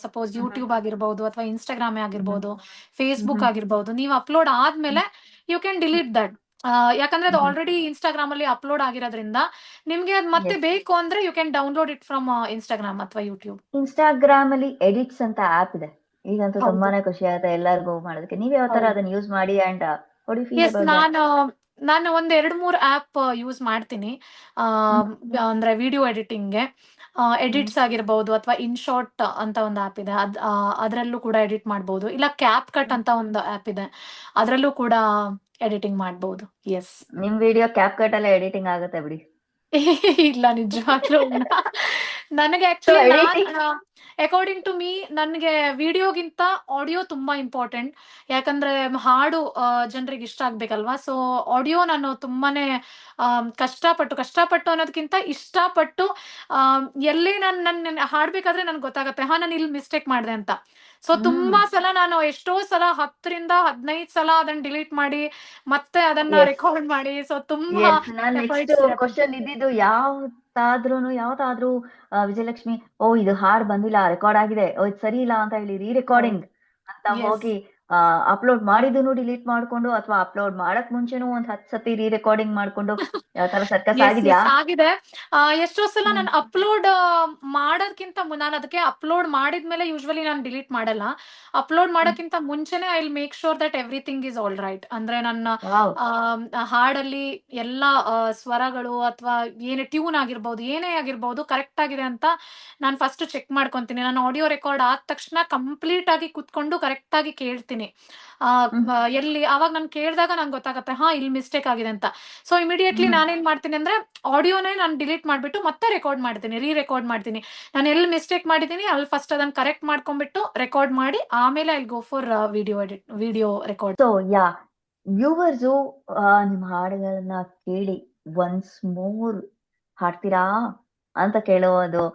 ಸಪೋಸ್ ಯೂಟ್ಯೂಬ್ ಆಗಿರ್ಬಹುದು ಅಥವಾ ಇನ್ಸ್ಟಾಗ್ರಾಮ್ ಆಗಿರ್ಬಹುದು, ಫೇಸ್ಬುಕ್ ಆಗಿರ್ಬಹುದು, ನೀವು ಅಪ್ಲೋಡ್ ಆದ್ಮೇಲೆ ಯು ಕ್ಯಾನ್ ಡಿಲೀಟ್ ದಟ್. ಯಾಕಂದ್ರೆ ಅದು ಆಲ್ರೆಡಿ ಇನ್ಸ್ಟಾಗ್ರಾಮ್ ಅಲ್ಲಿ ಅಪ್ಲೋಡ್ ಆಗಿರೋದ್ರಿಂದ ನಿಮ್ಗೆ ಅದ್ ಮತ್ತೆ ಬೇಕು ಅಂದ್ರೆ you can download it from Instagram ಅಥವಾ ಯೂಟ್ಯೂಬ್. ಇನ್ಸ್ಟಾಗ್ರಾಮ್ ಅಲ್ಲಿ ಎಡಿಟ್ಸ್ ಅಂತ ಆಪ್ ಇದೆ ಈಗಂತೂ, ತುಂಬಾನೇ ಖುಷಿ ಆಗುತ್ತೆ ಎಲ್ಲರಿಗೂ ಮಾಡೋದಕ್ಕೆ. ನೀವ್ ಯಾವ ತರ ಅದನ್ನ ಯೂಸ್ ಮಾಡಿ and what you feel about that? ನಾನು ಒಂದ್ 2-3 ಆಪ್ ಯೂಸ್ ಮಾಡ್ತೀನಿ. ಅಂದ್ರೆ ವಿಡಿಯೋ ಎಡಿಟಿಂಗ್ಗೆ ಎಡಿಟ್ಸ್ ಆಗಿರ್ಬಹುದು, ಅಥವಾ ಇನ್ಶಾರ್ಟ್ ಅಂತ ಒಂದು ಆಪ್ ಇದೆ, ಅದ್ರಲ್ಲೂ ಕೂಡ ಎಡಿಟ್ ಮಾಡಬಹುದು. ಇಲ್ಲ ಕ್ಯಾಪ್ ಕಟ್ ಅಂತ ಒಂದು ಆಪ್ ಇದೆ, ಅದ್ರಲ್ಲೂ ಕೂಡ ಎಡಿಟಿಂಗ್ ಮಾಡ್ಬೋದು. ಎಸ್. ನಿಮ್ ವಿಡಿಯೋ ಕ್ಯಾಪ್ ಕಟ್ ಅಲ್ಲೇ ಎಡಿಟಿಂಗ್ ಆಗುತ್ತೆ ಬಿಡಿ. ಇಲ್ಲ, ನಿಜವಾಗ್ಲೂ ಇಲ್ಲ. ನನಗೆ so actually editing according to me ನನಗೆ ವಿಡಿಯೋಗಿಂತ ಆಡಿಯೋ ತುಂಬಾ ಇಂಪಾರ್ಟೆಂಟ್. ಯಾಕಂದ್ರೆ ಹಾಡು ಜನರಿಗೆ ಇಷ್ಟ ಆಗ್ಬೇಕಲ್ವಾ. ಸೊ ಆಡಿಯೋ ನಾನು ತುಂಬಾನೇ ಕಷ್ಟಪಟ್ಟು ಅನ್ನೋದಕ್ಕಿಂತ ಇಷ್ಟಪಟ್ಟು ಎಲ್ಲಿ ನನ್ನ ಹಾಡ್ಬೇಕಾದ್ರೆ ನನ್ಗೆ ಗೊತ್ತಾಗತ್ತೆ, ನಾನು ಇಲ್ಲಿ ಮಿಸ್ಟೇಕ್ ಮಾಡಿದೆ ಅಂತ. ಸೊ ತುಂಬಾ ಸಲ ನಾನು ಎಷ್ಟೋ ಸಲ 10 ರಿಂದ 15 ಸಲ ಅದನ್ನ ಡಿಲೀಟ್ ಮಾಡಿ ಮತ್ತೆ ಅದನ್ನ ಎಸ್ ರೆಕಾರ್ಡ್ ಮಾಡಿ, ಸೊ ತುಂಬಾ ಎಸ್ ನಾನ್ ನೆಕ್ಸ್ಟ್ ಎಫರ್ಟ್ಸ್ ಇರತ್ತೆ. ಕ್ವಶನ್ ಇದ್ದಿದ್ದು ಯಾವ್ದಾದ್ರೂ ವಿಜಯಲಕ್ಷ್ಮಿ, ಓ ಇದು ಹಾಡ್ ಬಂದಿಲ್ಲ, ರೆಕಾರ್ಡ್ ಆಗಿದೆ, ಓ ಇದು ಸರಿ ಇಲ್ಲ ಅಂತ ಹೇಳಿ ರೀ ರೆಕಾರ್ಡಿಂಗ್ ಅಂತ ಎಸ್. ಹೋಗಿ ಅಪ್ಲೋಡ್ ಮಾಡಿದನು ಡಿಲೀಟ್ ಮಾಡ್ಕೊಂಡು, ಅಥವಾ ಅಪ್ಲೋಡ್ ಮಾಡಕ್ ಮುಂಚೆನೂ ಒಂದ್ 10 ಸತಿ ರೀ ರೆಕಾರ್ಡಿಂಗ್ ಮಾಡ್ಕೊಂಡು ಯಾವ ತರ ಸರ್ಕಸ್ ಎಸ್ ಆಗಿದ್ಯಾ? ಎಸ್ ಆಗಿದೆ. ಎಷ್ಟೋ ಸಲ ಹ್ಮ್ ನಾನು ಅಪ್ಲೋಡ್ ಮಾಡೋದಕ್ಕಿಂತ ನಾನು ಅದಕ್ಕೆ ಅಪ್ಲೋಡ್ ಮಾಡಿದ್ಮೇಲೆ ಯೂಶ್ವಲಿ ನಾನು ಡಿಲೀಟ್ ಮಾಡಲ್ಲ. ಅಪ್ಲೋಡ್ ಹ್ಮ್ ಮಾಡೋಕ್ಕಿಂತ ಮುಂಚೆನೆ I will make sure that everything is all right. ಅಂದ್ರೆ ನನ್ನ ವಾವ್ ಹಾಡಲ್ಲಿ ಎಲ್ಲ ಸ್ವರಗಳು ಅಥವಾ ಏನೇ ಟ್ಯೂನ್ ಆಗಿರ್ಬೋದು, ಏನೇ ಆಗಿರ್ಬೋದು ಕರೆಕ್ಟ್ ಆಗಿದೆ ಅಂತ ನಾನು ಫಸ್ಟ್ ಚೆಕ್ ಮಾಡ್ಕೊಂತೀನಿ. ನಾನು ಆಡಿಯೋ ರೆಕಾರ್ಡ್ ಆದ ತಕ್ಷಣ ಕಂಪ್ಲೀಟ್ ಆಗಿ ಕುತ್ಕೊಂಡು ಕರೆಕ್ಟ್ ಆಗಿ ಕೇಳ್ತೀನಿ. ಹ್ಮ್ ಎಲ್ಲಿ ಅವಾಗ ನಾನು ಕೇಳಿದಾಗ ನಂಗೆ ಗೊತ್ತಾಗತ್ತೆ, ಇಲ್ಲಿ ಮಿಸ್ಟೇಕ್ ಆಗಿದೆ ಅಂತ. ಸೊ ಇಮಿಡಿಯೇಟ್ಲಿ ಹ್ಮ್ ನಾನೇನ್ ಮಾಡ್ತೀನಿ ಅಂದ್ರೆ ಆಡಿಯೋನೇ ನಾನು ಡಿಲೀಟ್ ಮಾಡ್ಬಿಟ್ಟು ಮತ್ತೆ ರೆಕಾರ್ಡ್ ಮಾಡ್ತೀನಿ, ರೆಕಾರ್ಡ್ ಮಾಡ್ತೀನಿ. ನಾನು ಎಲ್ಲಿ ಮಿಸ್ಟೇಕ್ ಮಾಡಿದ್ದೀನಿ ಅಲ್ಲಿ ಫಸ್ಟ್ ಅದನ್ನ ಕರೆಕ್ಟ್ ಮಾಡ್ಕೊಂಡ್ಬಿಟ್ಟು ರೆಕಾರ್ಡ್ ಮಾಡಿ ಆಮೇಲೆ I go for video record. So yeah viewers ನಿಮ್ ಹಾಡುಗಳನ್ನ ಕೇಳಿ ಒನ್ಸ್ ಮೋರ್ ಹಾಡ್ತೀರಾ ಅಂತ ಕೇಳೋದು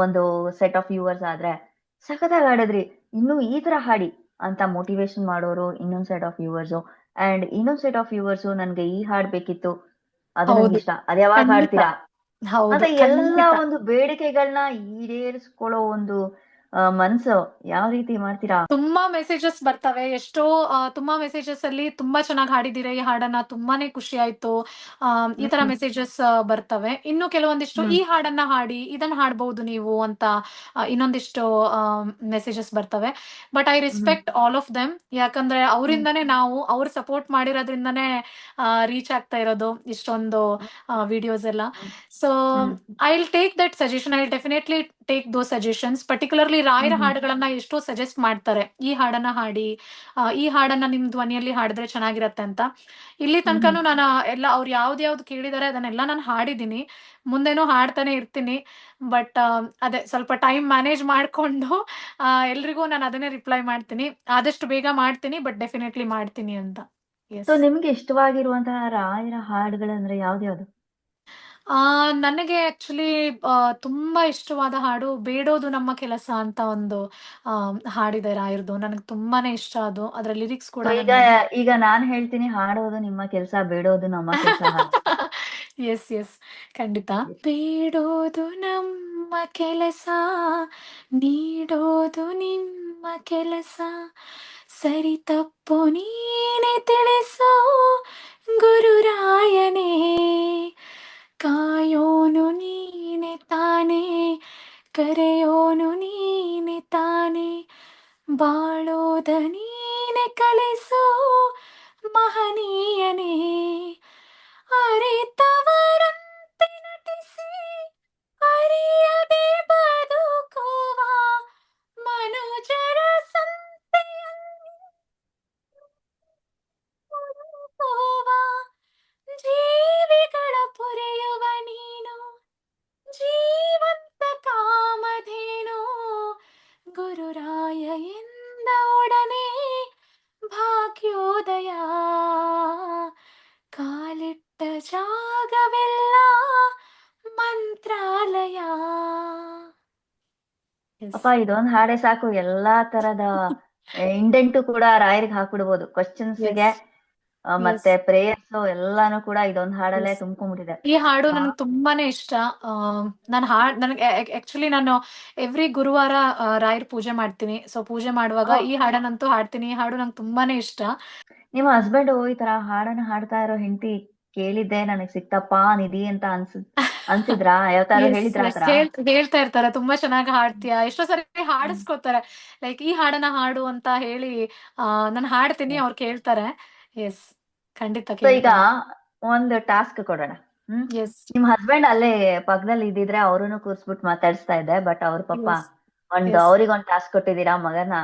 ಒಂದು ಸೆಟ್ ಆಫ್ ವ್ಯೂವರ್ಸ್ ಆದ್ರೆ, ಸಖತ್ತಾಗಿ ಹಾಡಿದ್ರಿ, ಇನ್ನು ಈ ತರ ಹಾಡಿ ಅಂತ ಮೋಟಿವೇಶನ್ ಮಾಡೋರು ಇನ್ನೊಂದ್ ಸೆಟ್ ಆಫ್ ವ್ಯೂವರ್ಸು, ಅಂಡ್ ಇನ್ನೊಂದ್ ಸೆಟ್ ಆಫ್ ವ್ಯೂವರ್ಸು ನನ್ಗೆ ಈ ಹಾಡ್ ಬೇಕಿತ್ತು, ಅದು ನಂಗೆ ಹೌದು, ಇಷ್ಟ, ಅದ್ ಯಾವಾಗ ಖಂಡಿತ. ಹಾಡ್ತೀರಾ ಹೌದು, ಅಂತ ಎಲ್ಲ ಖಂಡಿತ. ಒಂದು ಬೇಡಿಕೆಗಳನ್ನ ಈಡೇರಿಸ್ಕೊಳ್ಳೋ ಒಂದು ಮನ್ಸು ಯಾವ ರೀತಿ ಮಾಡ್ತೀರಾ? ತುಂಬಾ ಮೆಸೇಜಸ್ ಬರ್ತವೆ. ಎಷ್ಟೋ ತುಂಬಾ ಮೆಸೇಜಸ್ ಅಲ್ಲಿ ತುಂಬಾ ಚೆನ್ನಾಗಿ ಹಾಡಿದ್ದೀರಾ ಈ ಹಾಡನ್ನ, ತುಂಬಾನೇ ಖುಷಿ ಆಯ್ತು, ಈ ತರ ಹ್ಮ್ ಮೆಸೇಜಸ್ ಬರ್ತವೆ. ಇನ್ನು ಕೆಲವೊಂದಿಷ್ಟು ಹ್ಮ್ ಈ ಹಾಡನ್ನ ಹಾಡಿ, ಇದನ್ನ ಹಾಡ್ಬಹುದು ನೀವು ಅಂತ ಇನ್ನೊಂದಿಷ್ಟು ಮೆಸೇಜಸ್ ಬರ್ತವೆ. But I hmm respect all of them. ಯಾಕಂದ್ರೆ ಹ್ಮ್ ಅವರಿಂದಾನೇ ಅವ್ರು ಸಪೋರ್ಟ್ ಮಾಡಿರೋದ್ರಿಂದಾನೇ ರೀಚ್ ಆಗ್ತಾ ಇರೋದು ಇಷ್ಟೊಂದು ವಿಡಿಯೋಸ್ ಎಲ್ಲ. Hmm so hmm I will take that suggestion, I will definitely take those suggestions. Particularly ರಾಯರ ಹ್ಮ್ ಹಾಡುಗಳನ್ನ ಎಷ್ಟೋ ಸಜೆಸ್ಟ್ ಮಾಡ್ತಾರೆ, ಈ ಹಾಡನ್ನ ಹಾಡಿ, ಈ ಹಾಡನ್ನ ನಿಮ್ ಧ್ವನಿಯಲ್ಲಿ ಹಾಡಿದ್ರೆ ಚೆನ್ನಾಗಿರತ್ತೆ ಅಂತ. ಇಲ್ಲಿ ಹ್ಮ್ ಹ್ಮ್ ತನಕನೂ ನಾನು ಎಲ್ಲ ಅವ್ರು ಯಾವ್ದು ಕೇಳಿದಾರೆ ಅದನ್ನೆಲ್ಲ ನಾನು ಹಾಡಿದ್ದೀನಿ, ಮುಂದೆನೂ ಹಾಡ್ತಾನೆ ಇರ್ತೀನಿ. ಬಟ್ ಅದೇ ಸ್ವಲ್ಪ ಟೈಮ್ ಮ್ಯಾನೇಜ್ ಮಾಡ್ಕೊಂಡು ಎಲ್ರಿಗೂ ನಾನು ಅದನ್ನೇ ರಿಪ್ಲೈ ಮಾಡ್ತೀನಿ, ಆದಷ್ಟು ಬೇಗ ಮಾಡ್ತೀನಿ, ಬಟ್ ಡೆಫಿನೆಟ್ಲಿ ಮಾಡ್ತೀನಿ ಅಂತ. So yes. ನಿಮ್ಗೆ ಇಷ್ಟವಾಗಿರುವಂತಹ ರಾಯರ ಹಾಡುಗಳಂದ್ರೆ ಯಾವ್ದ್ಯಾವ್ದು? ನನಗೆ ಆಕ್ಚುಲಿ ತುಂಬಾ ಇಷ್ಟವಾದ ಹಾಡು ಬೇಡೋದು ನಮ್ಮ ಕೆಲಸ ಅಂತ ಒಂದು ಹಾಡಿದೆ ರಾಯರ್ದು. ನನಗೆ ತುಂಬಾನೇ ಇಷ್ಟ ಅದು. ಅದರ ಲಿರಿಕ್ಸ್ ಕೂಡ ಸೊ ಈಗ ನನಗೆ ಈಗ ನಾನ್ ಹೇಳ್ತೀನಿ, ಹಾಡೋದು ನಿಮ್ಮ ಕೆಲ್ಸ, ಬೇಡೋದು ನಮ್ಮ ಕೆಲ್ಸ ಹಾಡು. ಎಸ್ ಎಸ್ ಖಂಡಿತ. ಬೇಡೋದು ನಮ್ಮ ಕೆಲಸ, ನೀಡೋದು ನಿಮ್ಮ ಕೆಲಸ, ಸರಿ ತಪ್ಪು ನೀನೆ ತಿಳಿಸೋ ಗುರುರಾಯನೇ, ಕಾಯೋನು ನೀನೆ ತಾನೇ, ಕರೆಯೋನು ನೀನೆ ತಾನೇ, ಬಾಳೋದ ನೀನೆ ಕಲಿಸೋ ಮಹನೀಯನೇ, ಅರಿತವರಂತೆ ನಟಿಸಿ ಅರಿಯದೆ ಬದುಕುವ ಮನುಜರ ಸಂತೆಯಲ್ಲಿ ಹುಡುಕುವ ಜೀವಿಗಳ ಪೊರೆಯುವ ನೀನು, ಜೀವಂತ ಕಾಮಧೇನು, ಗುರುರಾಯ ಎಂದ ಒಡನೆ ಭಾಗ್ಯೋದಯ, ಕಾಲಿಟ್ಟ ಜಾಗವೆಲ್ಲ ಮಂತ್ರಾಲಯ. ಅಪ್ಪ ಇದೊಂದ್ ಹಾಡೆ ಸಾಕು, ಎಲ್ಲಾ ತರದ ಇಂಡೆಂಟು ಕೂಡ ರಾಯರಿಗೆ ಹಾಕ್ಬಿಡ್ಬೋದು, ಕ್ವಶನ್ಸ್ಗೆ ಮತ್ತೆ ಪ್ರೇಯರ್ಸ್ ಎಲ್ಲಾನು ಕೂಡ ಇದೊಂದ್ ಹಾಡಲ್ಲೇ ತುಂಬ್ಕೊಂಡ್ಬಿಟ್ಟಿದೆ. ಈ ಹಾಡು ನನಗೆ ತುಂಬಾನೇ ಇಷ್ಟ. ನನಗೆ ಆಕ್ಚುಲಿ ನಾನು ಎವ್ರಿ ಗುರುವಾರ ರಾಯರ್ ಪೂಜೆ ಮಾಡ್ತೀನಿ. ಸೊ ಪೂಜೆ ಮಾಡುವಾಗ ಈ ಹಾಡನ್ನಂತೂ ಹಾಡ್ತೀನಿ. ಈ ಹಾಡು ನಂಗೆ ತುಂಬಾನೇ ಇಷ್ಟ. ನಿಮ್ಮ ಹಸ್ಬೆಂಡ್ ಈ ತರ ಹಾಡನ್ನ ಹಾಡ್ತಾ ಇರೋ ಹೆಂಡತಿ ಕೇಳಿದ್ದೆ ನನಗ್ ಸಿಕ್ತಪ್ಪ ನಿಧಿ ಅಂತ ಅನ್ಸಿದ್ರಾ? ಯಾವತ್ತಾರು Yes, ಹೇಳಿದ್ರ yes. ಆತರ? ಹೇಳ್ತಾ ಇರ್ತಾರೆ, ತುಂಬಾ ಚೆನ್ನಾಗಿ ಹಾಡ್ತೀಯಾ. ಎಷ್ಟೋ ಸರಿ ಹಾಡಿಸ್ಕೊತಾರೆ, ಲೈಕ್ ಈ ಹಾಡನ್ನ ಹಾಡು ಅಂತ ಹೇಳಿ ನಾನು ಹಾಡ್ತೀನಿ, ಅವ್ರು ಕೇಳ್ತಾರೆ. ಎಸ್, ಖಂಡಿತ ಸೊ ಈಗ ಕೇಳ್ತಾರೆ. ಒಂದು ಟಾಸ್ಕ್ ಕೊಡೋಣ. ಎಸ್ ನಿಮ್ ಹಸ್ಬೆಂಡ್ ಅಲ್ಲೇ ಪಕ್ಕದಲ್ಲಿ ಇದ್ದಿದ್ರೆ ಅವ್ರನ್ನು ಕೂರ್ಸ್ಬಿಟ್ಟು ಮಾತಾಡಿಸ್ತಾ ಇದ್ದೆ, ಬಟ್ ಅವ್ರ ಪಾಪ ಎಸ್ ಒಂದು ಎಸ್ ಅವ್ರಿಗೊಂದ್ ಟಾಸ್ಕ್ ಕೊಟ್ಟಿದ್ದೀರಾ, ಮಗನ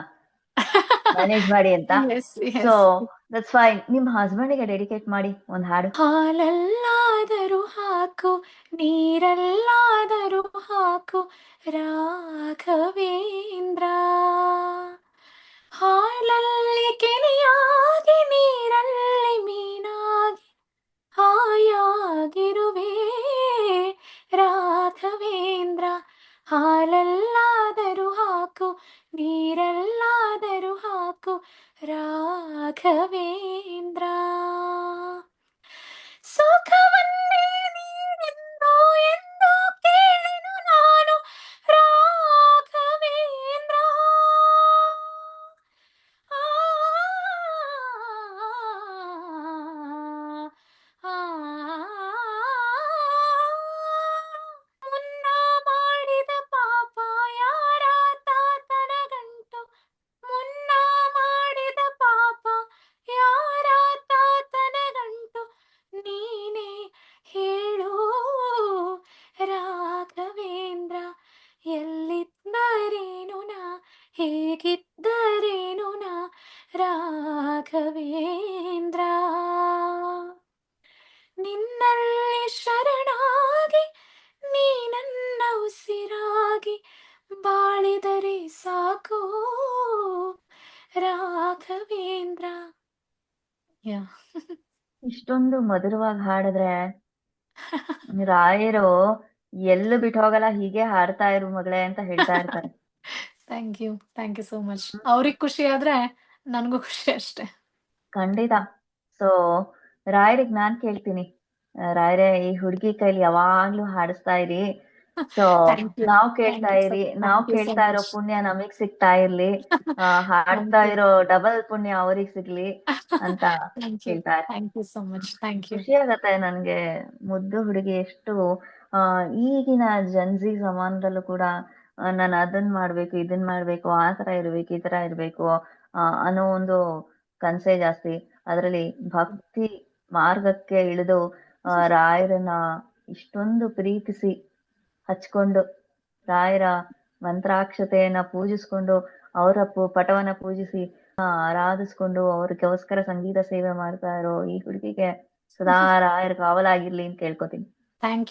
ಮ್ಯಾನೇಜ್ ಮಾಡಿ ಅಂತ. Yes so yes. That's fine. ನಿಮ್ ಹಸ್ಬೆಂಡಿಗೆ ಡೆಡಿಕೇಟ್ ಮಾಡಿ ಒಂದ್ ಹಾಡು. ಹಾಲಲ್ಲಾದರೂ ಹಾಕು, ನೀರಲ್ಲಾದರೂ ಹಾಕು ರಾಘವೇಂದ್ರ, ಹಾಲಲ್ಲಿ ಕೆನೆಯಾಗಿ ನೀರಲ್ಲಿ ಮೀನಾಗಿ ಹಾಯಾಗಿರುವೆ ರಾಘವೇಂದ್ರ, ಹಾಲಲ್ಲಾದರೂ ಹಾಕು, ನೀರಲ್ಲಾದರೂ ಹಾಕು ರಾಘವೇಂದ್ರ, ಸುಖವನ್ನೇ ನೀನೆಂದು ಎಂದು ಕೇಳೆನು ನಾನು ರಾಘವೇಂದ್ರ, ಆ, ಆ, ಮುನ್ನ ಮಾಡಿದ ಪಾಪ ಯಾರ ತಾತನ ಗಂಟು, ಮುನ್ನ ಮಾಡಿದ ಪಾಪ ಯಾರ ತಾತನ ಗಂಟು, ನೀನೇ ಹೇಳು ರಾಘವೇಂದ್ರ, ಎಲ್ಲಿದ್ದರೇನು ನಾ ಹೇಗಿದ್ದರೇನು ನಾ ರಾಘವೇಂದ್ರ, ನಿನ್ನಲ್ಲಿ ಶರಣಾಗಿ ನೀ ನನ್ನ ಉಸಿರಾಗಿ ಬಾಳಿದರೆ ಸಾಕು ರಾಘವೇಂದ್ರ. ಯಾ. ಇಷ್ಟೊಂದು ಮಧುರವಾಗಿ ಹಾಡಿದ್ರೆ ರಾಯರು ಎಲ್ಲೂ ಬಿಟ್ಟು ಹೋಗಲ್ಲ, ಹೀಗೆ ಹಾಡ್ತಾ ಇರು ಮಗಳೇ ಅಂತ ಹೇಳ್ತಾ ಇರ್ತಾರೆ. Thank you so much. ಅವ್ರಿಗೆ ಖುಷಿ ಆದ್ರೆ ನನಗೂ ಖುಷಿ ಅಷ್ಟೇ. ಖಂಡಿತ. ಸೊ ರಾಯರಿಗೆ ನಾನ್ ಕೇಳ್ತೀನಿ, ರಾಯರೇ ಈ ಹುಡುಗಿ ಕೈಲಿ ಯಾವಾಗ್ಲೂ ಹಾಡಿಸ್ತಾ ಇರಿ. ಸೊ ಥ್ಯಾಂಕ್ ಯು ನಾವ್ ಥ್ಯಾಂಕ್ ಕೇಳ್ತಾ ಯು ಇರಿ, ನಾವ್ ಥ್ಯಾಂಕ್ ಯು ಸೋ ಕೇಳ್ತಾ ಇರೋ ಮಚ್. ಪುಣ್ಯ ನಮಗ್ ಸಿಗ್ತಾ ಇರ್ಲಿ, ಥ್ಯಾಂಕ್ ಹಾಡ್ತಾ ಯು ಇರೋ ಡಬಲ್ ಪುಣ್ಯ ಅವ್ರಿಗೆ ಸಿಗ್ಲಿ ಅಂತ ಥ್ಯಾಂಕ್ ಯು ಕೇಳ್ತಾ ಇರ್ತೀನಿ. Thank you so much. Thank you. ಖುಷಿ ಆಗತ್ತೆ ನನ್ಗೆ. ಮುದ್ದು ಹುಡುಗಿ ಎಷ್ಟು ಆ ಈಗಿನ ಜನ್ಜಿ ಸಮಾನದಲ್ಲೂ ಕೂಡ ನಾನು ಅದನ್ ಮಾಡ್ಬೇಕು, ಇದನ್ ಮಾಡ್ಬೇಕು, ಆ ತರ ಇರ್ಬೇಕು, ಈ ತರ ಇರ್ಬೇಕು ಅನ್ನೋ ಒಂದು ಕನ್ಸೇ ಜಾಸ್ತಿ. ಅದರಲ್ಲಿ ಭಕ್ತಿ ಮಾರ್ಗಕ್ಕೆ ಇಳಿದು ರಾಯರನ್ನ ಇಷ್ಟೊಂದು ಪ್ರೀತಿಸಿ ಹಚ್ಕೊಂಡು, ರಾಯರ ಮಂತ್ರಾಕ್ಷತೆಯನ್ನ ಪೂಜಿಸ್ಕೊಂಡು, ಅವರ ಪಟವನ್ನ ಪೂಜಿಸಿ ಆರಾಧಿಸ್ಕೊಂಡು ಅವ್ರಿಗೋಸ್ಕರ ಸಂಗೀತ ಸೇವೆ ಮಾಡ್ತಾ ಇರೋ ಈ ಹುಡುಗಿಗೆ ಸದಾ ರಾಯರ ಕಾವಲಾಗಿರ್ಲಿ ಅಂತ ಕೇಳ್ಕೊತೀನಿ. ಥ್ಯಾಂಕ್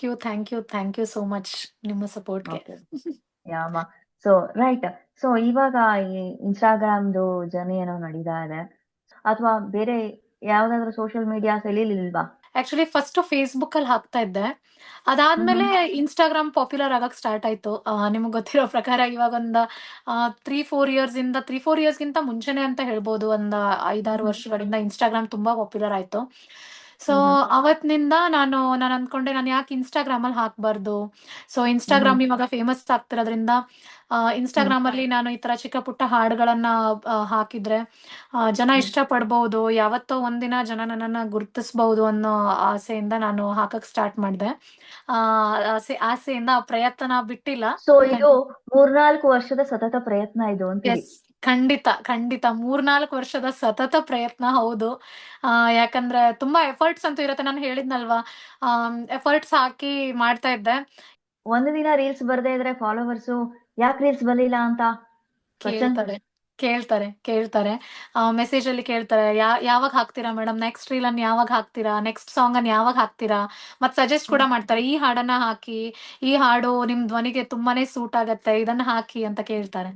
ಯು ಸೋ ಮಚ್ ನಿಮ್ಮ ಸಪೋರ್ಟ್ಗೆ. ಓಕೆ ಯಾಮ. So right. ಸೊ ಇವಾಗ ಈ ಇನ್ಸ್ಟಾಗ್ರಾಮ್ದು ಜರ್ನಿ ಏನೋ ನಡೀತಾ ಇದೆ, ಅಥವಾ ಬೇರೆ ಯಾವ್ದಾದ್ರು ಸೋಷಿಯಲ್ ಮೀಡಿಯಾಸ್ ಎಲ್ಲಿಲ್ವಾ? ಆಕ್ಚುಲಿ ಫಸ್ಟ್ ಫೇಸ್ಬುಕ್ ಅಲ್ಲಿ ಹಾಕ್ತಾ ಇದ್ದೆ, ಅದಾದ್ಮೇಲೆ ಇನ್ಸ್ಟಾಗ್ರಾಮ್ ಪಾಪ್ಯುಲರ್ ಆಗಕ್ ಸ್ಟಾರ್ಟ್ ಆಯ್ತು. ನಿಮ್ಗೆ ಗೊತ್ತಿರೋ ಪ್ರಕಾರ ಇವಾಗ ಒಂದು 3-4 ಇಯರ್ಸ್ಗಿಂತ ಮುಂಚೆನೆ ಅಂತ ಹೇಳ್ಬೋದು, ಒಂದು 5-6 ವರ್ಷಗಳಿಂದ ಇನ್ಸ್ಟಾಗ್ರಾಮ್ ತುಂಬಾ ಪಾಪ್ಯುಲರ್ ಆಯ್ತು. ಸೊ ಅವತ್ತಿನಿಂದ ನಾನು ಅನ್ಕೊಂಡೆ ನಾನು ಯಾಕೆ ಇನ್ಸ್ಟಾಗ್ರಾಮ್ ಅಲ್ಲಿ ಹಾಕ್ಬಾರ್ದು. ಸೊ ಇನ್ಸ್ಟಾಗ್ರಾಮ್ ಇವಾಗ ಫೇಮಸ್ ಆಗ್ತಿರೋದ್ರಿಂದ ಇನ್ಸ್ಟಾಗ್ರಾಮ್ ಅಲ್ಲಿ ನಾನು ಈ ತರ ಚಿಕ್ಕ ಪುಟ್ಟ ಹಾಡುಗಳನ್ನ ಹಾಕಿದ್ರೆ ಜನ ಇಷ್ಟಪಡ್ಬಹುದು, ಯಾವತ್ತೋ ಒಂದಿನ ಜನ ನನ್ನನ್ನ ಗುರುತಿಸಬಹುದು ಅನ್ನೋ ಆಸೆಯಿಂದ ನಾನು ಹಾಕಕ್ ಸ್ಟಾರ್ಟ್ ಮಾಡಿದೆ. ಆಸೆಯಿಂದ ಪ್ರಯತ್ನ ಬಿಟ್ಟಿಲ್ಲ. ಸೊ ಇದು 3-4 ವರ್ಷದ ಸತತ ಪ್ರಯತ್ನ ಇದು ಅಂತೀವಿ. ಎಸ್, ಖಂಡಿತ 3-4 ವರ್ಷದ ಸತತ ಪ್ರಯತ್ನ. ಹೌದು. ಯಾಕಂದ್ರೆ ತುಂಬಾ ಎಫರ್ಟ್ಸ್ ಅಂತೂ ಇರುತ್ತೆ. ನಾನು ಹೇಳಿದ್ನಲ್ವಾ, ಎಫರ್ಟ್ಸ್ ಹಾಕಿ ಮಾಡ್ತಾ ಇದ್ದೆ. ಒಂದು ದಿನ ರೀಲ್ಸ್ ಬರ್ದೇ ಇದ್ರೆ ಫಾಲೋವರ್ಸು ಯಾಕೆ ರೀಲ್ಸ್ ಬರ್ಲಿಲ್ಲ ಅಂತ ಕೇಳ್ತಾರೆ ಮೆಸೇಜ್ ಅಲ್ಲಿ ಕೇಳ್ತಾರೆ, ಯಾವಾಗ ಹಾಕ್ತೀರಾ ಮೇಡಮ್, ನೆಕ್ಸ್ಟ್ ರೀಲ್ ಅನ್ನು ಯಾವಾಗ ಹಾಕ್ತೀರಾ, ನೆಕ್ಸ್ಟ್ ಸಾಂಗ್ ಅನ್ನು ಯಾವಾಗ ಹಾಕ್ತೀರಾ, ಮತ್ ಸಜೆಸ್ಟ್ ಕೂಡ ಮಾಡ್ತಾರೆ, ಈ ಹಾಡನ್ನ ಹಾಕಿ, ಈ ಹಾಡು ನಿಮ್ ಧ್ವನಿಗೆ ತುಂಬಾನೇ ಸೂಟ್ ಆಗತ್ತೆ, ಇದನ್ನ ಹಾಕಿ ಅಂತ ಕೇಳ್ತಾರೆ.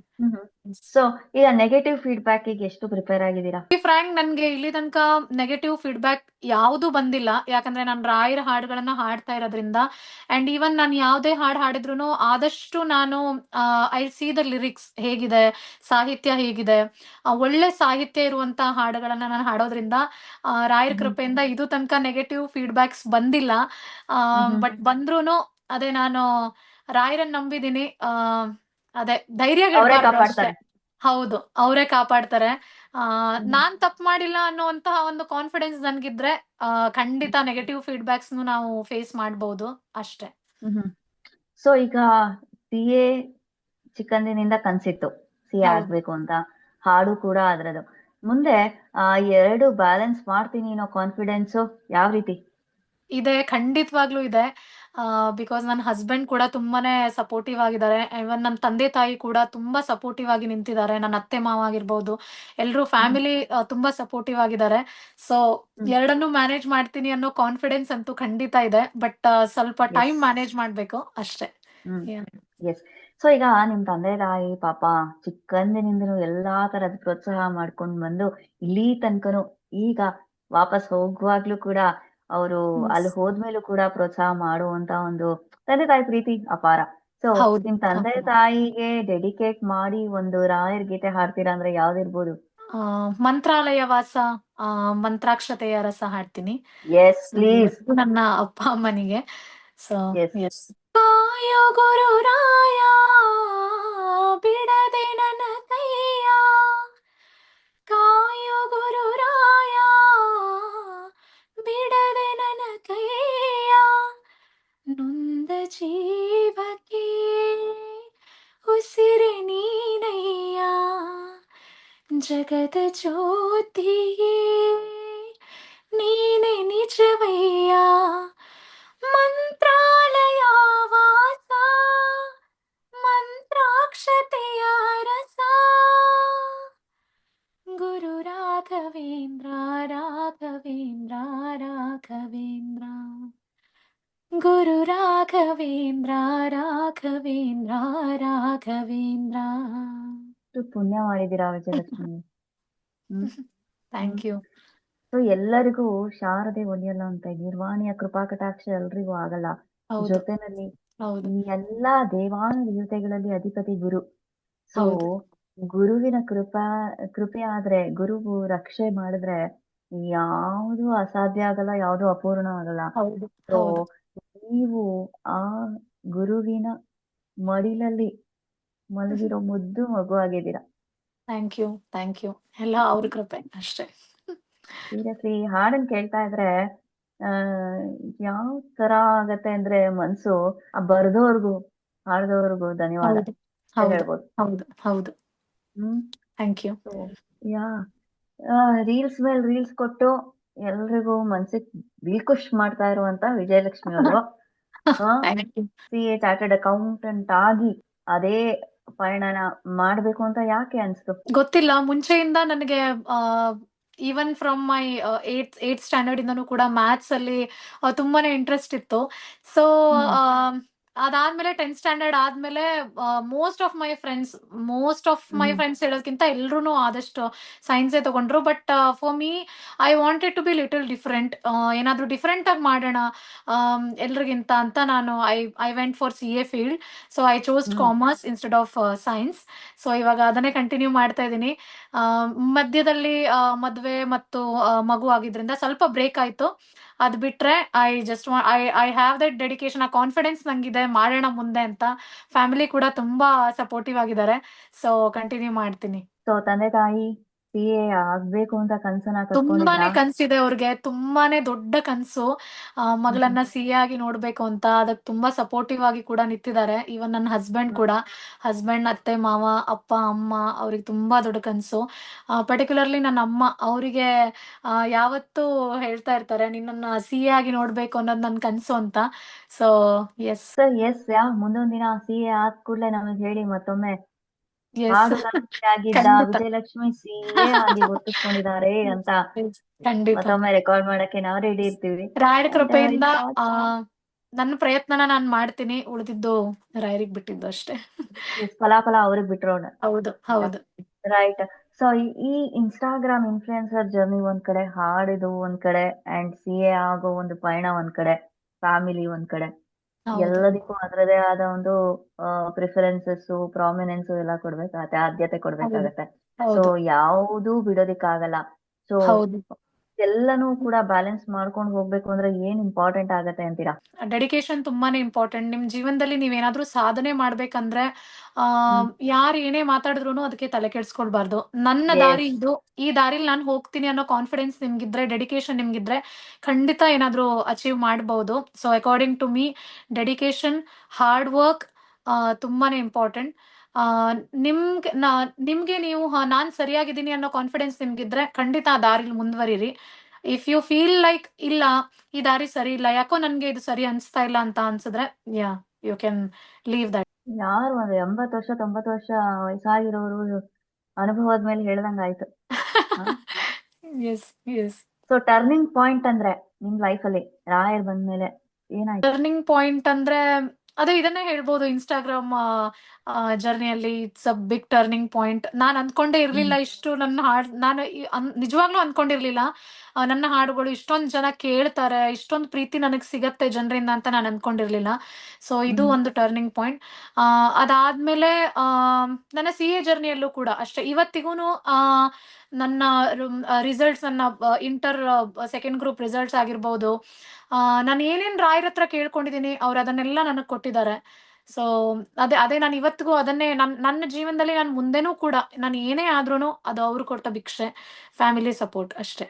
ಸೊ ಈಗ ನೆಗೆಟಿವ್ ಫೀಡ್ಬ್ಯಾಕ್ ಗೆ ಎಷ್ಟು ಪ್ರಿಪೇರ್ ಆಗಿದ್ದೀರಾ? ಫ್ರಾಂಕ್, ನನ್ಗೆ ಇಲ್ಲಿ ತನಕ ನೆಗೆಟಿವ್ ಫೀಡ್ಬ್ಯಾಕ್ ಯಾವ್ದು ಬಂದಿಲ್ಲ, ಯಾಕಂದ್ರೆ ನಾನು ರಾಯರ ಹಾಡುಗಳನ್ನ ಹಾಡ್ತಾ ಇರೋದ್ರಿಂದ. ಅಂಡ್ ಈವನ್ ನಾನು ಯಾವ್ದೇ ಹಾಡು ಹಾಡಿದ್ರು ಆದಷ್ಟು ನಾನು ಐ ಸಿ ದ ಲಿರಿಕ್ಸ್ ಹೇಗಿದೆ, ಸಾಹಿತ್ಯ ಹೇಗಿದೆ, ಒಳ್ಳೆ ಸಾಹಿತ್ಯ ಇರುವಂತ ಹಾಡುಗಳನ್ನ ನಾನು ಹಾಡೋದ್ರಿಂದ ರಾಯರ ಕೃಪೆಯಿಂದ ಇದು ತನಕ ನೆಗೆಟಿವ್ ಫೀಡ್ಬ್ಯಾಕ್ಸ್ ಬಂದಿಲ್ಲ. ಬಟ್ ಬಂದ್ರೂನು ಅದೇ ನಾನು ರಾಯರನ್ನ ನಂಬಿದೀನಿ, ಅದೇ ಧೈರ್ಯ ಹೇಳ್ಬಾರ್ದು ಅಷ್ಟೇ. ಹೌದು, ಅವರೇ ಕಾಪಾಡ್ತಾರೆ. ನಾನ್ ತಪ್ಪು ಮಾಡಿಲ್ಲ ಅನ್ನುವಂತಹ ಒಂದು ಕಾನ್ಫಿಡೆನ್ಸ್ ನನ್ಗಿದ್ರೆ ಖಂಡಿತ ನೆಗೆಟಿವ್ ಫೀಡ್ಬ್ಯಾಕ್ಸ್ ನಾವು ಫೇಸ್ ಮಾಡಬಹುದು ಅಷ್ಟೇ. ಸೊ ಈಗ CA ಚಿಕ್ಕಂದಿನಿಂದ ಕನ್ಸಿತ್ತು CA ಆಗ್ಬೇಕು ಅಂತ, ಹಾಡು ಕೂಡ ಅದ್ರದ್ದು. ಮುಂದೆ ಎರಡು ಬ್ಯಾಲೆನ್ಸ್ ಮಾಡ್ತೀನಿ ಅನ್ನೋ ಕಾನ್ಫಿಡೆನ್ಸ್ ಯಾವ ರೀತಿ ಇದೆ? ಖಂಡಿತವಾಗ್ಲೂ ಇದೆ. ಬಿಕಾಸ್ ನನ್ನ ಹಸ್ಬೆಂಡ್ ಕೂಡ ತುಂಬಾನೇ ಸಪೋರ್ಟಿವ್ ಆಗಿದ್ದಾರೆ. ಇವನ್ ನನ್ನ ತಂದೆ ತಾಯಿ ಕೂಡ ತುಂಬಾ ಸಪೋರ್ಟಿವ್ ಆಗಿ ನಿಂತಿದ್ದಾರೆ. ನನ್ನ ಅತ್ತೆ ಮಾವ ಆಗಿರ್ಬೋದು, ಎಲ್ರೂ ಹ್ಮ್ ಫ್ಯಾಮಿಲಿ ತುಂಬಾ ಸಪೋರ್ಟಿವ್ ಆಗಿದ್ದಾರೆ. ಸೊ ಹ್ಮ್ ಎರಡನ್ನೂ ಮ್ಯಾನೇಜ್ ಮಾಡ್ತೀನಿ ಅನ್ನೋ ಕಾನ್ಫಿಡೆನ್ಸ್ ಅಂತೂ ಖಂಡಿತ ಇದೆ. ಬಟ್ ಸ್ವಲ್ಪ ಟೈಮ್ ಎಸ್ ಮ್ಯಾನೇಜ್ ಮಾಡ್ಬೇಕು ಅಷ್ಟೇ. ಹ್ಮ್ Yeah. ಎಸ್. ಸೊ ಈಗ ನಿಮ್ ತಂದೆ ತಾಯಿ ಪಾಪ ಚಿಕ್ಕಂದಿನಿಂದನೂ ಎಲ್ಲಾ ತರದ ಪ್ರೋತ್ಸಾಹ ಮಾಡ್ಕೊಂಡ್ ಬಂದು ಇಲ್ಲಿ ತನಕನು ಈಗ ವಾಪಸ್ ಹೋಗುವಾಗ್ಲೂ ಕೂಡ ಅವರು Yes. ಅಲ್ಲಿ ಹೋದ್ಮೇಲೂ ಕೂಡ ಪ್ರೋತ್ಸಾಹ ಮಾಡುವಂತ ಒಂದು ತಂದೆ ತಾಯಿ ಪ್ರೀತಿ ಅಪಾರ. ಸೊ ಹೌದು ನಿಮ್ ತಂದೆ ಹೌದು. ತಾಯಿಗೆ ಡೆಡಿಕೇಟ್ ಮಾಡಿ ಒಂದು ರಾಯರ್ ಗೀತೆ ಹಾಡ್ತೀರಾ ಅಂದ್ರೆ ಯಾವ್ದಿರ್ಬೋದು? ಆ, ಮಂತ್ರಾಲಯ ವಾಸ, ಆ, ಮಂತ್ರಾಕ್ಷತೆಯ ರಸ ಹಾಡ್ತೀನಿ. S so please. ಇದು ನನ್ನ ಅಪ್ಪ ಅಮ್ಮನಿಗೆ. So yes. ಎಸ್. ಕಾಯೋ ಗುರುರಾಯ ಬಿಡದೆ ನನ್ನ ಕೈಯ, ಕಾಯೋ ಗುರುರಾಯ ಬಿಡದೆ ನನ್ನ ಕೈಯ, ನೊಂದ ಜೀವಕ್ಕೆ ಉಸಿರೆ ನೀನಯ್ಯ, ಜಗದ ಜ್ಯೋತಿಯೇ ನೀನೆ ನಿಜವಯ್ಯ, ಮಂತ್ರಾಲಯ ವಾಸ ಮಂತ್ರಾಕ್ಷತೆಯ ರಸ, ಗುರು ರಾಘವೇಂದ್ರ ರಾಘವೇಂದ್ರ ರಾಘವೇಂದ್ರ, ಗುರು ರಾಘವೇಂದ್ರ ರಾಘವೇಂದ್ರ ರಾಘವೇಂದ್ರ. ಎಷ್ಟು ಪುಣ್ಯ ಮಾಡಿದೀರಾ ವಿಜಯಲಕ್ಷ್ಮಿ. ಹ್ಮ್ ಹ್ಮ್ ಥ್ಯಾಂಕ್ ಯು. ಸೊ ಎಲ್ಲರಿಗೂ ಶಾರದೆ ಒಲಿಯಲ್ಲ ಅಂತ ನಿರ್ವಾಣಿಯ ಕೃಪಾ ಕಟಾಕ್ಷ ಎಲ್ರಿಗೂ ಆಗಲ್ಲ. ಹೌದು ಜೊತೆನಲ್ಲಿ ಹೌದು ಈ ಎಲ್ಲಾ ದೇವಾನು ದೇವತೆಗಳಲ್ಲಿ ಅಧಿಪತಿ ಗುರು. ಸೊ ಹೌದು ಗುರುವಿನ ಕೃಪೆ ಆದ್ರೆ, ಗುರುವು ರಕ್ಷೆ ಮಾಡಿದ್ರೆ ಯಾವುದು ಅಸಾಧ್ಯ ಆಗಲ್ಲ, ಯಾವುದು ಅಪೂರ್ಣ ಆಗಲ್ಲ. ಹೌದು ಸೊ ಹೌದು. ನೀವು ಆ ಗುರುವಿನ ಮಡಿಲಲ್ಲಿ ಮಲಗಿರೋ ಮುದ್ದು ಮಗು ಆಗಿದ್ದೀರಾ. Thank you thank you. ಎಲ್ಲ ಅವ್ರ ಕೃಪೆ ಅಷ್ಟೇ. ಸೀರಿಯಸ್ಲಿ ಈ ಹಾಡನ್ ಕೇಳ್ತಾ ಇದ್ರೆ ಆ ಯಾವ ತರ ಆಗತ್ತೆ ಅಂದ್ರೆ ಮನ್ಸು ಆ ಬರ್ದೋರ್ಗು ಹಾಡ್ದವ್ರಿಗೂ ಧನ್ಯವಾದ ಹೌದು ಅಂತ ಹೌದು ಹೇಳ್ಬೋದು. ಹೌದು ಹೌದು. Hmm thank you. So yeah reels ಮೇಲ್ ರೀಲ್ಸ್ ಕೊಟ್ಟು ಎಲ್ರಿಗೂ ಮನ್ಸಿಗೆ ದಿಲ್ಖುಷ್ ಮಾಡ್ತಾ ಇರುವಂತ ವಿಜಯಲಕ್ಷ್ಮಿ ಅವರು thank you. CA chartered accountant ಆಗಿ ಅದೇ ಪಯಣನ ಮಾಡ್ಬೇಕು ಅಂತ ಯಾಕೆ ಅನ್ಸ್ತು? ಗೊತ್ತಿಲ್ಲ, ಮುಂಚೆಯಿಂದ ನನಗೆ even from my eight standard ಇಂದನೂ ಕೂಡ ಮ್ಯಾಥ್ಸ್ ಅಲ್ಲಿ ತುಂಬಾನೇ ಇಂಟ್ರೆಸ್ಟ್ ಇತ್ತು. ಸೊ ಹ್ಮ್ ಅದಾದ್ಮೇಲೆ 10th ಸ್ಟ್ಯಾಂಡರ್ಡ್ ಆದ್ಮೇಲೆ most of my hmm friends ಹೇಳೋದಕ್ಕಿಂತ ಎಲ್ರು ಆದಷ್ಟು ಸೈನ್ಸೇ ತಗೊಂಡ್ರು. But for me I wanted to be little different, ಏನಾದ್ರೂ ಡಿಫ್ರೆಂಟ್ ಆಗಿ ಮಾಡೋಣ ಎಲ್ರಿಗಿಂತ ಅಂತ ನಾನು I went for CA field. So I chose hmm commerce instead of science. So ಇವಾಗ ಅದನ್ನೇ ಕಂಟಿನ್ಯೂ ಮಾಡ್ತಾ ಇದ್ದೀನಿ. ಮಧ್ಯದಲ್ಲಿ ಮದುವೆ ಮತ್ತು ಮಗು ಆಗಿದ್ರಿಂದ ಸ್ವಲ್ಪ ಬ್ರೇಕ್ ಆಯ್ತು. ಅದ್ ಬಿಟ್ರೆ I just I have that dedication, ಆ ಕಾನ್ಫಿಡೆನ್ಸ್ ನಂಗಿದೆ ಮಾಡೋಣ ಮುಂದೆ ಅಂತ. ಫ್ಯಾಮಿಲಿ ಕೂಡ ತುಂಬಾ ಸಪೋರ್ಟಿವ್ ಆಗಿದ್ದಾರೆ. ಸೊ ಕಂಟಿನ್ಯೂ ಮಾಡ್ತೀನಿ. ಸೊ ತಂದೆ ತಾಯಿ CA ಆಗ್ಬೇಕು ಅಂತ ಕನ್ಸನ್ನ ಕಟ್ಕೊಂಡಿದ್ರಾ? ತುಂಬಾನೇ ಕನ್ಸಿದೆ ಅವ್ರಿಗೆ, ತುಂಬಾನೇ ದೊಡ್ಡ ಕನ್ಸು. ಮಗಳನ್ನ CA ಆಗಿ ನೋಡ್ಬೇಕು ಅಂತ. ಅದಕ್ಕೆ ತುಂಬಾ ಸಪೋರ್ಟಿವ್ ಆಗಿ ಕೂಡ ನಿಂತಿದ್ದಾರೆ. ಇವನ್ ನನ್ನ ಹಸ್ಬೆಂಡ್ ಕೂಡ, ಹಸ್ಬೆಂಡ್, ಅತ್ತೆ ಮಾವ, ಅಪ್ಪ ಅಮ್ಮ, ಅವ್ರಿಗೆ ತುಂಬಾ ದೊಡ್ಡ ಕನ್ಸು. ಪರ್ಟಿಕ್ಯುಲರ್ಲಿ ನನ್ನ ಅಮ್ಮ, ಅವರಿಗೆ ಯಾವತ್ತೂ ಹೇಳ್ತಾ ಇರ್ತಾರೆ ನಿನ್ನನ್ನ CA ಆಗಿ ನೋಡ್ಬೇಕು ಅನ್ನೋದು ನನ್ನ ಕನ್ಸು ಅಂತ. ಸೊ ಎಸ್ ಸರ್ ಎಸ್ ಮುಂದೊಂದ್ ದಿನ CA ಆದ ಕೂಡ್ಲೆ ನಮಗ್ ಹೇಳಿ ಮತ್ತೊಮ್ಮೆ. ಎಸ್ ಹಾಡು ಆಗಿದ್ದ ಖಂಡಿತ. ವಿಜಯಲಕ್ಷ್ಮಿ CA ಆಗಿ ಗುರುತಿಸ್ಕೊಂಡಿದ್ದಾರೆ ಅಂತ Yes, ಖಂಡಿತ. ಮತ್ತೊಮ್ಮೆ ರೆಕಾರ್ಡ್ ಮಾಡಕ್ಕೆ ನಾವು ರೆಡಿ ಇರ್ತೀವಿ. ರಾಯರ And, ಕೃಪೆಯಿಂದ thoughts? ನನ್ನ ಪ್ರಯತ್ನನ ನಾನ್ ಮಾಡ್ತೀನಿ. ಉಳಿದಿದ್ದು ರಾಯರಿಗೆ ಬಿಟ್ಟಿದ್ದು ಅಷ್ಟೇ. Yes, ಫಲಾಫಲ ಅವ್ರಿಗೆ ಬಿಟ್ರೋಣ. ಹೌದು ಹೌದು ರೈಟ್. ಸೊ ಈ ಇನ್ಸ್ಟಾಗ್ರಾಮ್ ಇನ್ಫ್ಲುಯೆನ್ಸರ್ ಜರ್ನಿ ಒಂದ್ ಕಡೆ, ಹಾಡಿದು ಒಂದ್ ಕಡೆ, ಅಂಡ್ CA ಆಗೋ ಒಂದು ಪಯಣ ಒಂದ್ ಕಡೆ, ಫ್ಯಾಮಿಲಿ ಒಂದ್ ಕಡೆ, ಹೌದು ಎಲ್ಲದಕ್ಕೂ ಅದರದೇ ಆದ ಒಂದು ಪ್ರಿಫರೆನ್ಸಸ್, ಪ್ರಾಮಿನೆನ್ಸ್ ಎಲ್ಲ ಕೊಡ್ಬೇಕಾಗತ್ತೆ, ಆದ್ಯತೆ ಕೊಡ್ಬೇಕಾಗತ್ತೆ. ಸೊ ಹೌದು ಯಾವ್ದೂ ಬಿಡೋದಿಕ್ಕಾಗಲ್ಲ. ಸೊ ಹೌದು. ಎಲ್ಲನೂ ಕೂಡ ಬ್ಯಾಲೆನ್ಸ್ ಮಾಡ್ಕೊಂಡು ಹೋಗ್ಬೇಕು ಅಂದ್ರೆ ಏನ್ ಇಂಪಾರ್ಟೆಂಟ್ ಆಗತ್ತೆ ಅಂತೀರಾ? ಡೆಡಿಕೇಶನ್ ತುಂಬಾನೇ ಇಂಪಾರ್ಟೆಂಟ್. ನಿಮ್ ಜೀವನದಲ್ಲಿ ನೀವೇನಾದ್ರೂ ಸಾಧನೆ ಮಾಡ್ಬೇಕಂದ್ರೆ ಯಾರು ಏನೇ ಮಾತಾಡಿದ್ರು ಅದಕ್ಕೆ ತಲೆ ಕೆಡ್ಸ್ಕೊಳ್ಬಾರ್ದು. ನನ್ನ ದಾರಿ ಎಸ್. ಇದು, ಈ ದಾರಿಲಿ ನಾನು ಹೋಗ್ತೀನಿ ಅನ್ನೋ ಕಾನ್ಫಿಡೆನ್ಸ್ ನಿಮ್ಗಿದ್ರೆ, ಡೆಡಿಕೇಶನ್ ನಿಮ್ಗಿದ್ರೆ ಖಂಡಿತ ಏನಾದ್ರೂ ಅಚೀವ್ ಮಾಡಬಹುದು. So according to me dedication, hard work ತುಂಬಾನೇ ಇಂಪಾರ್ಟೆಂಟ್. ನಿಮ್ಗೆ ನೀವು ನಾನ್ ಸರಿಯಾಗಿದ್ದೀನಿ ಅನ್ನೋ ಕಾನ್ಫಿಡೆನ್ಸ್ ನಿಮ್ಗಿದ್ರೆ ಖಂಡಿತ ಆ ದಾರಿಲಿ ಮುಂದುವರಿರಿ. ಇಫ್ ಯು ಫೀಲ್ ಲೈಕ್ ಇಲ್ಲ ಈ ದಾರಿ ಸರಿ ಇಲ್ಲ, ಯಾಕೋ ನನ್ಗೆ ಇದು ಸರಿ ಅನ್ಸ್ತಾ ಇಲ್ಲ ಅಂತ ಅನ್ಸಿದ್ರೆ, yeah you can leave that. ಯಾರು ಒಂದು 80 ವರ್ಷ 90 ವರ್ಷ ವಯಸ್ಸಾಗಿರೋರು ಅನುಭವದ ಮೇಲೆ ಹೇಳ್ದಂಗಾಯ್ತು. Yes yes. So turning point ಅಂದ್ರೆ ನಿಮ್ ಲೈಫಲ್ಲಿ ರಾಯರ್ ಬಂದ್ಮೇಲೆ ಏನಾಯ್ತು? ಟರ್ನಿಂಗ್ ಪಾಯಿಂಟ್ ಅಂದ್ರೆ ಅದೇ ಇದನ್ನೇ ಹೇಳ್ಬೋದು, ಇನ್ಸ್ಟಾಗ್ರಾಮ್ ಜರ್ನಿಯಲ್ಲಿ it's a big turning point. ನಾನು ಅನ್ಕೊಂಡೇ ಇರ್ಲಿಲ್ಲ ಇಷ್ಟು ನನ್ನ ಹಾಡ್, ನಾನು ನಿಜವಾಗ್ಲೂ ಅನ್ಕೊಂಡಿರ್ಲಿಲ್ಲ ನನ್ನ ಹಾಡುಗಳು ಇಷ್ಟೊಂದು ಜನ ಕೇಳ್ತಾರೆ, ಇಷ್ಟೊಂದು ಪ್ರೀತಿ ನನಗೆ ಸಿಗತ್ತೆ ಜನರಿಂದ ಅಂತ ನಾನು ಅನ್ಕೊಂಡಿರ್ಲಿಲ್ಲ. ಸೊ ಇದು ಒಂದು ಟರ್ನಿಂಗ್ ಪಾಯಿಂಟ್. ಅದಾದ್ಮೇಲೆ ನನ್ನ ಸಿ ಎ ಜರ್ನಿಯಲ್ಲೂ ಕೂಡ ಅಷ್ಟೇ, ಇವತ್ತಿಗೂ ನನ್ನ ರಿಸಲ್ಟ್ಸ್, ನನ್ನ ಇಂಟರ್ ಸೆಕೆಂಡ್ ಗ್ರೂಪ್ ರಿಸಲ್ಟ್ಸ್ ಆಗಿರ್ಬೋದು, ನಾನು ಏನೇನ್ ರಾಯರ್ ಹತ್ರ ಕೇಳ್ಕೊಂಡಿದ್ದೀನಿ ಅವ್ರು ಅದನ್ನೆಲ್ಲ ನನಗೆ ಕೊಟ್ಟಿದ್ದಾರೆ. ಸೊ ಅದೇ ನಾನು ಇವತ್ತಿಗೂ ಅದನ್ನೇ ನನ್ನ ಜೀವನದಲ್ಲಿ ನಾನು ಮುಂದೆನೂ ಕೂಡ ನಾನು ಏನೇ ಆದ್ರೂನು ಅದು ಅವ್ರು ಕೊಟ್ಟ ಭಿಕ್ಷೆ, ಫ್ಯಾಮಿಲಿ ಸಪೋರ್ಟ್ ಅಷ್ಟೇ.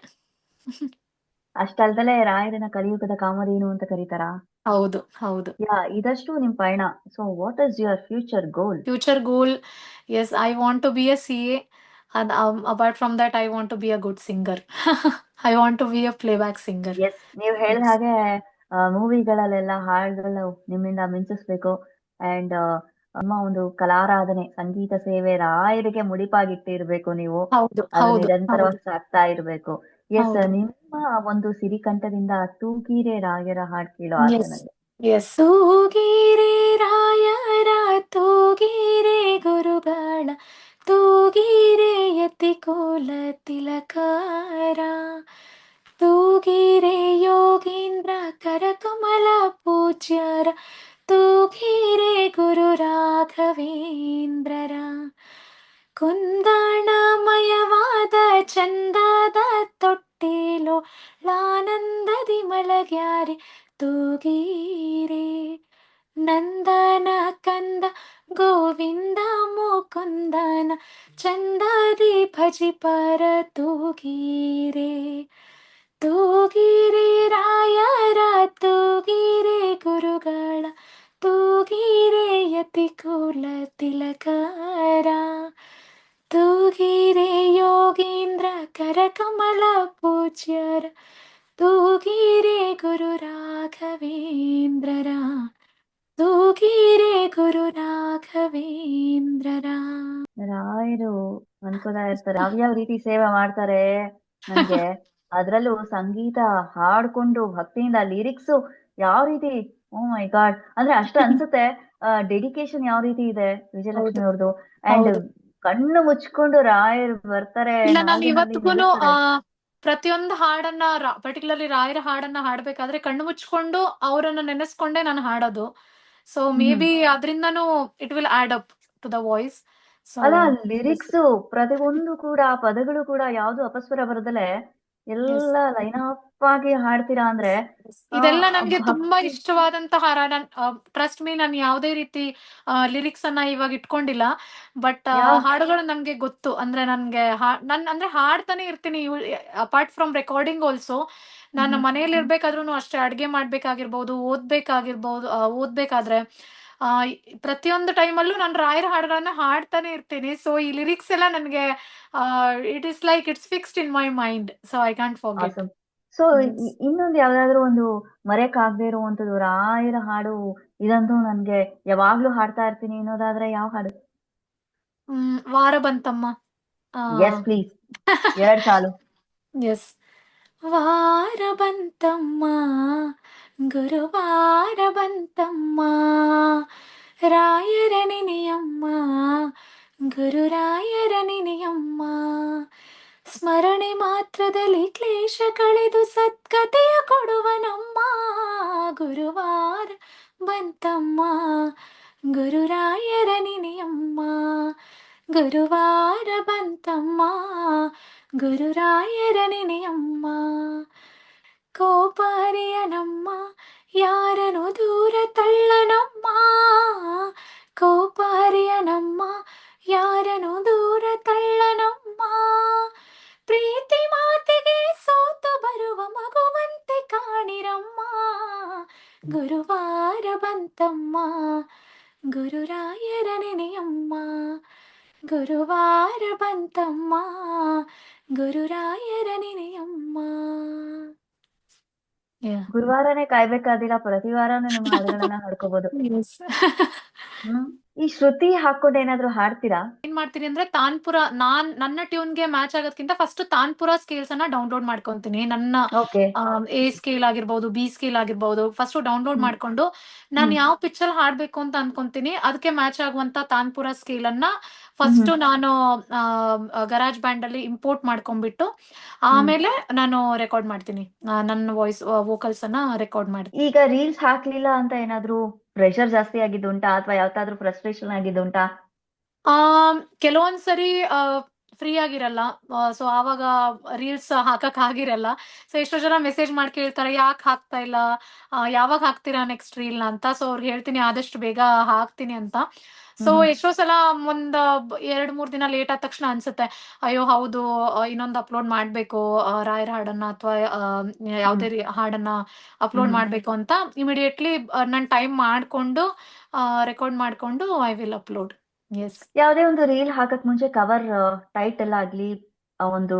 ಅಷ್ಟಲ್ದಲೆ ರಾಯರನ್ನ ಕಲಿಯುಗದ ಕಾಮಧೇನು ಅಂತ ಕರೀತಾರಾ? ಹೌದು ಹೌದು. ಇದಷ್ಟು ನಿಮ್ ಪಯಣ. So what is your future goal? Future goal, yes, I want to be a C A. and apart from that I want to be a good singer. I want to be a playback singer. Yes, ನೀವ್ ಹೇಳಿದ Yes. ಹಾಗೆ ಮೂವಿಗಳಲ್ಲೆಲ್ಲ ಹಾಡುಗಳು ನಿಮ್ಮಿಂದ ಮಿಂಚಿಸ್ಬೇಕು. And ನಮ್ಮ ಒಂದು ಕಲಾರಾಧನೆ, ಸಂಗೀತ ಸೇವೆ ರಾಯರಿಗೆ ಮುಡಿಪಾಗಿಟ್ಟಿರ್ಬೇಕು ನೀವು. ಹೌದು ಅದು ಹೌದು ಹೌದು. ನಿರಂತರವಾಗಿ ಸಾಗ್ತಾ ಇರ್ಬೇಕು. ಎಸ್, ಹೌದು. ನಿಮ್ಮ ಒಂದು ಸಿರಿಕಂಠದಿಂದ ತೂಗೀರೆ ರಾಯರ ಹಾಡ್ ಕೇಳೋ ಆಸೆ ಎಸ್ ನನಗೆ. ಎಸ್. ತೂಗಿರೆ ರಾಯರ, ತೂಗಿರೆ ಗುರುಗಳ, ತೂಗಿರೆ ಯತಿ ಕುಲ ತಿಲಕಾರ, ತೂಗಿರೆ ಯೋಗೀಂದ್ರ ಕರಕಮಲ ಪೂಜ್ಯರ, ತೂಗಿರೆ ಗುರು ರಾಘವೇಂದ್ರರ, ಕುಂದಣಮಯವಾದ ಚಂದದ ತೊಟ್ಟಿಲೋ ಲಾನಂದದಿ ಮಲಗ್ಯಾರೆ ತೂಗೀರೆ, ನಂದನ ಕಂದ ಗೋವಿಂದ ಮುಕುಂದನ ಚಂದದಿ ಭಜಿ ಪರ ತೂಗೀರೆ, ತೂಗಿರೆ ರಾಯರ, ತೂಗಿರೆ ಗುರುಗಳ, ತೂಗಿರೆ ಯತಿ ಕುಲ ತಿಲಕಾರ, ತೂಗಿರೆ ಯೋಗೀಂದ್ರ ಕರಕಮಲ ಪೂಜ್ಯರ, ತೂಗಿರೆ ಗುರು ರಾಘವೇಂದ್ರರ, ತೂಗಿರೆ ಗುರು ರಾಘವೇಂದ್ರರ. ರಾಯರು ಅನ್ಕೋತಾ ಇರ್ತಾರೆ ಯಾವ್ಯಾವ ರೀತಿ ಸೇವೆ ಮಾಡ್ತಾರೆ ನನ್ಗೆ. ಅದ್ರಲ್ಲೂ ಸಂಗೀತ ಹಾಡ್ಕೊಂಡು ಭಕ್ತಿಯಿಂದ ಲಿರಿಕ್ಸ್ ಯಾವ ರೀತಿ, ಓ ಮೈ ಗಾಡ್, ಅಂದ್ರೆ ಅಷ್ಟು ಅನ್ಸುತ್ತೆ. ಡೆಡಿಕೇಶನ್ ಯಾವ ರೀತಿ ಇದೆ ವಿಜಯಲಕ್ಷ್ಮಿ ಹೌದು ಅವ್ರದ್ದು. ಅಂಡ್ ಹೌದು. ಕಣ್ಣು ಮುಚ್ಕೊಂಡು ರಾಯರು ಬರ್ತಾರೆ ಇಲ್ಲ, ನಾನು ನಾಗಿನಲ್ಲಿ ಇವತ್ತಿಗೂನು ನಿಲ್ಲಿಸ್ತಾರೆ. ಪ್ರತಿಯೊಂದು ಹಾಡನ್ನ ಪರ್ಟಿಕ್ಯುಲರ್ಲಿ ರಾಯರ ಹಾಡನ್ನ ಹಾಡ್ಬೇಕಾದ್ರೆ ಕಣ್ಣು ಮುಚ್ಕೊಂಡು ಅವರನ್ನ ನೆನೆಸ್ಕೊಂಡೇ ನಾನು ಹಾಡೋದು. ಸೊ ಮೇ ಹ್ಮ್ ಬಿ ಅದರಿಂದನೂ it will add up to the voice. So ಅಲ್ಲ, ಲಿರಿಕ್ಸ್ ಪ್ರತಿಯೊಂದು ಕೂಡ, ಪದಗಳು ಕೂಡ ಯಾವ್ದು ಅಪಸ್ವರ ಬರದಲೆ ಎಲ್ಲ ಲೈನ್ ಅಪ್ ಆಗಿ ಹಾಡ್ತೀರಾ ಅಂದ್ರೆ ಆ ಇದೆಲ್ಲ ನನ್ಗೆ ತುಂಬಾ ಭಕ್ತಿ. ಇಷ್ಟವಾದಂತಹ ಹಾರ. ಟ್ರಸ್ಟ್ ಮೀ, ನಾನು ಯಾವುದೇ ರೀತಿ ಲಿರಿಕ್ಸ್ ಅನ್ನ ಇವಾಗ ಇಟ್ಕೊಂಡಿಲ್ಲ, ಬಟ್ ಯಾವ ಹಾಡುಗಳು ನಂಗೆ ಗೊತ್ತು. ಅಂದ್ರೆ ನನ್ಗೆ ಅಂದ್ರೆ ಹಾಡ್ತಾನೆ ಇರ್ತೀನಿ. ಅಪಾರ್ಟ್ ಫ್ರಮ್ ರೆಕಾರ್ಡಿಂಗ್ ಆಲ್ಸೋ, ನಾನು ಮನೇಲಿ ಇರ್ಬೇಕಾದ್ರೂ ಅಷ್ಟೇ, ಅಡ್ಗೆ ಮಾಡ್ಬೇಕಾಗಿರ್ಬೋದು, ಓದ್ಬೇಕಾದ್ರೆ ಆ ಪ್ರತಿಯೊಂದು ಟೈಮಲ್ಲೂ ನಾನು ರಾಯರ ಹಾಡುಗಳನ್ನ ಹಾಡ್ತಾನೆ ಇರ್ತೀನಿ. ಸೊ ಈ ಲಿರಿಕ್ಸ್ ಎಲ್ಲ ನನಗೆ it is like it's fixed in my mind, so I can't forget. Awesome. So ಇನ್ನೊಂದು ಯಾವ್ದಾದ್ರು ಒಂದು ಮರೆಯಕ್ ಆಗದೆ ಇರುವಂತದ್ದು ರಾಯರ ಹಾಡು, ಇದಂತೂ ನನ್ಗೆ ಯಾವಾಗ್ಲೂ ಹಾಡ್ತಾ ಇರ್ತೀನಿ ಅನ್ನೋದಾದ್ರೆ ಯಾವ ಹಾಡು? ವಾರ ಬಂತಮ್ಮ. ಎಸ್ ಪ್ಲೀಸ್, 2 ಸಾಲು. ಎಸ್. ವಾರ ಬಂತಮ್ಮ, ಗುರುವಾರ ಬಂತಮ್ಮ, ರಾಯರ ನೆನೆಯಮ್ಮ, ಗುರುರಾಯರ ನೆನೆಯಮ್ಮ, ಸ್ಮರಣೆ ಮಾತ್ರದಲ್ಲಿ ಕ್ಲೇಶ ಕಳೆದು ಸದ್ಗತಿಯ ಕೊಡುವನಮ್ಮ, ಗುರುವಾರ ಬಂತಮ್ಮ, ಗುರುರಾಯರ ನೆನೆಯಮ್ಮ, ಗುರುವಾರ ಬಂತಮ್ಮ, ಗುರುರಾಯರ ನೆನೆಯಮ್ಮ, ಕೋಪರಿಯನಮ್ಮ, ಯಾರನು ದೂರ ತಳ್ಳನಮ್ಮ, ಕೋಪರಿಯನಮ್ಮ, ಯಾರನು ದೂರ ತಳ್ಳನಮ್ಮ, ಪ್ರೀತಿ ಮಾತಿಗೆ ಸೋತು ಬರುವ ಮಗುವಂತೆ ಕಾಣಿರಮ್ಮ, ಗುರುವಾರ ಬಂತಮ್ಮ, ಗುರುರಾಯರ ನೆನೆಯಮ್ಮ, ಗುರುವಾರ ಬಂತಮ್ಮ, ಗುರುರಾಯರ ನೆನೆಯಮ್ಮ. Yeah. ಗುರುವಾರನೇ ಕಾಯ್ಬೇಕಾದಿಲ್ಲ, ಪ್ರತಿ ವಾರನೂ ನಿಮ್ಮ ಹಾಡುಗಳನ್ನ ಹಾಡ್ಕೋಬಹುದು. Yes. ಈ ಶ್ರುತಿ ಹಾಕೊಂಡು ಏನಾದ್ರು ಹಾಡ್ತೀರಾ? ಏನ್ ಮಾಡ್ತೀನಿ ಅಂದ್ರೆ ತಾನ್ಪುರ, ನನ್ನ ಟ್ಯೂನ್ಗೆ ಮ್ಯಾಚ್ ಆಗೋದ್ಕಿಂತ ಫಸ್ಟ್ ತಾನ್ಪುರ ಸ್ಕೇಲ್ಸ್ ಅನ್ನ ಡೌನ್ಲೋಡ್ ಮಾಡ್ಕೊಂತೀನಿ. ನನ್ನ ಓಕೆ. ಎ ಸ್ಕೇಲ್ ಆಗಿರ್ಬೋದು, ಬಿ ಸ್ಕೇಲ್ ಆಗಿರ್ಬೋದು, ಫಸ್ಟ್ ಡೌನ್ಲೋಡ್ ಹ್ಮ್ ಮಾಡ್ಕೊಂಡು ನಾನು ಯಾವ ಪಿಚ್ ಅಲ್ಲಿ ಹಾಡ್ಬೇಕು ಅಂತ ಅನ್ಕೊಂತೀನಿ ಅದಕ್ಕೆ ಮ್ಯಾಚ್ ಆಗುವಂತ ತಾನ್ಪುರ ಸ್ಕೇಲ್ ಅನ್ನ ಫಸ್ಟ್ ಹ್ಮ್ ನಾನು ಗರಾಜ್ ಬ್ಯಾಂಡ್ ಅಲ್ಲಿ ಇಂಪೋರ್ಟ್ ಮಾಡ್ಕೊಂಡ್ಬಿಟ್ಟು ಹ್ಮ್ ಆಮೇಲೆ ನಾನು ರೆಕಾರ್ಡ್ ಮಾಡ್ತೀನಿ. ನನ್ನ ವಾಯ್ಸ್ ವೋಕಲ್ಸ್ ಅನ್ನ ರೆಕಾರ್ಡ್ ಮಾಡ್ತೀನಿ. ಈಗ ರೀಲ್ಸ್ ಹಾಕ್ಲಿಲ್ಲ ಅಂತ ಏನಾದ್ರು ಪ್ರೆಷರ್ ಜಾಸ್ತಿ ಆಗಿದ್ದುಂಟಾ, ಅಥವಾ ಯಾವತ್ತಾದ್ರೂ ಫ್ರಸ್ಟ್ರೇಷನ್ ಆಗಿದ್ದುಂಟಾ? ಕೆಲವೊಂದ್ಸರಿ ಫ್ರೀ ಆಗಿರಲ್ಲ. ಸೊ ಆವಾಗ ರೀಲ್ಸ್ ಹಾಕಕ್ ಆಗಿರಲ್ಲ. ಸೊ ಎಷ್ಟೋ ಜನ ಮೆಸೇಜ್ ಮಾಡಿ ಕೇಳ್ತಾರೆ, ಯಾಕೆ ಹಾಕ್ತಾ ಇಲ್ಲ, ಯಾವಾಗ ಹಾಕ್ತೀರಾ ನೆಕ್ಸ್ಟ್ ರೀಲ್ ಅಂತ. ಸೊ ಅವ್ರಿಗೆ ಹೇಳ್ತೀನಿ ಆದಷ್ಟು ಬೇಗ ಹಾಕ್ತೀನಿ ಅಂತ. ಸೊ ಹ್ಮ್ ಎಷ್ಟೋ ಸಲ ಒಂದ್ 2-3 ದಿನ ಲೇಟ್ ಆದ ತಕ್ಷಣ ಅನ್ಸುತ್ತೆ, ಅಯ್ಯೋ ಹೌದು, ಇನ್ನೊಂದು ಅಪ್ಲೋಡ್ ಮಾಡ್ಬೇಕು, ರಾಯರ ಹಾಡನ್ನ ಅಥವಾ ಹ್ಮ್ ಯಾವ್ದೇ ಹಾಡನ್ನ ಅಪ್ಲೋಡ್ ಹ್ಮ್ ಮಾಡ್ಬೇಕು ಅಂತ ಇಮಿಡಿಯೇಟ್ಲಿ ನಾನು ಟೈಮ್ ಮಾಡ್ಕೊಂಡು ರೆಕಾರ್ಡ್ ಮಾಡ್ಕೊಂಡು ಐ ವಿಲ್ ಅಪ್ಲೋಡ್. ಎಸ್. ಯಾವುದೇ ಒಂದು ರೀಲ್ ಹಾಕಕ್ ಮುಂಚೆ ಕವರ್ ಟೈಟಲ್ ಆಗ್ಲಿ, ಒಂದು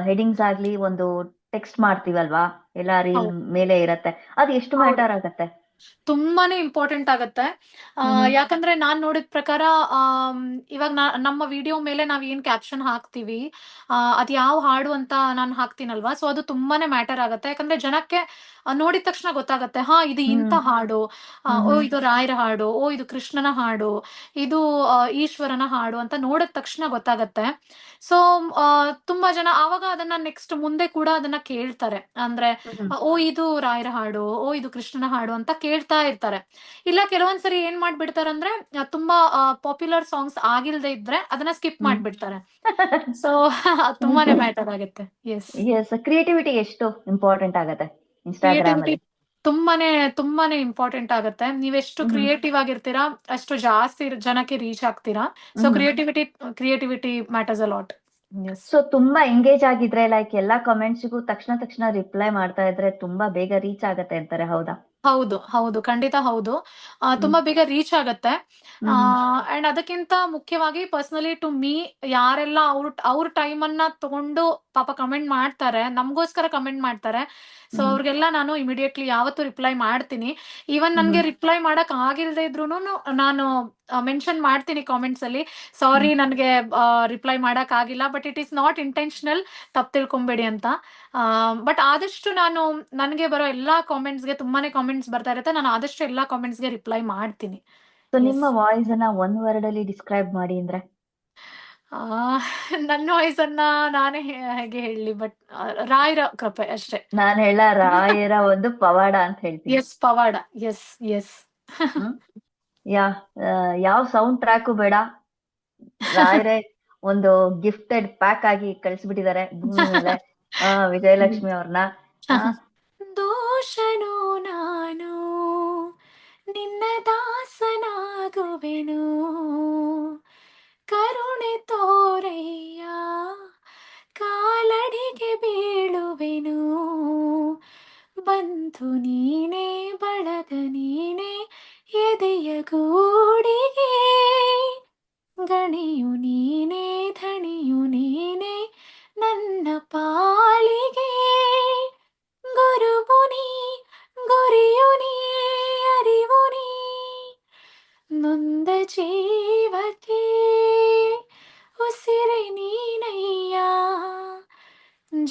ಹೆಡಿಂಗ್ಸ್ ಆಗ್ಲಿ, ಒಂದು ಟೆಕ್ಸ್ಟ್ ಮಾಡ್ತೀವಲ್ವಾ, ಎಲ್ಲ ರೀಲ್ ಹೌದು. ಮೇಲೆ ಇರತ್ತೆ, ಅದು ಎಷ್ಟು ಹೌದು. ಮ್ಯಾಟರ್ ಆಗತ್ತೆ? ತುಂಬಾನೇ ಇಂಪಾರ್ಟೆಂಟ್ ಆಗತ್ತೆ. ಹ್ಮ್ ಯಾಕಂದ್ರೆ ನಾನ್ ನೋಡಿದ ಪ್ರಕಾರ ಇವಾಗ ನಮ್ಮ ವಿಡಿಯೋ ಮೇಲೆ ನಾವ್ ಏನ್ ಕ್ಯಾಪ್ಷನ್ ಹಾಕ್ತಿವಿ, ಅದ್ ಯಾವ ಹಾಡು ಅಂತ ನಾನ್ ಹಾಕ್ತೀನಲ್ವಾ, ಸೊ ಅದು ತುಂಬಾನೇ ಮ್ಯಾಟರ್ ಆಗತ್ತೆ. ಯಾಕಂದ್ರೆ ಜನಕ್ಕೆ ನೋಡಿದ ತಕ್ಷಣ ಗೊತ್ತಾಗತ್ತೆ, ಹಾ ಇದು ಇಂಥ ಹ್ಮ್ ಹಾಡು, ಹ್ಮ್ ಓ ಹ್ಮ್ ಇದು ರಾಯರ ಹಾಡು, ಓ ಇದು ಕೃಷ್ಣನ ಹಾಡು, ಇದು ಈಶ್ವರನ ಹಾಡು ಅಂತ ನೋಡಿದ ತಕ್ಷಣ ಗೊತ್ತಾಗತ್ತೆ. ಸೊ ತುಂಬಾ ಜನ ಆವಾಗ ಅದನ್ನ ನೆಕ್ಸ್ಟ್ ಮುಂದೆ ಕೂಡ ಅದನ್ನ ಕೇಳ್ತಾರೆ. ಅಂದ್ರೆ ಹ್ಮ್ ಓ ಇದು ರಾಯರ ಹಾಡು, ಓ ಇದು ಕೃಷ್ಣನ ಹಾಡು ಅಂತ ಕೇಳ್ತಾ ಇರ್ತಾರೆ. ಇಲ್ಲ ಕೆಲವೊಂದ್ಸರಿ ಏನ್ ಮಾಡ್ಬಿಡ್ತಾರಂದ್ರೆ ತುಂಬಾ ಪಾಪ್ಯುಲರ್ ಸಾಂಗ್ಸ್ ಆಗಿಲ್ದೇ ಇದ್ರೆ ಅದನ್ನ ಸ್ಕಿಪ್ ಹ್ಮ್ ಮಾಡ್ಬಿಡ್ತಾರೆ. ಸೊ ತುಂಬಾನೇ ಮ್ಯಾಟರ್ ಆಗುತ್ತೆ. ಎಸ್. ಎಸ್, ಕ್ರಿಯೇಟಿವಿಟಿ ಎಷ್ಟು ಇಂಪಾರ್ಟೆಂಟ್ ಆಗತ್ತೆ ಇನ್ಸ್ಟಾಗ್ರಾಮ್ ಕ್ರಿಯೇಟಿವಿಟಿ ಅಲ್ಲಿ? ತುಂಬಾನೇ ತುಂಬಾನೇ ಇಂಪಾರ್ಟೆಂಟ್ ಆಗುತ್ತೆ. ನೀವೆಷ್ಟು ಹ್ಮ್ ಕ್ರಿಯೇಟಿವ್ ಆಗಿರ್ತೀರಾ ಅಷ್ಟು ಜಾಸ್ತಿ ಜನಕ್ಕೆ ರೀಚ್ ಆಗ್ತೀರಾ. So hmm creativity matters a lot. Yes. So ತುಂಬಾ ಎಂಗೇಜ್ ಆಗಿದ್ರೆ, ಲೈಕ್ ಎಲ್ಲಾ ಕಮೆಂಟ್ಸ್ಗೂ ತಕ್ಷಣ ರಿಪ್ಲೈ ಮಾಡ್ತಾ ಇದ್ರೆ ತುಂಬಾ ಬೇಗ ರೀಚ್ ಆಗತ್ತೆ ಅಂತಾರೆ, ಹೌದಾ? ಹೌದು, ಹೌದು. ಖಂಡಿತ ಹೌದು. ಹ್ಮ್ ತುಂಬಾ ಬೇಗ ರೀಚ್ ಆಗತ್ತೆ. ಹ್ಮ್ ಅಂಡ್ ಅದಕ್ಕಿಂತ ಮುಖ್ಯವಾಗಿ ಪರ್ಸನಲಿ ಟು ಮೀ ಯಾರೆಲ್ಲ ಅವ್ರ ಟೈಮನ್ನ ತಗೊಂಡು ಪಾಪ ಕಮೆಂಟ್ ಮಾಡ್ತಾರೆ, ನಮ್ಗೋಸ್ಕರ ಕಮೆಂಟ್ ಮಾಡ್ತಾರೆ. ಸೊ ಹ್ಮ್ ಅವ್ರಿಗೆಲ್ಲ ನಾನು ಇಮಿಡಿಯೇಟ್ಲಿ ಯಾವತ್ತೂ ರಿಪ್ಲೈ ಮಾಡ್ತೀನಿ. ಈವನ್ ಹ್ಮ್ ನನ್ಗೆ ರಿಪ್ಲೈ ಮಾಡಕ್ ಆಗಿಲ್ದೇ ಇದ್ರೂನು ನಾನು ಮೆನ್ಷನ್ ಮಾಡ್ತೀನಿ ಕಾಮೆಂಟ್ಸ್ ಅಲ್ಲಿ, ಹ್ಮ್ ಸಾರಿ ನನ್ಗೆ ರಿಪ್ಲೈ ಮಾಡಕ್ ಆಗಿಲ್ಲ, but it is not intentional, ತಪ್ಪು ತಿಳ್ಕೊಂಬೇಡಿ ಅಂತ. ಬಟ್ ಆದಷ್ಟು ನಾನು ನನ್ಗೆ ಬರೋ ಎಲ್ಲಾ ಕಾಮೆಂಟ್ಸ್ಗೆ ತುಂಬಾನೇ ಕಾಮೆಂಟ್ಸ್ ಬರ್ತಾ ಇರುತ್ತೆ, ನಾನು ಆದಷ್ಟು ಎಲ್ಲಾ ಕಾಮೆಂಟ್ಸ್ಗೆ ರಿಪ್ಲೈ ಮಾಡ್ತೀನಿ. So yes. ನಿಮ್ಮ ವಾಯ್ಸ್ ಅನ್ನ ಒನ್ ವರ್ಡ್ ಅಲ್ಲಿ ಡಿಸ್ಕ್ರೈಬ್ ಮಾಡಿ ಅಂದ್ರೆ? ಆ ನನ್ನ ವಾಯ್ಸನ್ನ ನಾನೇ ಹೇಗೆ ಹೇಳಲಿ, ಬಟ್ ರಾಯರ ಕೃಪೆ ಅಷ್ಟೇ. ನಾನ್ ಹೇಳ ರಾಯರ ಒಂದು ಪವಾಡ ಅಂತ ಹೇಳ್ತೀನಿ. ಎಸ್, ಪವಾಡ. ಎಸ್. ಎಸ್. ಹ್ಮ್ ಯಾ ಯಾವ ಸೌಂಡ್ ಟ್ರ್ಯಾಕು ಬೇಡ, ರಾಯರೇ ಒಂದು ಗಿಫ್ಟೆಡ್ ಪ್ಯಾಕ್ ಆಗಿ ಕಳಿಸ್ಬಿಟ್ಟಿದ್ದಾರೆ ಭೂಮಿ ಮೇಲೆ ವಿಜಯಲಕ್ಷ್ಮಿ ಅವ್ರನ್ನ. ದೋಷನು ನಾನು ನಿನ್ನ ದಾಸನಾಗುವೆನು, ಕರುಣೆ ತೋರಯ್ಯ ಕಾಲಡಿಗೆ ಬೀಳುವೆನು, ಬಂಧು ನೀನೇ ಬಳಗ ನೀನೇ ಎದೆಯ ಗೂಡಿಗೆ, ಗಣಿಯು ನೀನೇ ಧಣಿಯು ನೀನೇ ನನ್ನ ಪಾಲಿಗೆ, ಗುರುವು ನೀ ಗುರಿಯು ನೀ ಅರಿವು ನೀ, ನೊಂದ ಜೀವಕ್ಕೆ ಉಸಿರೆ ನೀನಯ್ಯ,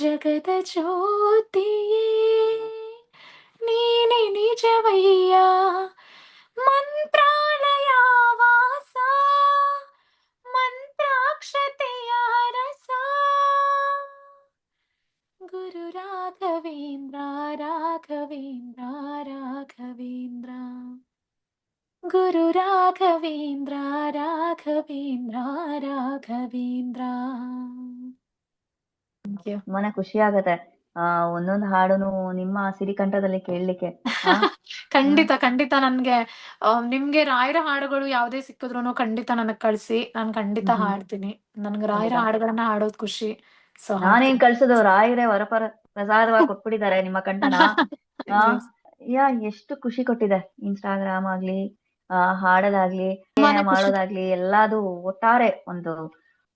ಜಗದ ಜ್ಯೋತಿಯೇ ನೀನೆ ನಿಜವಯ್ಯ, ಮಂತ್ರಾಲಯ ವಾಸ ಮಂತ್ರಾಕ್ಷತೆಯ ರಸ, ಗುರು ರಾಘವೇಂದ್ರ ರಾಘವೇಂದ್ರ ರಾಘವೇಂದ್ರ, ಗುರು ರಾಘವೇಂದ್ರ ರಾಘವೇಂದ್ರ ರಾಘವೇಂದ್ರ. Thank you. ಮನೆ ಖುಷಿ ಆಗತ್ತೆ ಒಂದೊಂದು ಹಾಡುನು ನಿಮ್ಮ ಸಿರಿಕಂಠದಲ್ಲಿ ಕೇಳಲಿಕ್ಕೆ. ಖಂಡಿತ ಖಂಡಿತ ನನ್ಗೆ ನಿಮ್ಗೆ ರಾಯರ ಹಾಡುಗಳು ಯಾವ್ದೇ ಸಿಕ್ಕಿದ್ರು ಖಂಡಿತ ನನಗ್ ಕಳ್ಸಿ, ನಾನ್ ಖಂಡಿತ ಹಾಡ್ತೀನಿ. ನನ್ಗೆ ರಾಯರ ಖಂಡಿತ. ಹಾಡುಗಳನ್ನ ಹಾಡೋದ್ ಖುಷಿ. ಸೊ ನಾನೇನ್ ಕಳ್ಸೋದು, ರಾಯರೇ ವರಪರ ಪ್ರಸಾದವಾಗಿ ಕೊಟ್ಬಿಟ್ಟಿದ್ದಾರೆ ನಿಮ್ಮ ಕಂಠನ. ಎಷ್ಟು ಖುಷಿ ಕೊಟ್ಟಿದೆ ಇನ್ಸ್ಟಾಗ್ರಾಮ್ ಆಗ್ಲಿ, ಹಾಡೋದಾಗ್ಲಿ, ತುಂಬಾನೇ ಖುಷಿ. ಮಾಡೋದಾಗ್ಲಿ, ಎಲ್ಲಾದು ಒಟ್ಟಾರೆ ಒಂದು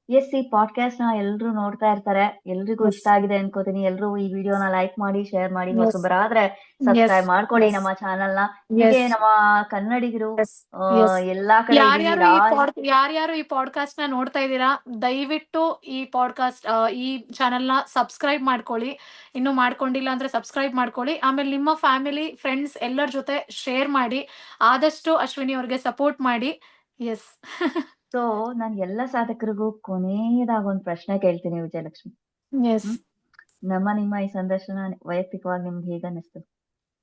ಎಸ್, ಈ ಪಾಡ್ಕಾಸ್ಟ್ ನ ಎಲ್ರು ನೋಡ್ತಾ ಇರ್ತಾರೆ, ಎಲ್ರಿಗೂ Yes. ಇಷ್ಟ ಆಗಿದೆ ಅನ್ಕೋತೀನಿ. ಎಲ್ರು ಈ ವಿಡಿಯೋನ ಲೈಕ್ ಮಾಡಿ, ಶೇರ್ ಮಾಡಿ, Yes. ಹೊಸಬರಾದ್ರೆ Yes. ಸಬ್ಸ್ಕ್ರೈಬ್ ಮಾಡ್ಕೊಳ್ಳಿ Yes. ನಮ್ಮ ಚಾನಲ್ ನ. Yes. ಹೀಗೆ ನಮ್ಮ ಕನ್ನಡಿಗರು Yes. Yes. ಎಲ್ಲಾ ಕಡೆ ಯಾರ್ಯಾರು ಇದೀವಿ. ಯಾರ್ಯಾರು ಈ ಪಾಡ್ಕಾಸ್ಟ್ ನ ನೋಡ್ತಾ ಇದ್ದೀರಾ, ದಯವಿಟ್ಟು ಈ ಪಾಡ್ಕಾಸ್ಟ್ ಈ ಚಾನೆಲ್ ನ ಸಬ್ಸ್ಕ್ರೈಬ್ ಮಾಡ್ಕೊಳ್ಳಿ. ಇನ್ನು ಮಾಡ್ಕೊಂಡಿಲ್ಲ ಅಂದ್ರೆ ಸಬ್ಸ್ಕ್ರೈಬ್ ಮಾಡ್ಕೊಳ್ಳಿ. ಆಮೇಲೆ ನಿಮ್ಮ ಫ್ಯಾಮಿಲಿ ಫ್ರೆಂಡ್ಸ್ ಎಲ್ಲರ ಜೊತೆ ಶೇರ್ ಮಾಡಿ. ಆದಷ್ಟು ಅಶ್ವಿನಿ ಅವ್ರಿಗೆ ಸಪೋರ್ಟ್ ಮಾಡಿ. ಎಸ್. ಸೊ ನಾನ್ ಎಲ್ಲ ಸಾಧಕರಿಗೂ ಕೊನೆಯದಾಗ ಒಂದ್ ಪ್ರಶ್ನೆ ಕೇಳ್ತೀನಿ ವಿಜಯಲಕ್ಷ್ಮಿ. ಎಸ್. ನಿಮ್ಮ ಈ ಸಂದರ್ಶನ ವೈಯಕ್ತಿಕವಾಗಿ ನಿಮ್ಗೆ ಹೇಗ ಅನ್ನಿಸ್ತು?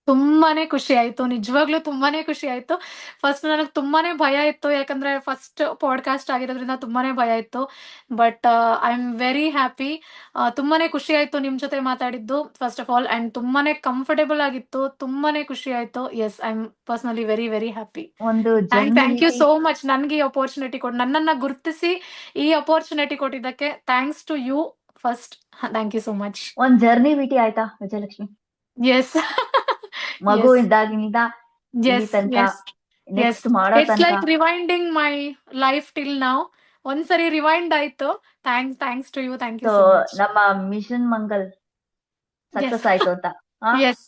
ತುಂಬಾನೇ ಖುಷಿ ಆಯ್ತು. ನಿಜವಾಗ್ಲೂ ತುಂಬಾನೇ ಖುಷಿ ಆಯ್ತು. ಫಸ್ಟ್ ನನಗ್ ತುಂಬಾನೇ ಭಯ ಇತ್ತು. ಯಾಕಂದ್ರೆ ಫಸ್ಟ್ ಪಾಡ್ಕಾಸ್ಟ್ ಆಗಿರೋದ್ರಿಂದ ತುಂಬಾನೇ ಭಯ ಇತ್ತು. But I am very happy. ತುಂಬಾನೇ ಖುಷಿ ಆಯ್ತು ನಿಮ್ ಜೊತೆ ಮಾತಾಡಿದ್ದು ಫಸ್ಟ್ ಆಫ್ ಆಲ್. ಅಂಡ್ ತುಂಬಾನೇ ಕಂಫರ್ಟೇಬಲ್ ಆಗಿತ್ತು. ತುಂಬಾನೇ ಖುಷಿ ಆಯ್ತು. Yes, I am personally very very happy. ಒಂದು ಥ್ಯಾಂಕ್ ಯು ಸೋ ಮಚ್ ನನ್ಗೆ ಈ ಅಪರ್ಚುನಿಟಿ ನನ್ನನ್ನ ಗುರುತಿಸಿ ಈ ಅಪರ್ಚುನಿಟಿ ಕೊಟ್ಟಿದ್ದಕ್ಕೆ thanks to you first. Thank you so much. ಒಂದ್ ಜರ್ನಿ ಭೇಟಿ ಆಯ್ತಾ ವಿಜಯಲಕ್ಷ್ಮಿ? ಎಸ್. ಮಗು ಇದ್ದಾಗಿನಿಂದ ಇಲ್ಲಿ ತನಕ, ನೆಕ್ಸ್ಟ್ ಮಾಡೋ ಇಟ್ಸ್ ತನಕ. Like rewinding my life till now. ಒಂದ್ಸರಿ ರಿವೈಂಡ್ ಆಯ್ತು. Thanks to you. Thank you so so much. ನಮ್ಮ ಮಿಷನ್ ಮಂಗಲ್ ಸಕ್ಸಸ್ ಆಯ್ತು ಅಂತ. ಎಸ್.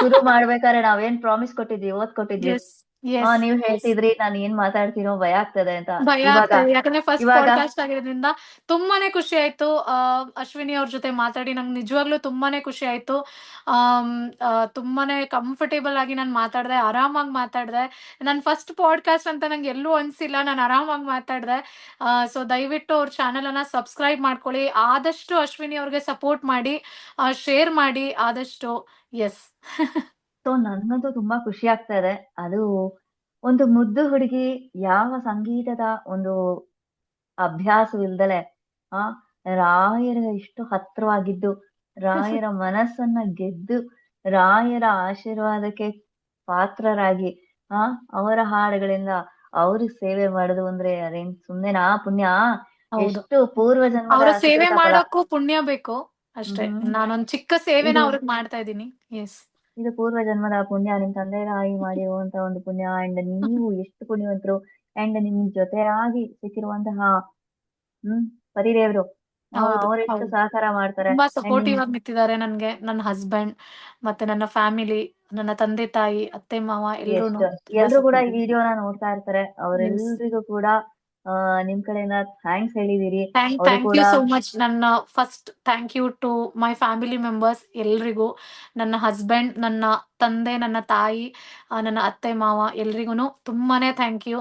ಶುರು ಮಾಡ್ಬೇಕಾದ್ರೆ ನಾವೇನ್ ಪ್ರಾಮಿಸ್ ಕೊಟ್ಟಿದ್ವಿ, ಕೊಟ್ಟಿದ್ವಿ. ಎಸ್. ಎಸ್. ನೀವ್ ಹೇಳ್ತಿದ್ರಿ ನಾನು ಏನ್ ಮಾತಾಡ್ತೀನೋ ಭಯ ಆಗ್ತದೆ ಅಂತ. ಭಯ ಆಗ್ತದೆ. ಯಾಕಂದ್ರೆ ಫಸ್ಟ್ ಇವಾಗ ಪಾಡ್ಕಾಸ್ಟ್ ಆಗಿರೋದ್ರಿಂದ ತುಂಬಾನೇ ಖುಷಿ ಆಯ್ತು. ಅಶ್ವಿನಿ ಅವ್ರ ಜೊತೆ ಮಾತಾಡಿ ನಂಗೆ ನಿಜವಾಗ್ಲೂ ತುಂಬಾನೇ ಖುಷಿ ಆಯ್ತು. ತುಂಬಾನೇ ಕಂಫರ್ಟೇಬಲ್ ಆಗಿ ನಾನು ಮಾತಾಡ್ದೆ, ಆರಾಮಾಗಿ ಮಾತಾಡ್ದೆ. ನನ್ ಫಸ್ಟ್ ಪಾಡ್ಕಾಸ್ಟ್ ಅಂತ ನಂಗೆ ಎಲ್ಲೂ ಅನ್ಸಿಲ್ಲ. ನಾನು ಆರಾಮಾಗಿ ಮಾತಾಡ್ದೆ. ಸೊ ದಯವಿಟ್ಟು ಅವ್ರ ಚಾನೆಲ್ ಅನ್ನ ಸಬ್ಸ್ಕ್ರೈಬ್ ಮಾಡ್ಕೊಳ್ಳಿ. ಆದಷ್ಟು ಅಶ್ವಿನಿ ಅವ್ರಿಗೆ ಸಪೋರ್ಟ್ ಮಾಡಿ, ಶೇರ್ ಮಾಡಿ ಆದಷ್ಟು. ಎಸ್. ಸೊ ನನ್ನಂತೂ ತುಂಬಾ ಖುಷಿ ಆಗ್ತಾ ಇದೆ. ಅದು ಒಂದು ಮುದ್ದು ಹುಡುಗಿ ಯಾವ ಸಂಗೀತದ ಒಂದು ಅಭ್ಯಾಸವಿಲ್ದಲೆ ರಾಯರ ಇಷ್ಟು ಹತ್ರವಾಗಿದ್ದು, ರಾಯರ ಮನಸ್ಸನ್ನ ಗೆದ್ದು, ರಾಯರ ಆಶೀರ್ವಾದಕ್ಕೆ ಪಾತ್ರರಾಗಿ ಅವರ ಹಾಡುಗಳಿಂದ ಅವ್ರಿಗೆ ಸೇವೆ ಮಾಡುದು ಅಂದ್ರೆ ಅದೇನ್ ಸುಮ್ನೆನಾ? ಪುಣ್ಯ. ಎಷ್ಟು ಪೂರ್ವ ಅವರ ಸೇವೆ ಜನ್ಮದ ಮಾಡೋಕ್ಕೂ ಪುಣ್ಯ ಬೇಕು ಅಷ್ಟೇ. ನಾನೊಂದ್ ಚಿಕ್ಕ ಸೇವೆನ ಅವ್ರಿಗೆ ಮಾಡ್ತಾ ಇದ್ದೀನಿ. ಎಸ್. ಇದು ಪೂರ್ವ ಜನ್ಮದ ಪುಣ್ಯ, ನಿಮ್ ತಂದೆ ತಾಯಿ ಮಾಡಿರುವಂತ ಒಂದು ಪುಣ್ಯ. ಅಂಡ್ ನೀವು ಎಷ್ಟು ಪುಣ್ಯವಂತರು. ಅಂಡ್ ನಿಮ್ ಜೊತೆಯಾಗಿ ಸಿಕ್ಕಿರುವಂತಹ ಪತಿದೇವರು ಅವರೆಷ್ಟು ಸಹಕಾರ ಮಾಡ್ತಾರೆ. ತುಂಬಾ ಸಪೋರ್ಟಿವ್ ಆಗಿ ನಿಂತಿದ್ದಾರೆ ನನ್ಗೆ. ನನ್ನ ಹಸ್ಬೆಂಡ್ ಮತ್ತೆ ನನ್ನ ಫ್ಯಾಮಿಲಿ, ನನ್ನ ತಂದೆ ತಾಯಿ, ಅತ್ತೆ ಮಾವ ಎಲ್ರು ಕೂಡ ಈ ವಿಡಿಯೋನ ನೋಡ್ತಾ ಇರ್ತಾರೆ. ಅವರೆಲ್ರಿಗೂ ಕೂಡ ನಿಮ್ ಕಡೆಯಿಂದ ಥ್ಯಾಂಕ್ಸ್ ಹೇಳಿದೀರಿ. Thank you so much. ನನ್ನ first thank you to my family members ಎಲ್ರಿಗೂ. ನನ್ನ ಹಸ್ಬೆಂಡ್, ನನ್ನ ತಂದೆ, ನನ್ನ ತಾಯಿ, ನನ್ನ ಅತ್ತೆ ಮಾವ ಎಲ್ರಿಗೂ ತುಂಬಾನೇ ಥ್ಯಾಂಕ್ ಯು.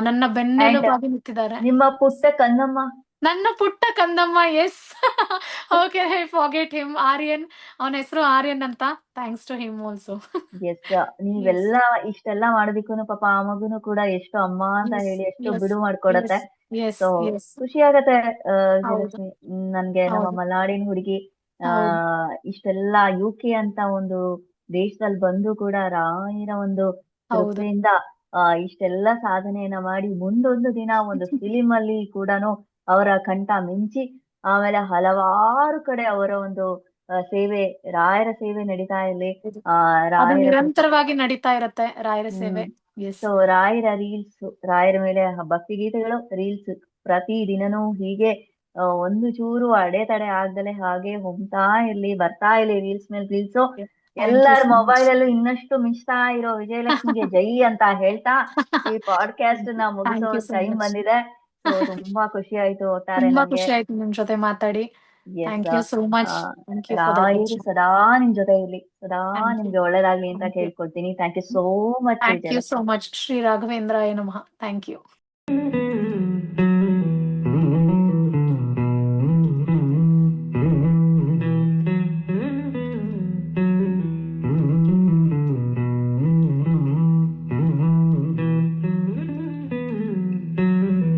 ನನ್ನ ಬೆನ್ನೆಲುಬಾಗಿ ನಿಂತಿದ್ದಾರೆ. ನಿಮ್ಮ ಪುಟ್ಟ ಕಂದಮ್ಮ, ನನ್ನ ಪುಟ್ಟ ಕಂದಮ್ಮ. Yes. Okay, I forget him. Aryan, ಅವನ ಹೆಸರು ಆರ್ಯನ್ ಅಂತ. Thanks to him also. Yes, ನೀವೆಲ್ಲ ಇಷ್ಟೆಲ್ಲ ಮಾಡೋದಿಕ್ಕೂ ಪಾಪ ಆ ಮಗುನು ಕೂಡ ಎಷ್ಟು ಅಮ್ಮ ಅಂತ ಹೇಳಿ ಎಷ್ಟು ಬಿಡು ಮಾಡ್ಕೊಡತ್ತೆ. ಸೊ ಖುಷಿ ಆಗತ್ತೆ ವಿಜಯಲಕ್ಷ್ಮಿ. ನನ್ಗೆ ನಮ್ಮ ಮಲೆನಾಡಿನ ಹುಡುಗಿ ಇಷ್ಟೆಲ್ಲ UK ಅಂತ ಒಂದು ದೇಶದಲ್ಲಿ ಬಂದು ಕೂಡ ರಾಯರ ಒಂದು ಕೃಪೆಯಿಂದ ಇಷ್ಟೆಲ್ಲ ಸಾಧನೆಯನ್ನ ಮಾಡಿ ಮುಂದೊಂದು ದಿನ ಒಂದು ಫಿಲಿಂ ಅಲ್ಲಿ ಕೂಡನು ಅವರ ಕಂಠ ಮಿಂಚಿ, ಆಮೇಲೆ ಹಲವಾರು ಕಡೆ ಅವರ ಒಂದು ಸೇವೆ, ರಾಯರ ಸೇವೆ ನಡೀತಾ ಇರ್ಲಿ. ನಿರಂತರವಾಗಿ ನಡೀತಾ ಇರತ್ತೆ ರಾಯರ ಸೇವೆ. ಸೊ ರಾಯರ ರೀಲ್ಸ್, ರಾಯರ ಮೇಲೆ ಭಕ್ತಿ ಗೀತೆಗಳು, ರೀಲ್ಸ್ ಪ್ರತಿ ದಿನನೂ ಹೀಗೆ ಒಂದು ಚೂರು ಅಡೆತಡೆ ಆಗ್ದಲೆ ಹಾಗೆ ಹೋಗ್ತಾ ಇರ್ಲಿ, ಬರ್ತಾ ಇರ್ಲಿ ರೀಲ್ಸ್ ಮೇಲೆ ರೀಲ್ಸ್. ಎಲ್ಲರ ಮೊಬೈಲ್ ಅಲ್ಲೂ ಇನ್ನಷ್ಟು ಮಿಂಚ್ತಾ ಇರೋ ವಿಜಯಲಕ್ಷ್ಮಿಗೆ ಜೈ ಅಂತ ಹೇಳ್ತಾ ಈ ಪಾಡ್ಕಾಸ್ಟ್ ನ ಮುಗಿಸೋ ಟೈಮ್ ಬಂದಿದೆ. ಸೊ ತುಂಬಾ ಖುಷಿ ಆಯ್ತು. ಒಟ್ಟಾರೆ ಖುಷಿ ಆಯ್ತು ನಿಮ್ ಜೊತೆ ಮಾತಾಡಿ. Thank you so much. ರಾಯರು ಸದಾ ನಿಮ್ ಜೊತೆ ಇರ್ಲಿ, ಸದಾ ನಿಮ್ಗೆ ಒಳ್ಳೇದಾಗ್ಲಿ ಅಂತ ಕೇಳ್ಕೊಳ್ತೀನಿ. Thank you so much. Thank you so much. Shri ರಾಘವೇಂದ್ರಾಯ ನಮಃ. Thank you.